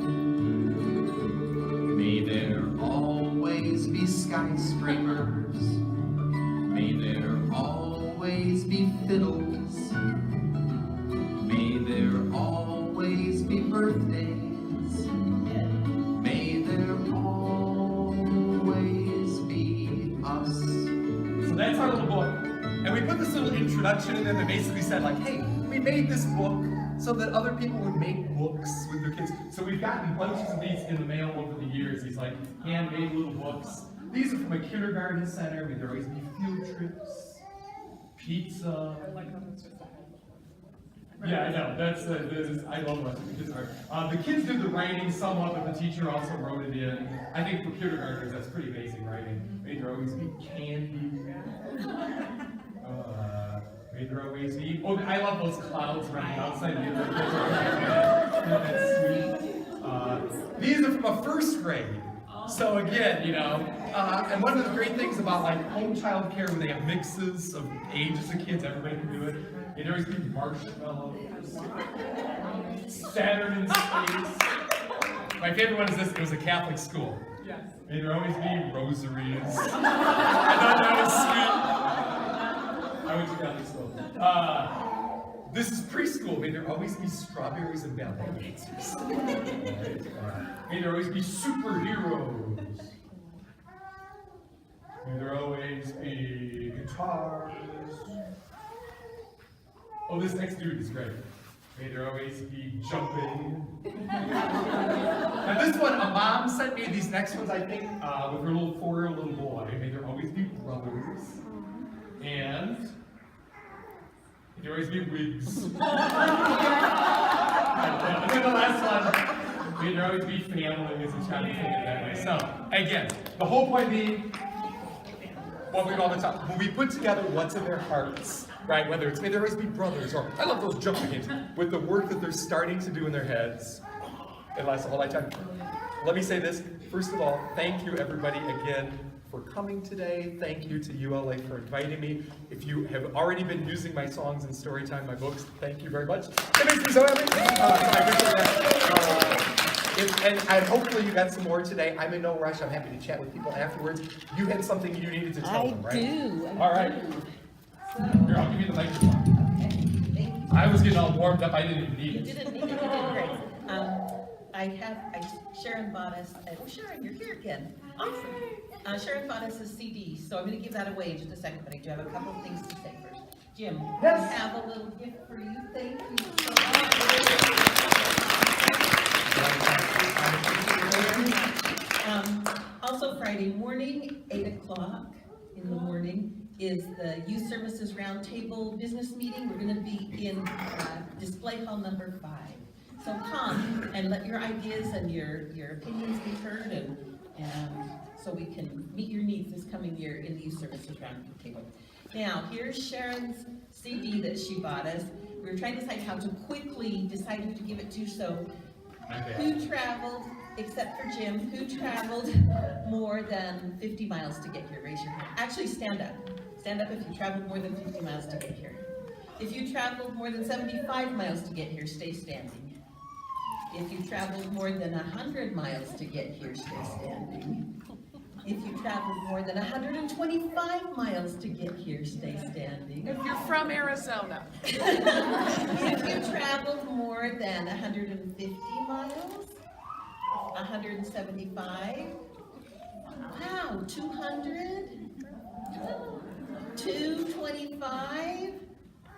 Speaker 12: May there always be skyscrapers. May there always be fiddles. May there always be birthdays. May there always be us.
Speaker 8: So that's our little book. And we put this little introduction in there that basically said like, hey, we made this book so that other people would make books with their kids. So we've gotten bunches of these in the mail over the years, these like handmade little books. These are from a kindergarten center. May there always be field trips, pizza.
Speaker 10: I like how it's just a head.
Speaker 8: Yeah, I know. I love watching the kids art. The kids did the writing somewhat, but the teacher also wrote it in. I think for kindergartners, that's pretty amazing writing. May there always be candy. May there always be. Oh, I love those clouds running outside the other That's sweet. These are from a first grade. So again, and one of the great things about like home child care when they have mixes of ages of kids, everybody can do it. May there always be marshmallows, Saturn in space. My favorite one is this, it was a Catholic school.
Speaker 10: Yes.
Speaker 8: May there always be rosaries. I thought that was sweet. I went to Catholic school. This is preschool. May there always be strawberries and ballet dancers. May there always be superheroes. May there always be guitars. Oh, this next dude is great. May there always be jumping. Now this one, a mom sent me these next ones, I think, with her little 4-year-old little boy. May there always be brothers. And may there always be wigs. And then the last one, may there always be families and trying to think it that way. So, again, the whole point being, what we all the time, when we put together what's in their hearts, right? Whether it's may there always be brothers, or I love those jumping games, with the work that they're starting to do in their heads, it lasts a whole lifetime. Let me say this, first of all, thank you everybody again for coming today. Thank you to ULA for inviting me. If you have already been using my songs in Storytime, my books, thank you very much. It makes me so happy. And hopefully you got some more today. I'm in no rush. I'm happy to chat with people afterwards. You had something you needed to tell them, right?
Speaker 6: I do.
Speaker 8: All right. Here, I'll give you the microphone. I was getting all warmed up. I didn't even need it.
Speaker 6: You did great. Sharon bought us, oh Sharon, you're here again. Awesome. Sharon bought us a CD, so I'm going to give that away in just a second, but I do have a couple of things to say first. Jim,
Speaker 8: yes.
Speaker 6: We have a little gift for you. Thank you so much. Also Friday morning, 8 o'clock in the morning, is the Youth Services Roundtable Business Meeting. We're going to be in Display Hall number 5. So come and let your ideas and your opinions be heard, and so we can meet your needs this coming year in the Youth Services Roundtable. Now, here's Sharon's CD that she bought us. We were trying to decide how to quickly decide who to give it to, so who traveled, except for Jim, who traveled more than 50 miles to get here? Raise your hand. Actually, stand up. Stand up if you traveled more than 50 miles to get here. If you traveled more than 75 miles to get here, stay standing. If you traveled more than 100 miles to get here, stay standing. If you traveled more than 125 miles to get here, stay standing.
Speaker 10: If you're from Arizona.
Speaker 6: If you traveled more than 150 miles, 175, wow, 200, 225,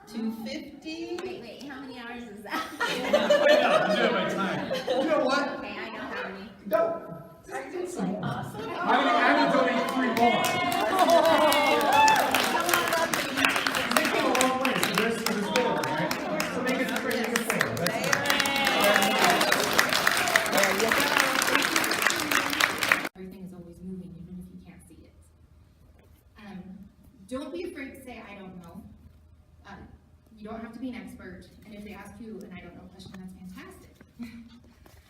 Speaker 6: 250.
Speaker 7: Wait, how many hours is that?
Speaker 8: I know, you do it by time.
Speaker 1: You know what?
Speaker 7: Okay, I know how many.
Speaker 1: No.
Speaker 6: Awesome.
Speaker 1: I would donate 3 more. They came a long way, so there's 4, right? So make it 3, make it 4. That's
Speaker 7: Everything is always moving, even if you can't see it. Don't be afraid to say, I don't know. You don't have to be an expert, and if they ask you an I don't know question, that's fantastic.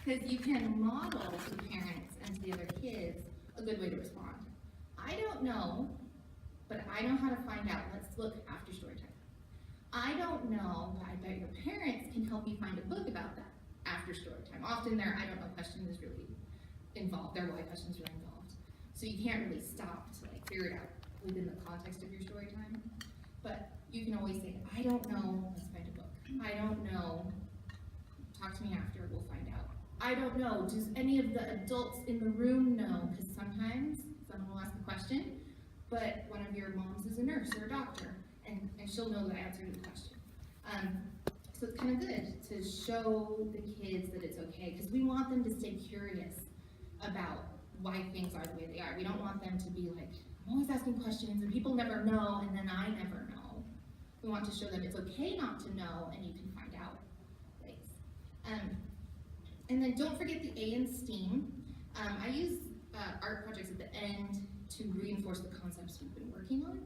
Speaker 7: Because you can model to the parents and to the other kids a good way to respond. I don't know, but I know how to find out. Let's look after story time. I don't know, but I bet your parents can help you find a book about that after story time. Often their I don't know question is really involved, their why question is really involved. So you can't really stop to like figure it out within the context of your story time. But you can always say, I don't know, let's find a book. I don't know, talk to me after, we'll find out. I don't know, does any of the adults in the room know? Because sometimes someone will ask a question, but one of your moms is a nurse or a doctor, and she'll know the answer to the question. So it's kind of good to show the kids that it's okay, because we want them to stay curious about why things are the way they are. We don't want them to be like, I'm always asking questions and people never know and then I never know. We want to show them it's okay not to know and you can find out ways. And then don't forget the A in STEAM. I use art projects at the end to reinforce the concepts we've been working on.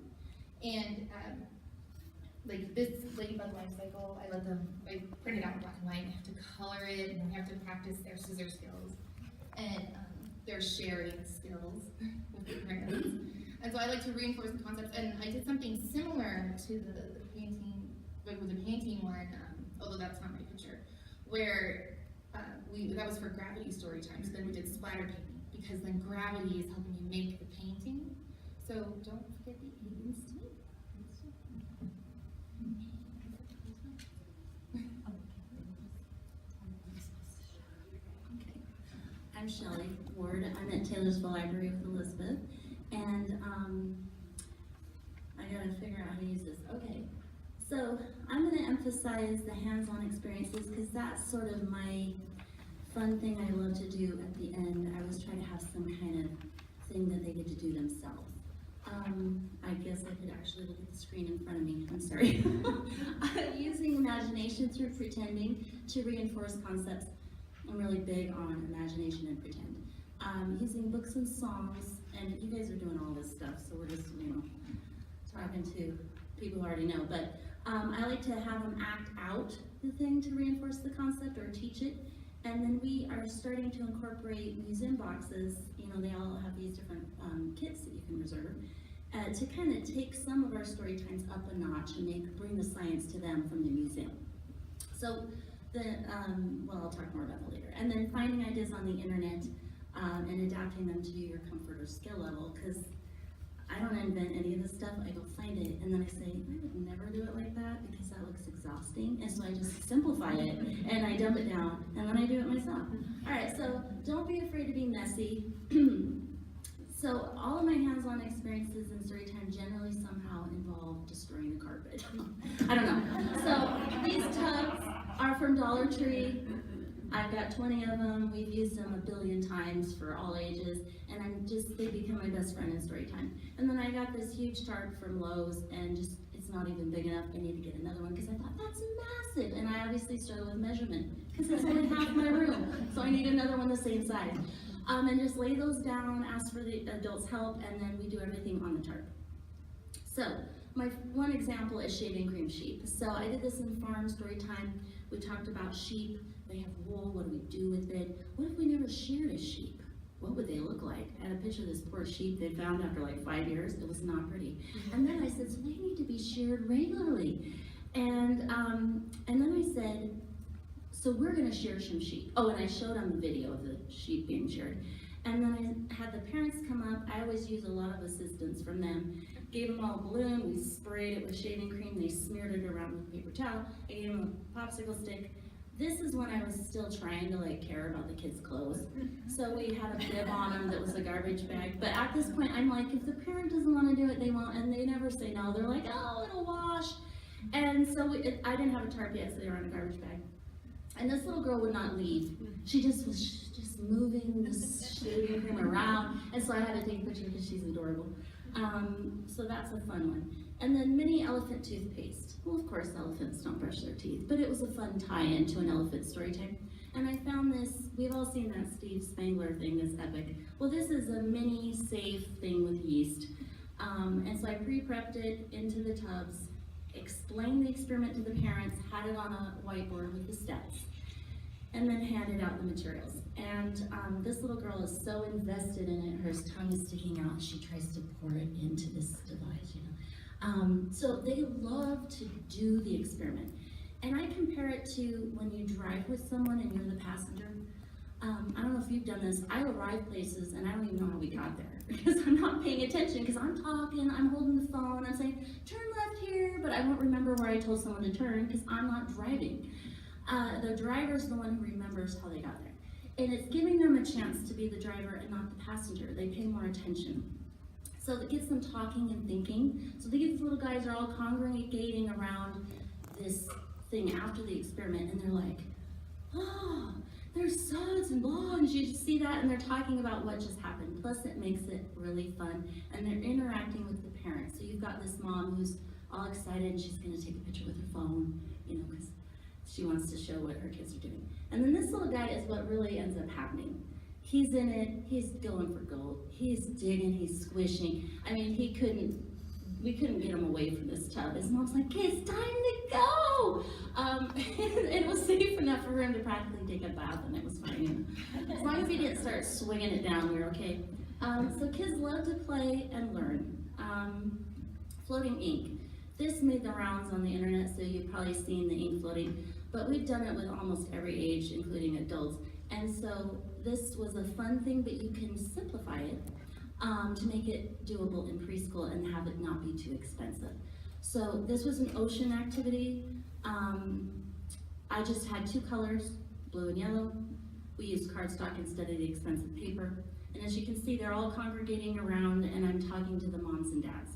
Speaker 7: And like this ladybug life cycle, I print it out in black and white. I have to color it and they have to practice their scissor skills and their sharing skills with the crayons. And so I like to reinforce the concepts, and I did something similar to the painting, like with the painting one, although that's not my picture, where that was for gravity story time, so then we did splatter painting, because then gravity is helping you make the painting. So don't forget the A in STEAM.
Speaker 13: I'm Shelley Ward. I'm at Taylorsville Library with Elizabeth, and I gotta figure out how to use this. Okay, so I'm gonna emphasize the hands-on experiences because that's sort of my fun thing I love to do at the end. I always try to have some kind of thing that they get to do themselves. I guess I could actually look at the screen in front of me. I'm sorry. Using imagination through pretending to reinforce concepts. I'm really big on imagination and pretend. Using books and songs, and you guys are doing all this stuff, so we're just, talking to people who already know, but I like to have them act out the thing to reinforce the concept or teach it, and then we are starting to incorporate museum boxes, they all have these different kits that you can reserve, to kind of take some of our story times up a notch and bring the science to them from the museum. So I'll talk more about that later. And then finding ideas on the internet and adapting them to your comfort or skill level, because I don't invent any of this stuff. I go find it and then I say, I would never do it like that because that looks exhausting. And so I just simplify it and I dump it down and then I do it myself. All right, so don't be afraid to be messy. So all of my hands-on experiences in storytime generally somehow involve destroying the carpet. I don't know. So these tubs are from Dollar Tree. I've got 20 of them. We've used them a billion times for all ages, and they become my best friend in storytime. And then I got this huge tarp from Lowe's, and it's not even big enough. I need to get another one because I thought that's massive, and I obviously struggle with measurement because it's only half my room, so I need another one the same size. And just lay those down, ask for the adults' help, and then we do everything on the tarp. So my one example is shaving cream sheep. So I did this in farm story time. We talked about sheep. They have wool. What do we do with it? What if we never sheared a sheep? What would they look like? I had a picture of this poor sheep they found after like 5 years. It was not pretty. And then I said, so they need to be sheared regularly. And then I said, so we're gonna shear some sheep. Oh, and I showed them the video of the sheep being sheared. And then I had the parents come up. I always use a lot of assistance from them. Gave them all a balloon, we sprayed it with shaving cream, they smeared it around with a paper towel. I gave them a popsicle stick. This is when I was still trying to care about the kids' clothes. So we had a bib on them that was a garbage bag. But at this point, I'm like, if the parent doesn't want to do it, they won't, and they never say no. They're like, oh, it'll wash. And so I didn't have a tarp yet, so they were in a garbage bag. And this little girl would not leave. She just was just moving this shaving cream around, and so I had to take a picture because she's adorable. So that's a fun one. And then mini elephant toothpaste. Well, of course, elephants don't brush their teeth, but it was a fun tie-in to an elephant story time. And I found this, we've all seen that Steve Spangler thing, that's epic. Well, this is a mini safe thing with yeast. And so I pre-prepped it into the tubs, explained the experiment to the parents, had it on a whiteboard with the steps, and then handed out the materials. And this little girl is so invested in it, her tongue is sticking out, she tries to pour it into this device, you know. So they love to do the experiment. And I compare it to when you drive with someone and you're the passenger. I don't know if you've done this, I arrive places and I don't even know how we got there because I'm not paying attention, because I'm talking, I'm holding the phone, I'm saying, turn left here, but I won't remember where I told someone to turn because I'm not driving. The driver's the one who remembers how they got there. And it's giving them a chance to be the driver and not the passenger. They pay more attention. So it gets them talking and thinking. So these little guys are all congregating around this thing after the experiment, and they're like, oh, there's suds and blah, and you see that, and they're talking about what just happened. Plus it makes it really fun, and they're interacting with the parents. So you've got this mom who's all excited, and she's gonna take a picture with her phone, you know, because she wants to show what her kids are doing. And then this little guy is what really ends up happening. He's in it, he's going for gold, he's digging, he's squishing. I mean, we couldn't get him away from this tub. His mom's like, okay, it's time to go. It was safe enough for him to practically take a bath, and it was fine. As long as he didn't start swinging it down, we were okay. So kids love to play and learn. Floating ink. This made the rounds on the internet, so you've probably seen the ink floating, but we've done it with almost every age, including adults. And so this was a fun thing, but you can simplify it to make it doable in preschool and have it not be too expensive. So this was an ocean activity. I just had 2 colors, blue and yellow. We used cardstock instead of the expensive paper. And as you can see, they're all congregating around, and I'm talking to the moms and dads.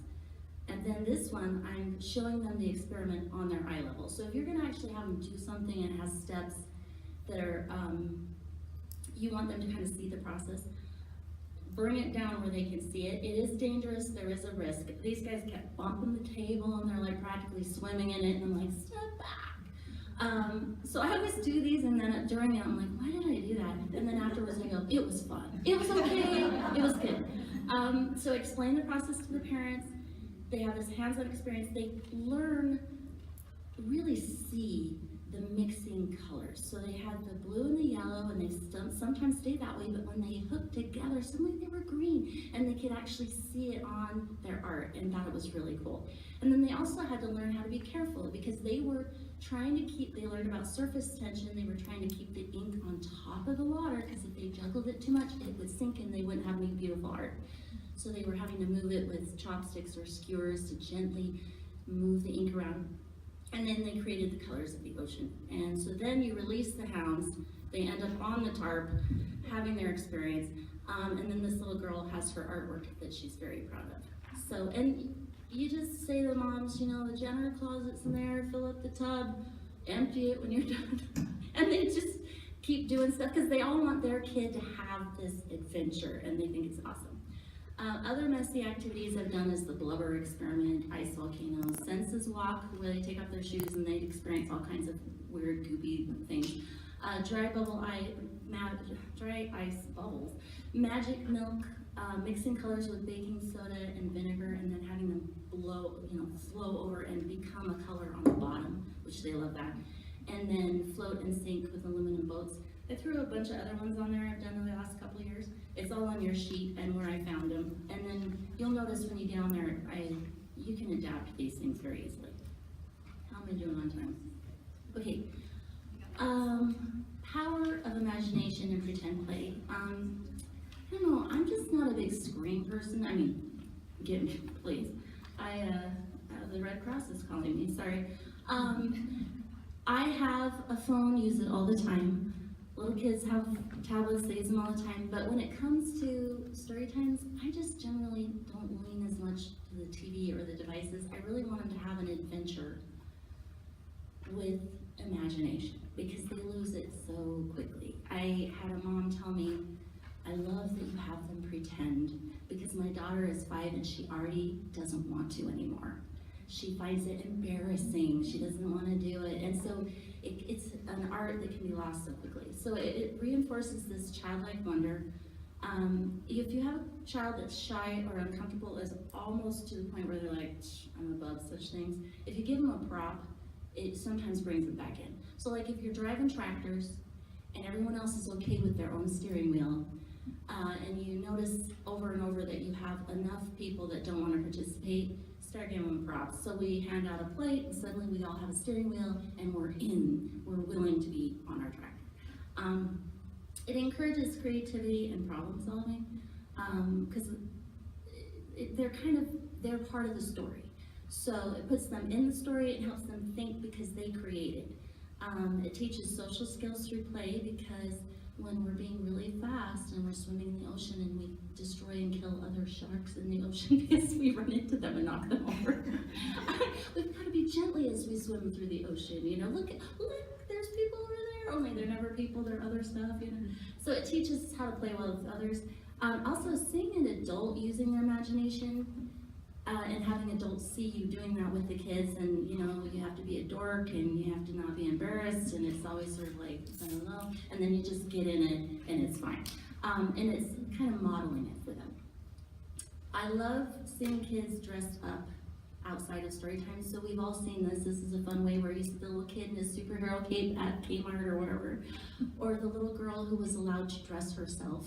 Speaker 13: And then this one, I'm showing them the experiment on their eye level. So if you're gonna actually have them do something and it has steps that are, you want them to kind of see the process, bring it down where they can see it. It is dangerous, there is a risk. These guys kept bumping the table and they're like practically swimming in it, and I'm like, step back. So I always do these, and then during it, I'm like, why did I do that? And then afterwards I go, it was fun. It was okay, it was good. So explain the process to the parents. They have this hands-on experience. They learn, really see the mixing colors. So they had the blue and the yellow, and they sometimes stay that way, but when they hooked together, suddenly they were green, and they could actually see it on their art, and thought it was really cool. And then they also had to learn how to be careful, because they were trying to keep, they learned about surface tension, they were trying to keep the ink on top of the water, because if they juggled it too much, it would sink and they wouldn't have any beautiful art. So they were having to move it with chopsticks or skewers to gently move the ink around. And then they created the colors of the ocean. And so then you release the hounds, they end up on the tarp, having their experience, and then this little girl has her artwork that she's very proud of. So, and you just say to the moms, you know, the janitor closet's in there, fill up the tub, empty it when you're done. And they just keep doing stuff, because they all want their kid to have this adventure, and they think it's awesome. Other messy activities I've done is the blubber experiment, ice volcano, senses walk, where they take off their shoes and they experience all kinds of weird, goopy things. Dry ice bubbles, magic milk, mixing colors with baking soda and vinegar, and then having them flow over and become a color on the bottom, which they love that. And then float and sink with aluminum boats. I threw a bunch of other ones on there I've done in the last couple of years. It's all on your sheet and where I found them. And then you'll notice when you get on there, you can adapt these things very easily. How am I doing on time? Okay. Power of imagination and pretend play. I don't know, I'm just not a big screen person. I mean, get me, please. The Red Cross is calling me, sorry. I have a phone, use it all the time. Little kids have tablets, they use them all the time, but when it comes to story times, I just generally don't lean as much to the TV or the devices. I really want them to have an adventure with imagination, because they lose it so quickly. I had a mom tell me, I love that you have them pretend, because my daughter is 5 and she already doesn't want to anymore. She finds it embarrassing, she doesn't want to do it, and so it's an art that can be lost so quickly. So it reinforces this childlike wonder. If you have a child that's shy or uncomfortable, is almost to the point where they're like, I'm above such things, if you give them a prop, it sometimes brings it back in. So like if you're driving tractors and everyone else is okay with their own steering wheel, and you notice over and over that you have enough people that don't want to participate, start giving them props. So we hand out a plate and suddenly we all have a steering wheel and we're willing to be on our tractor. It encourages creativity and problem solving, because they're part of the story. So it puts them in the story, it helps them think because they created. It teaches social skills through play, because when we're being really fast and we're swimming in the ocean and we destroy and kill other sharks in the ocean because we run into them and knock them over. We've got to be gently as we swim through the ocean, you know, look, there's people over there, only they're never people, they're other stuff, you know. So it teaches us how to play well with others. Also seeing an adult using their imagination, and having adults see you doing that with the kids, and you know, you have to be a dork and you have to not be embarrassed, and it's always sort of like, I don't know, and then you just get in it and it's fine. And it's kind of modeling it for them. I love seeing kids dressed up outside of story time. So we've all seen this. This is a fun way where you see the little kid in his superhero cape at Kmart or wherever, or the little girl who was allowed to dress herself.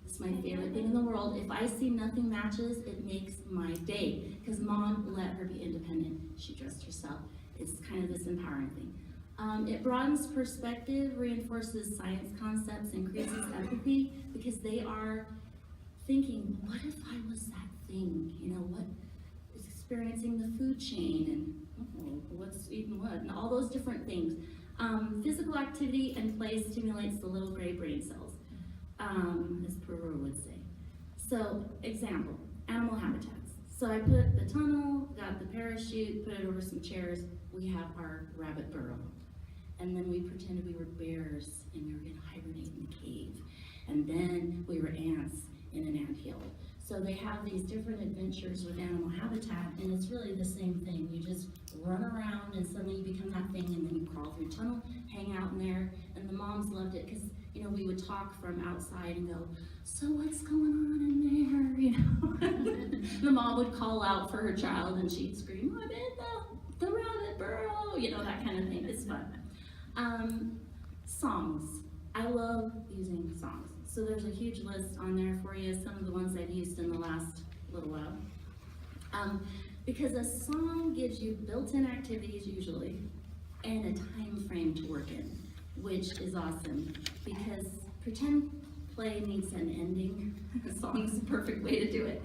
Speaker 13: It's my favorite thing in the world. If I see nothing matches, it makes my day, because mom let her be independent. She dressed herself. It's kind of this empowering thing. It broadens perspective, reinforces science concepts, increases empathy, because they are thinking, what if I was that thing? You know, what is experiencing the food chain, and what's eating what, and all those different things. Physical activity and play stimulates the little gray brain cells, as Perot would say. So, example, animal habitats. So I put the tunnel, got the parachute, put it over some chairs, we have our rabbit burrow. And then we pretended we were bears and we were gonna hibernate in the cave. And then we were ants in an anthill. So they have these different adventures with animal habitat, and it's really the same thing. You just run around and suddenly you become that thing, and then you crawl through a tunnel, hang out in there, and the moms loved it because, you know, we would talk from outside and go, so what's going on in there, you know? The mom would call out for her child and she'd scream, I'm in the rabbit burrow, you know, that kind of thing. It's fun. Songs. I love using songs. So there's a huge list on there for you, some of the ones I've used in the last little while. Because a song gives you built-in activities usually, and a time frame to work in, which is awesome, because pretend play needs an ending. A song is the perfect way to do it.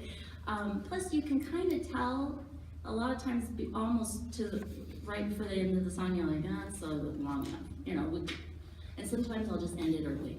Speaker 13: Plus you can kind of tell, a lot of times almost to right before the end of the song, you're like, it's so long enough, you know, and sometimes I'll just end it early.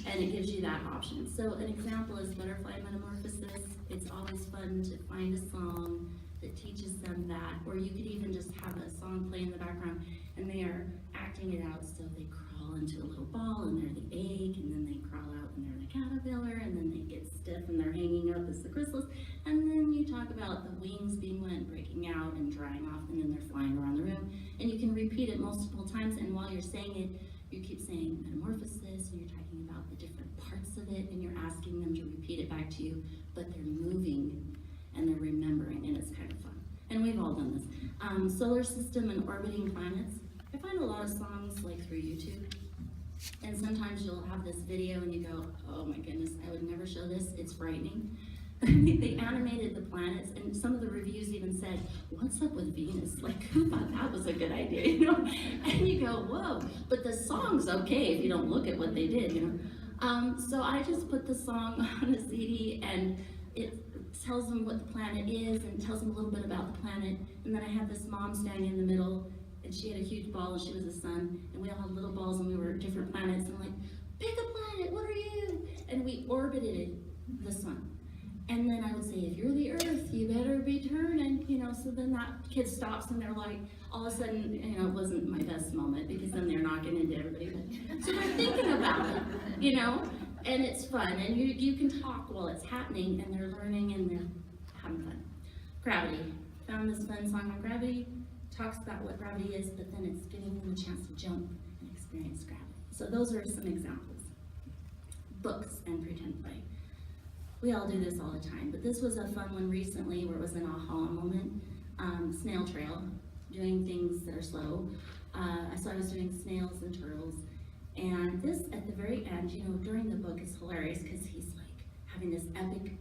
Speaker 13: And it gives you that option. So an example is Butterfly Metamorphosis. It's always fun to find a song that teaches them that, or you could even just have a song play in the background and they are acting it out. So they crawl into a little ball and they're the egg, and then they crawl out and they're the caterpillar, and then they get stiff and they're hanging up as the chrysalis. And then you talk about the wings being wet, breaking out and drying off, and then they're flying around the room. And you can repeat it multiple times, and while you're saying it, you keep saying metamorphosis, and you're talking about the different parts of it, and you're asking them to repeat it back to you, but they're moving and they're remembering, and it's kind of fun. And we've all done this. Solar system and orbiting planets. I find a lot of songs like through YouTube, and sometimes you'll have this video and you go, oh my goodness, I would never show this, it's frightening. They animated the planets, and some of the reviews even said, what's up with Venus? Like, who thought that was a good idea, you know? And you go, whoa, but the song's okay if you don't look at what they did, you know? So I just put the song on a CD, and it tells them what the planet is, and tells them a little bit about the planet, and then I had this mom standing in the middle, and she had a huge ball, and she was the sun, and we all had little balls, and we were different planets, and I'm like, pick a planet, what are you? And we orbited the sun. And then I would say, if you're the earth, you better be turning, you know, so then that kid stops and they're like, all of a sudden, you know, it wasn't my best moment because then they're knocking into everybody. But, so they're thinking about it, you know, and it's fun. And you can talk while it's happening and they're learning and they're having fun. Gravity. Found this fun song on gravity. Talks about what gravity is, but then it's giving them a chance to jump and experience gravity. So those are some examples. Books and pretend play. We all do this all the time, but this was a fun one recently where it was an aha moment. Snail trail, doing things that are slow. So I was doing snails and turtles. And this, at the very end, you know, during the book is hilarious because he's like having this epic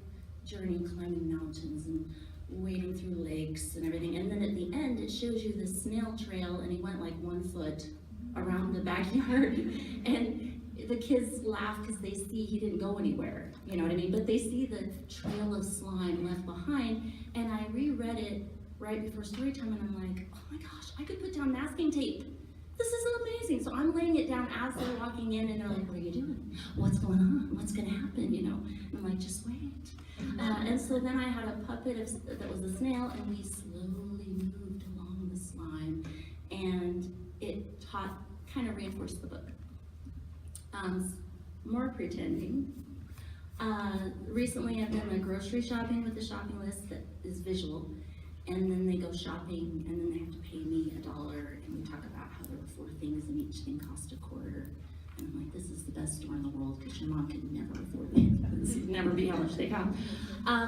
Speaker 13: journey climbing mountains and wading through lakes and everything. And then at the end, it shows you the snail trail and he went like 1 foot around the backyard. And the kids laugh because they see he didn't go anywhere, you know what I mean? But they see the trail of slime left behind, and I reread it right before story time, and I'm like, oh my gosh, I could put down masking tape. This is amazing. So I'm laying it down as they're walking in, and they're like, what are you doing? What's going on? What's gonna happen, you know? And I'm like, just wait. And so then I had a puppet that was a snail, and we slowly moved along the slime, and it kind of reinforced the book. More pretending. Recently I've done a grocery shopping with a shopping list that is visual, and then they go shopping and then they have to pay me $1, and we talk about how there were 4 things and each thing cost $0.25. And I'm like, this is the best store in the world because your mom could never afford it. This would never be how much they cost.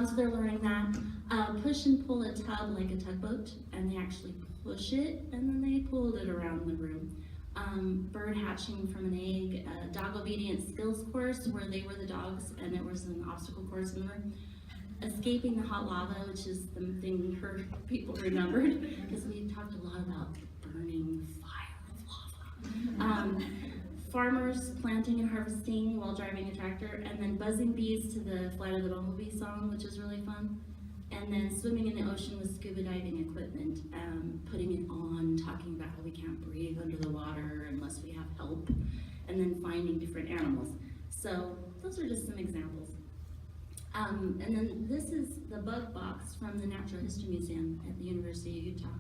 Speaker 13: So they're learning that. Push and pull a tub like a tugboat, and they actually push it and then they pulled it around the room. Bird hatching from an egg, a dog obedience skills course where they were the dogs and there was an obstacle course in the room. Escaping the hot lava, which is the thing her people remembered, because we talked a lot about burning fire with lava. Farmers planting and harvesting while driving a tractor, and then buzzing bees to the Flight of the Bumblebee song, which is really fun. And then swimming in the ocean with scuba diving equipment, putting it on, talking about how we can't breathe under the water unless we have help, and then finding different animals. So those are just some examples. And then this is the bug box from the Natural History Museum at the University of Utah.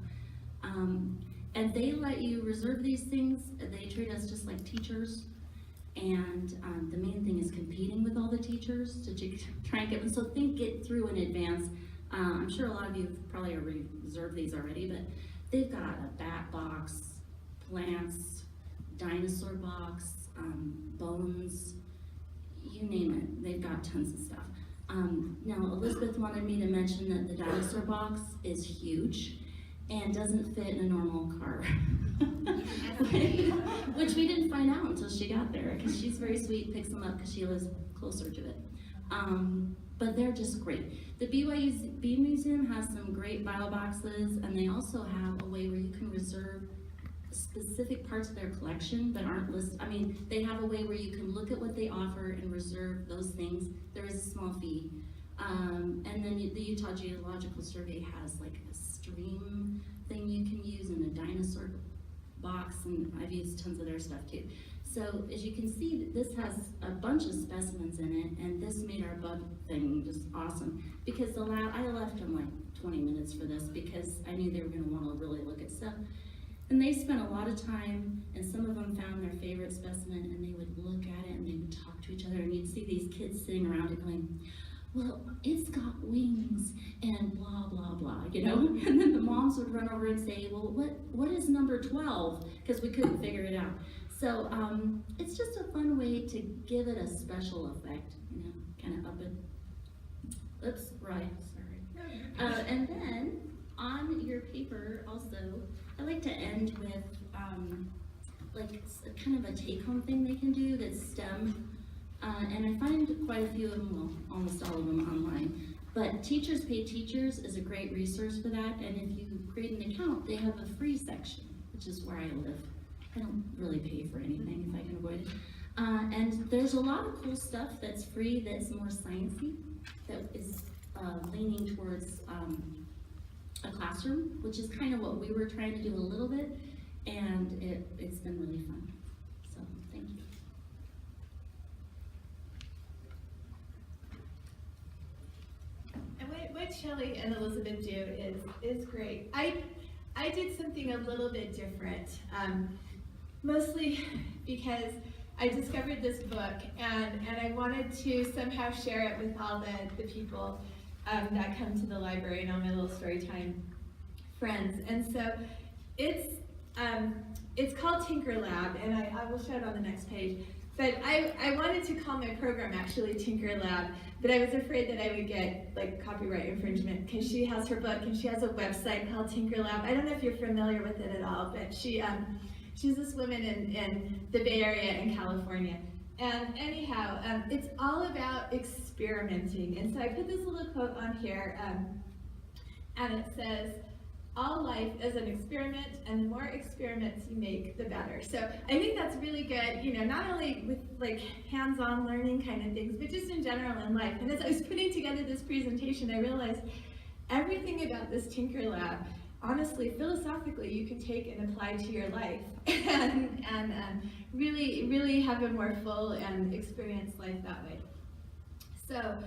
Speaker 13: And they let you reserve these things. They treat us just like teachers. And the main thing is competing with all the teachers to try and get them. So think it through in advance. I'm sure a lot of you have probably reserved these already, but they've got a bat box, plants, dinosaur box, bones, you name it. They've got tons of stuff. Now, Elizabeth wanted me to mention that the dinosaur box is huge and doesn't fit in a normal car. Which we didn't find out until she got there, because she's very sweet, picks them up because she lives closer to it. But they're just great. The BYU Bee Museum has some great bio boxes, and they also have a way where you can reserve specific parts of their collection that aren't listed. I mean, they have a way where you can look at what they offer and reserve those things. There is a small fee. And then the Utah Geological Survey has like a stream thing you can use in a dinosaur box, and I've used tons of their stuff too. So as you can see, this has a bunch of specimens in it, and this made our bug thing just awesome. Because I left them like 20 minutes for this because I knew they were gonna wanna really look at stuff. And they spent a lot of time, and some of them found their favorite specimen, and they would look at it and they would talk to each other, and you'd see these kids sitting around it going, well, it's got wings and blah, blah, blah, you know? And then the moms would run over and say, well, what is number 12? Because we couldn't figure it out. So it's just a fun way to give it a special effect, you know, kind of up it. Oops, right, sorry. And then on your paper also, I like to end with like kind of a take-home thing they can do that's STEM. And I find quite a few of them, well, almost all of them online. But Teachers Pay Teachers is a great resource for that. And if you create an account, they have a free section, which is where I live. I don't really pay for anything if I can avoid it. And there's a lot of cool stuff that's free that's more sciencey, that is leaning towards a classroom, which is kind of what we were trying to do a little bit. And it's been really fun. So thank you.
Speaker 14: what Shelley and Elizabeth do is great. I did something a little bit different, mostly because I discovered this book and I wanted to somehow share it with all the people that come to the library and all my little story time friends. And so it's called Tinker Lab, and I will show it on the next page. But I wanted to call my program actually Tinker Lab, but I was afraid that I would get like copyright infringement because she has her book and she has a website called Tinker Lab. I don't know if you're familiar with it at all, but she's this woman in the Bay Area in California. And anyhow, it's all about experimenting. And so I put this little quote on here, and it says, "All life is an experiment, and the more experiments you make, the better." So I think that's really good, you know, not only with like hands-on learning kind of things, but just in general in life. And as I was putting together this presentation, I realized everything about this Tinker Lab, honestly, philosophically, you can take and apply to your life and really have a more full and experienced life that way. So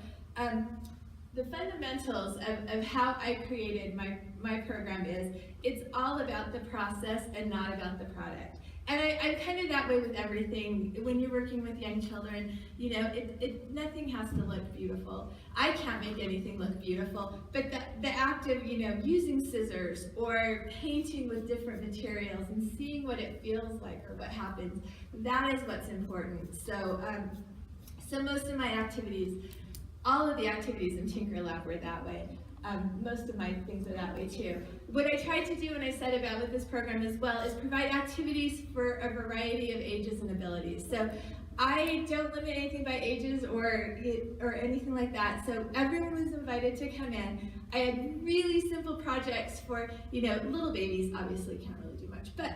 Speaker 14: the fundamentals of how I created my program is, it's all about the process and not about the product. And I'm kind of that way with everything. When you're working with young children, you know, nothing has to look beautiful. I can't make anything look beautiful, but the act of, you know, using scissors or painting with different materials and seeing what it feels like or what happens, that is what's important. So, so most of my activities, all of the activities in Tinker Lab were that way. Most of my things are that way too. What I tried to do, and I said about with this program as well, is provide activities for a variety of ages and abilities. So I don't limit anything by ages or anything like that. So everyone was invited to come in. I had really simple projects for, you know, little babies obviously can't really do much, but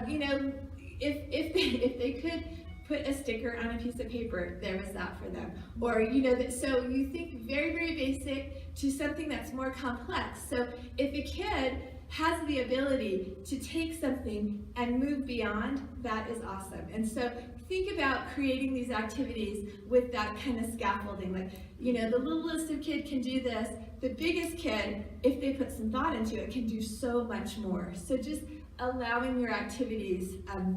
Speaker 14: you know, if they could put a sticker on a piece of paper, there was that for them. Or, you know, so you think very, very basic to something that's more complex. So if a kid has the ability to take something and move beyond, that is awesome. And so think about creating these activities with that kind of scaffolding. Like, you know, the littlest of kid can do this. The biggest kid, if they put some thought into it, can do so much more. So just allowing your activities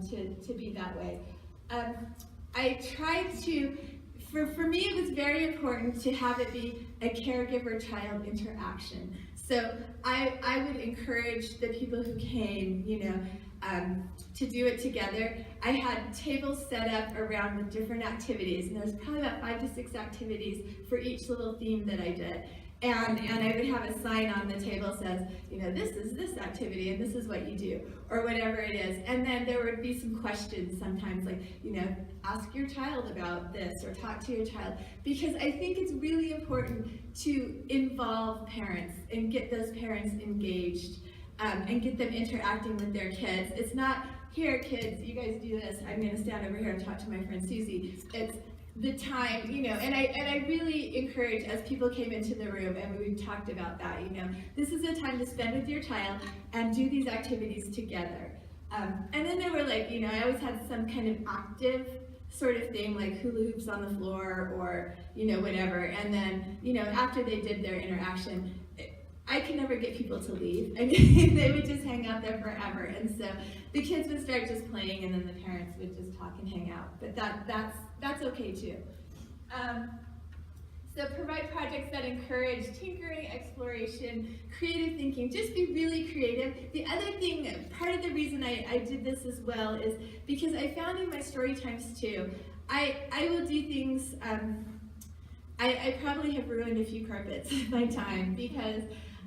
Speaker 14: to be that way. I tried to, for me it was very important to have it be a caregiver-child interaction. So I would encourage the people who came, you know, to do it together. I had tables set up around with different activities, and there was probably about 5 to 6 activities for each little theme that I did. And I would have a sign on the table that says, you know, this is this activity and this is what you do, or whatever it is. And then there would be some questions sometimes, like, you know, ask your child about this or talk to your child. Because I think it's really important to involve parents and get those parents engaged and get them interacting with their kids. It's not, here kids, you guys do this, I'm gonna stand over here and talk to my friend Susie. It's the time, you know, and I really encourage, as people came into the room and we talked about that, you know, this is a time to spend with your child and do these activities together. And then there were like, you know, I always had some kind of active sort of thing, like hula hoops on the floor or, you know, whatever. And then, you know, after they did their interaction, I could never get people to leave. I mean, they would just hang out there forever. And so the kids would start just playing and then the parents would just talk and hang out. But that's okay too. So provide projects that encourage tinkering, exploration, creative thinking. Just be really creative. The other thing, part of the reason I did this as well is because I found in my story times too, I will do things, I probably have ruined a few carpets in my time because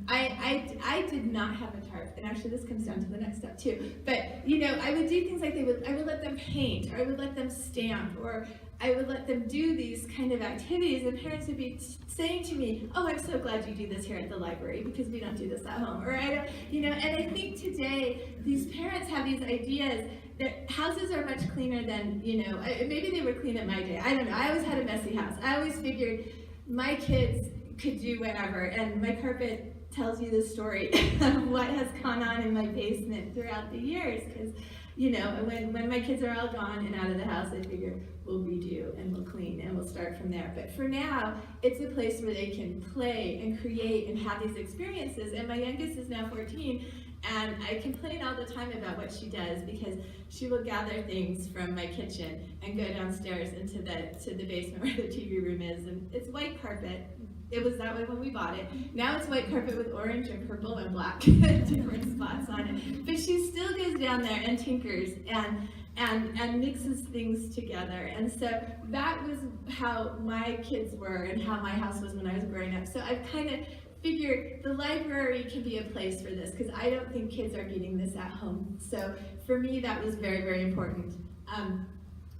Speaker 14: I did not have a tarp, and actually this comes down to the next step too. But you know, I would do things like I would let them paint, or I would let them stamp, or I would let them do these kind of activities, and parents would be saying to me, "Oh, I'm so glad you do this here at the library because we don't do this at home." Or I don't, you know. And I think today these parents have these ideas that houses are much cleaner than, you know. Maybe they were clean at my day. I don't know. I always had a messy house. I always figured my kids could do whatever, and my carpet tells you the story of what has gone on in my basement throughout the years, because You know, and when my kids are all gone and out of the house, I figure we'll redo and we'll clean and we'll start from there. But for now, it's a place where they can play and create and have these experiences. And my youngest is now 14, and I complain all the time about what she does because she will gather things from my kitchen and go downstairs into the basement where the TV room is, and it's white carpet. It was that way when we bought it. Now it's white carpet with orange and purple and black different spots on it. But she still goes down there and tinkers and mixes things together. And so that was how my kids were and how my house was when I was growing up. So I've kind of figured the library can be a place for this, because I don't think kids are getting this at home. So for me, that was very, very important.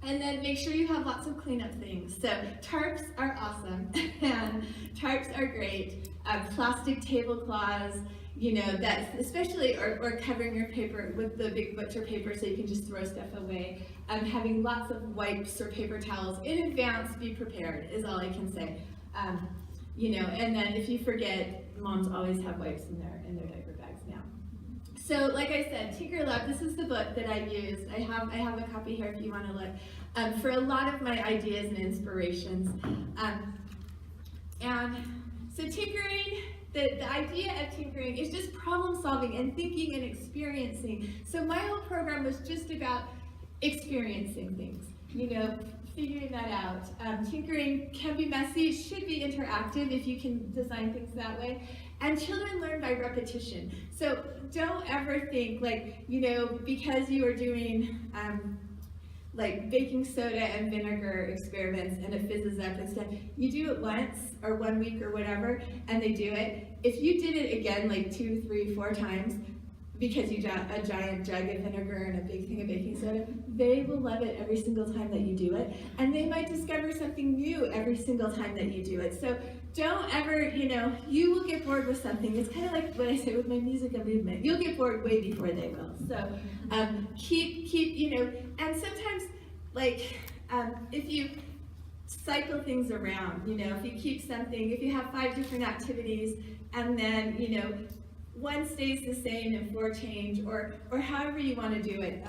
Speaker 14: And then make sure you have lots of cleanup things. So tarps are awesome, and tarps are great. Plastic tablecloths, you know, that's especially, or covering your paper with the big butcher paper so you can just throw stuff away. Having lots of wipes or paper towels in advance, be prepared, is all I can say. You know, and then if you forget, moms always have wipes in their diaper bags now. So, like I said, Tinker Lab, this is the book that I used. I have a copy here if you want to look, for a lot of my ideas and inspirations. And so tinkering, the idea of tinkering is just problem solving and thinking and experiencing. So my whole program was just about experiencing things, you know, figuring that out. Tinkering can be messy, should be interactive if you can design things that way. And children learn by repetition. So don't ever think like, you know, because you are doing like baking soda and vinegar experiments and it fizzes up and stuff, you do it once or 1 week or whatever, and they do it. If you did it again like 2, 3, 4 times, because you got a giant jug of vinegar and a big thing of baking soda, they will love it every single time that you do it. And they might discover something new every single time that you do it. So don't ever, you know, you will get bored with something. It's kind of like what I say with my music and movement. You'll get bored way before they will. So keep, you know, and sometimes, like, if you cycle things around, you know, if you keep something, if you have 5 different activities, and then, you know, 1 stays the same and 4 change, or however you want to do it.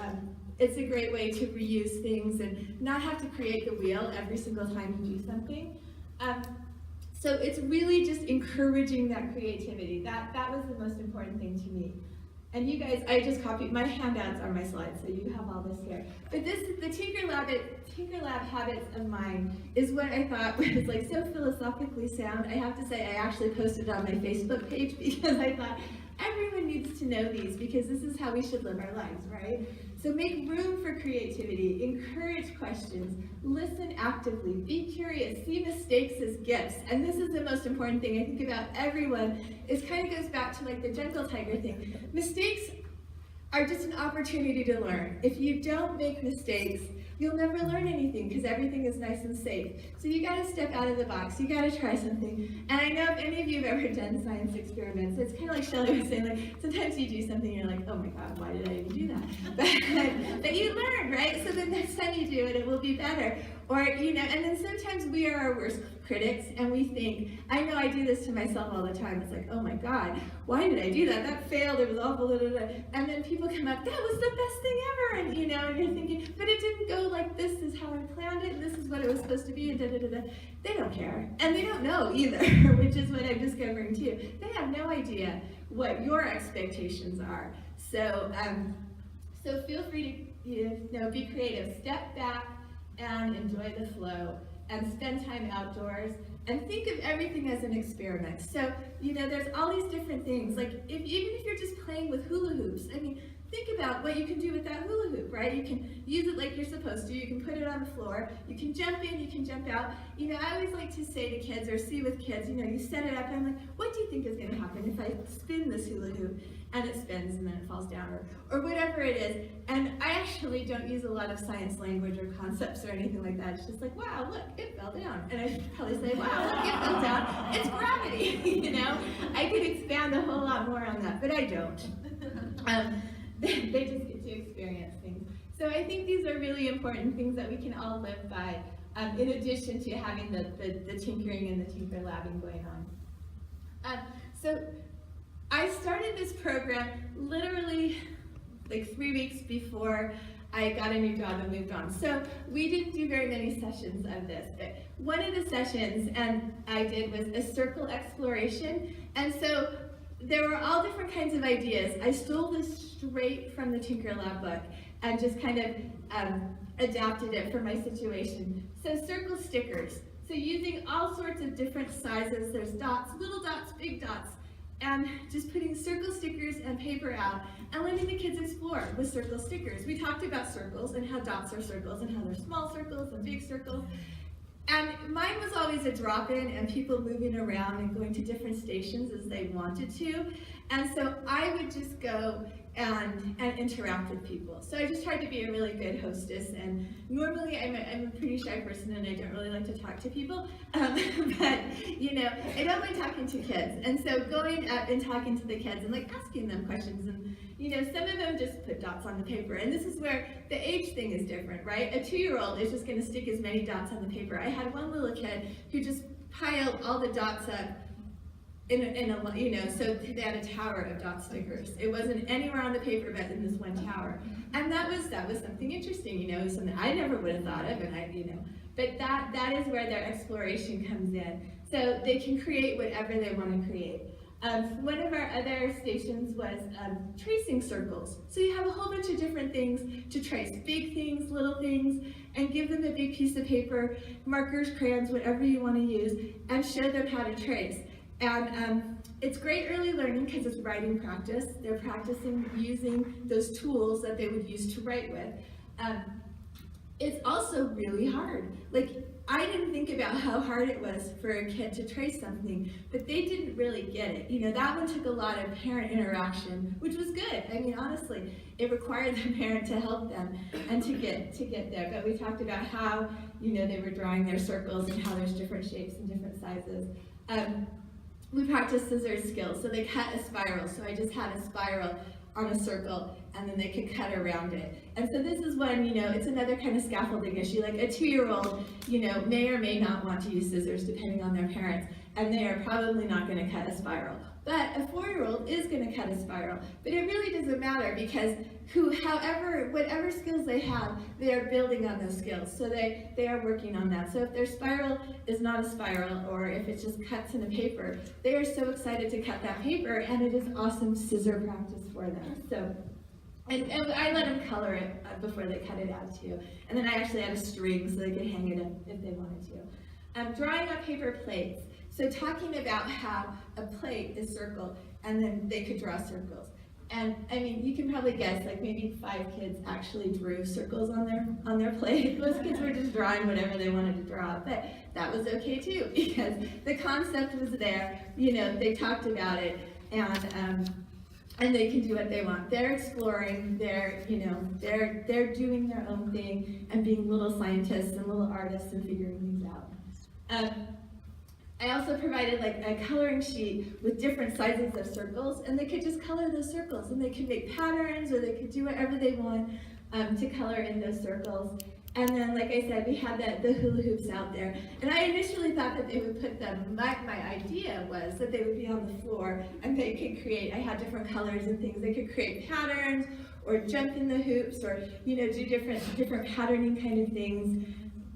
Speaker 14: It's a great way to reuse things and not have to create the wheel every single time you do something. So it's really just encouraging that creativity. That was the most important thing to me. And you guys, I just copied, my handouts are my slides, so you have all this here. But this, the Tinker Lab Habits of Mind is what I thought was like so philosophically sound. I have to say, I actually posted it on my Facebook page because I thought everyone needs to know these, because this is how we should live our lives, right? So make room for creativity, encourage questions, listen actively, be curious, see mistakes as gifts. And this is the most important thing I think about everyone. It kind of goes back to like the gentle tiger thing. Mistakes are just an opportunity to learn. If you don't make mistakes, you'll never learn anything because everything is nice and safe. So you gotta step out of the box, you gotta try something. And I know if any of you have ever done science experiments, it's kind of like Shelley was saying, like sometimes you do something and you're like, oh my God, why did I even do that? But you learn, right? So the next time you do it, it will be better. Or, you know, and then sometimes we are our worst critics and we think, I know I do this to myself all the time. It's like, oh my God, why did I do that? That failed, it was awful, blah, blah, blah. And then people come up, that was the best thing ever. And you know, and you're thinking, but it didn't go like this is how I planned it, and this is what it was supposed to be, and da da da da. They don't care. And they don't know either, which is what I'm discovering too. They have no idea what your expectations are. So, so feel free to, you know, be creative. Step back and enjoy the flow, and spend time outdoors, and think of everything as an experiment. So, you know, there's all these different things, like even if you're just playing with hula hoops, I mean, think about what you can do with that hula hoop, right? You can use it like you're supposed to, you can put it on the floor, you can jump in, you can jump out. You know, I always like to say to kids, or see with kids, you know, you set it up, and I'm like, what do you think is gonna happen if I spin this hula hoop, and it spins, and then it falls down, or whatever it is. And I actually don't use a lot of science language or concepts or anything like that. It's just like, wow, look, it fell down. And I should probably say, wow, look, it fell down. It's gravity, you know? I could expand a whole lot more on that, but I don't. They just get to experience things. So I think these are really important things that we can all live by, in addition to having the tinkering and the tinker labbing going on. So I started this program literally like 3 weeks before I got a new job and moved on. So we didn't do very many sessions of this, but one of the sessions I did was a circle exploration. And so there were all different kinds of ideas. I stole this straight from the Tinker Lab book and just kind of adapted it for my situation. So circle stickers. So using all sorts of different sizes, there's dots, little dots, big dots, and just putting circle stickers and paper out and letting the kids explore with circle stickers. We talked about circles and how dots are circles and how they're small circles and big circles. And mine was always a drop-in and people moving around and going to different stations as they wanted to. And so I would just go and interact with people. So I just tried to be a really good hostess, and normally I'm a pretty shy person and I don't really like to talk to people, but you know, I don't mind talking to kids. And so going up and talking to the kids and like asking them questions, and you know, some of them just put dots on the paper, and this is where the age thing is different, right? A 2-year-old is just gonna stick as many dots on the paper. I had one little kid who just piled all the dots up in a, you know, so they had a tower of dot stickers. It wasn't anywhere on the paper but in this one tower. And that was something interesting, you know, something I never would have thought of, and you know, but that is where their exploration comes in. So they can create whatever they want to create. One of our other stations was tracing circles. So you have a whole bunch of different things to trace, big things, little things, and give them a big piece of paper, markers, crayons, whatever you want to use, and show them how to trace. And it's great early learning because it's writing practice. They're practicing using those tools that they would use to write with. It's also really hard. Like, I didn't think about how hard it was for a kid to trace something, but they didn't really get it. You know, that one took a lot of parent interaction, which was good. I mean, honestly, it required the parent to help them and to get there. But we talked about how, you know, they were drawing their circles and how there's different shapes and different sizes. We practiced scissors skills, so they cut a spiral. So I just had a spiral on a circle, and then they could cut around it. And so this is when, you know, it's another kind of scaffolding issue. Like a 2-year-old, you know, may or may not want to use scissors depending on their parents, and they are probably not going to cut a spiral. But a 4-year-old is going to cut a spiral. But it really doesn't matter because whatever skills they have, they are building on those skills. So they are working on that. So if their spiral is not a spiral, or if it just cuts in a paper, they are so excited to cut that paper, and it is awesome scissor practice for them. So, and I let them color it before they cut it out too. And then I actually had a string so they could hang it up if they wanted to. Drawing on paper plates. So talking about how a plate is circle, and then they could draw circles. And I mean, you can probably guess, like maybe 5 kids actually drew circles on their plate. Most kids were just drawing whatever they wanted to draw, but that was okay too, because the concept was there. You know, they talked about it, and they can do what they want. They're exploring. They're doing their own thing and being little scientists and little artists and figuring things out. I also provided like a coloring sheet with different sizes of circles, and they could just color those circles, and they could make patterns, or they could do whatever they want to color in those circles. And then, like I said, we had the hula hoops out there, and I initially thought that they would put them, my idea was that they would be on the floor, and they could create, I had different colors and things, they could create patterns, or jump in the hoops, or, you know, do different patterning kind of things.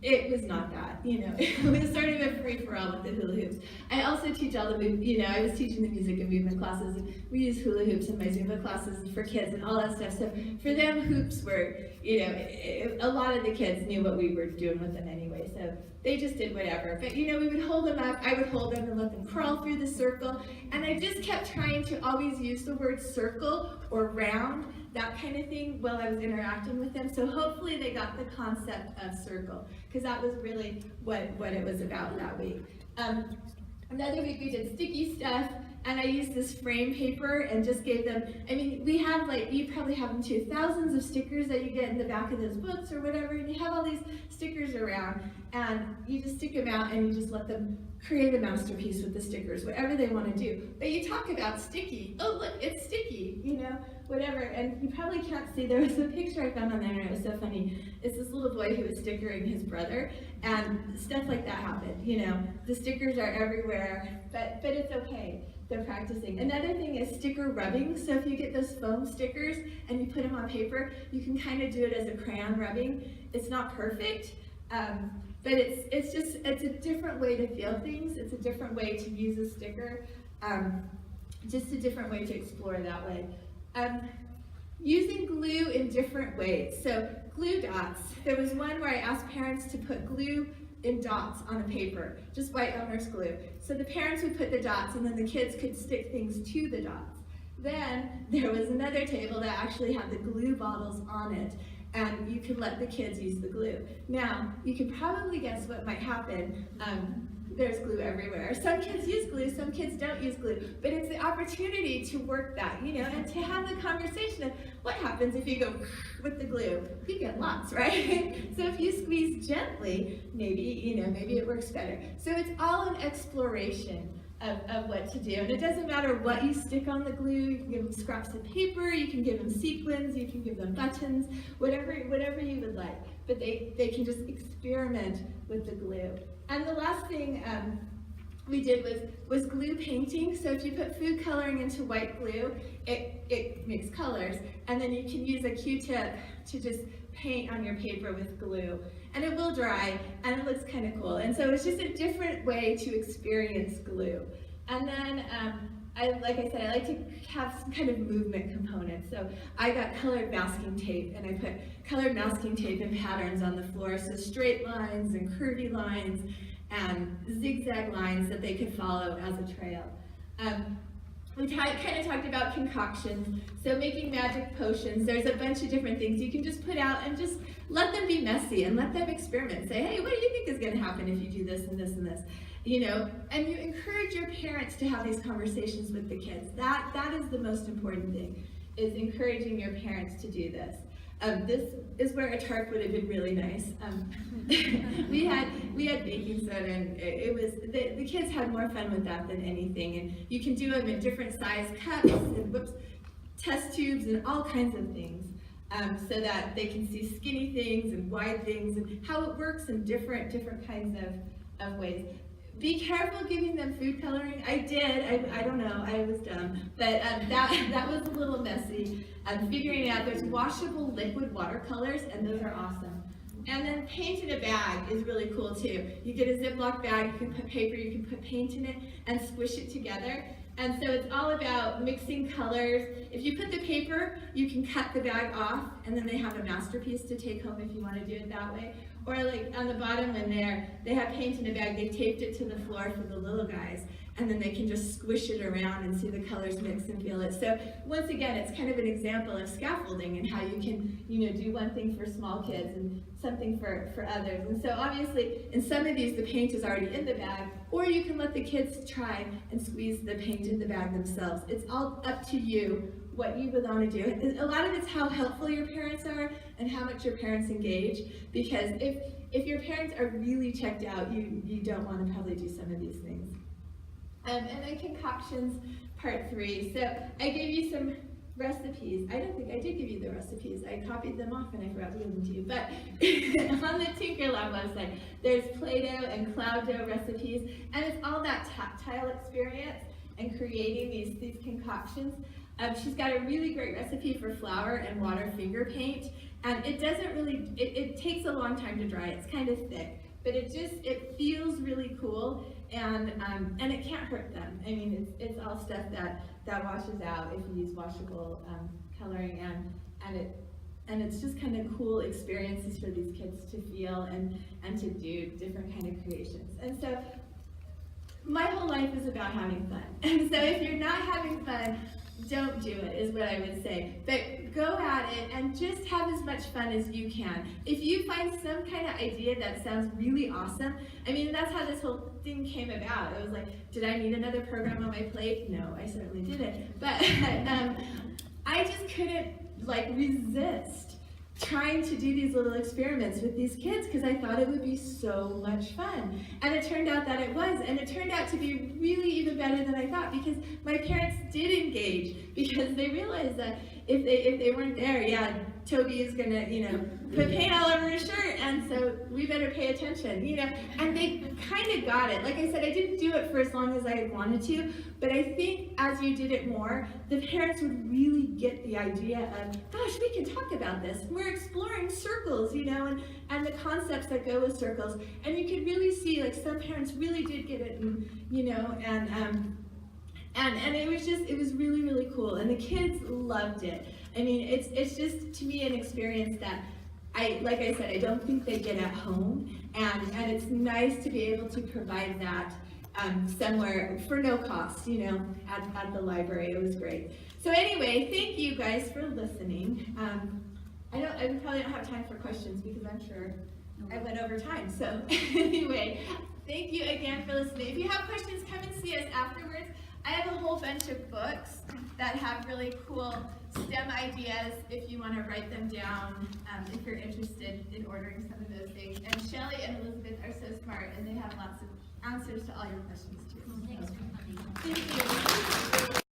Speaker 14: It was not that, you know, it was sort of a free-for-all with the hula hoops. I also teach all the, you know, I was teaching the music and movement classes, and we use hula hoops in my Zumba classes for kids and all that stuff. So for them, hoops were, you know, a lot of the kids knew what we were doing with them anyway, so they just did whatever. But, you know, we would hold them up, I would hold them and let them crawl through the circle, and I just kept trying to always use the word circle or round, that kind of thing, while I was interacting with them. So hopefully they got the concept of circle, because that was really what it was about that week. Another week we did sticky stuff, and I used this frame paper and just gave them, I mean, we have like, you probably have them too, thousands of stickers that you get in the back of those books or whatever, and you have all these stickers around, and you just stick them out and you just let them create a masterpiece with the stickers, whatever they want to do. But you talk about sticky, oh look, it's sticky, you know? whatever. And you probably can't see, there was a picture I found on the internet, it was so funny. It's this little boy who was stickering his brother, and stuff like that happened, you know. The stickers are everywhere, but it's okay. They're practicing. Another thing is sticker rubbing. So if you get those foam stickers and you put them on paper, you can kind of do it as a crayon rubbing. It's not perfect, but it's a different way to feel things. It's a different way to use a sticker. Just a different way to explore that way. Using glue in different ways. So glue dots. There was one where I asked parents to put glue in dots on a paper, just white Elmer's glue. So the parents would put the dots and then the kids could stick things to the dots. Then there was another table that actually had the glue bottles on it, and you could let the kids use the glue. Now, you can probably guess what might happen. There's glue everywhere. Some kids use glue, some kids don't use glue, but it's the opportunity to work that, you know, and to have the conversation of what happens if you go with the glue. You get lots, right? So if you squeeze gently, maybe, you know, maybe it works better. So it's all an exploration of what to do. And it doesn't matter what you stick on the glue. You can give them scraps of paper, you can give them sequins, you can give them buttons, whatever you would like. But they can just experiment with the glue. And the last thing we did was glue painting. So if you put food coloring into white glue, it makes colors. And then you can use a Q-tip to just paint on your paper with glue. And it will dry, and it looks kind of cool. And so it's just a different way to experience glue. And then, like I said, I like to have some kind of movement component. So I got colored masking tape, and I put colored masking tape and patterns on the floor. So straight lines and curvy lines and zigzag lines that they could follow as a trail. We kind of talked about concoctions, so making magic potions. There's a bunch of different things you can just put out and just let them be messy and let them experiment. Say, hey, what do you think is going to happen if you do this and this and this? You know, and you encourage your parents to have these conversations with the kids. That is the most important thing, is encouraging your parents to do this. This is where a tart would have been really nice. We had baking soda, and it was the kids had more fun with that than anything. And you can do them in different size cups and test tubes and all kinds of things, so that they can see skinny things and wide things and how it works in different kinds of ways. Be careful giving them food coloring. I did. I don't know. I was dumb, but that was a little messy. Figuring out there's washable liquid watercolors, and those are awesome. And then paint in a bag is really cool too. You get a Ziploc bag. You can put paper. You can put paint in it and squish it together. And so it's all about mixing colors. If you put the paper, you can cut the bag off, and then they have a masterpiece to take home if you want to do it that way. Or like on the bottom when they have paint in a bag, they taped it to the floor for the little guys, and then they can just squish it around and see the colors mix and feel it. So once again, it's kind of an example of scaffolding and how you can, you know, do one thing for small kids and something for others. And so obviously, in some of these, the paint is already in the bag, or you can let the kids try and squeeze the paint in the bag themselves. It's all up to you what you would want to do. A lot of it's how helpful your parents are and how much your parents engage, because if your parents are really checked out, you don't want to probably do some of these things. And then concoctions, part 3. So I gave you some recipes. I don't think I did give you the recipes. I copied them off and I forgot to give them to you. But on the Tinker Lab website, there's Play-Doh and Cloud Dough recipes, and it's all that tactile experience and creating these concoctions. She's got a really great recipe for flour and water finger paint, and it doesn't really, it takes a long time to dry. It's kind of thick, but it feels really cool, and it can't hurt them. I mean, it's all stuff that washes out if you use washable coloring, and it's just kind of cool experiences for these kids to feel and to do different kind of creations. And so my whole life is about having fun. And so if you're not having fun, don't do it, is what I would say. But go at it and just have as much fun as you can. If you find some kind of idea that sounds really awesome, I mean, that's how this whole thing came about. It was like, did I need another program on my plate? No, I certainly didn't. But I just couldn't resist trying to do these little experiments with these kids because I thought it would be so much fun. And it turned out that it was, and it turned out to be really even better than I thought, because my parents did engage, because they realized that if they weren't there, yeah, Toby is gonna, put paint all over his shirt, and so we better pay attention, and they kind of got it. Like I said, I didn't do it for as long as I had wanted to, but I think as you did it more, the parents would really get the idea of, gosh, we can talk about this. We're exploring circles, and the concepts that go with circles, and you could really see, like, some parents really did get it, and it was really, really cool, and the kids loved it. I mean, it's just, to me, an experience that like I said, I don't think they get at home, and it's nice to be able to provide that somewhere for no cost, at the library. It was great. So anyway, thank you guys for listening. I probably don't have time for questions because I'm sure I went over time. So anyway, thank you again for listening. If you have questions, come and see us afterwards. I have a whole bunch of books that have really cool STEM ideas if you want to write them down, if you're interested in ordering some of those things. And Shelley and Elizabeth are so smart, and they have lots of answers to all your questions too.
Speaker 13: Thanks for coming.
Speaker 14: Thank you.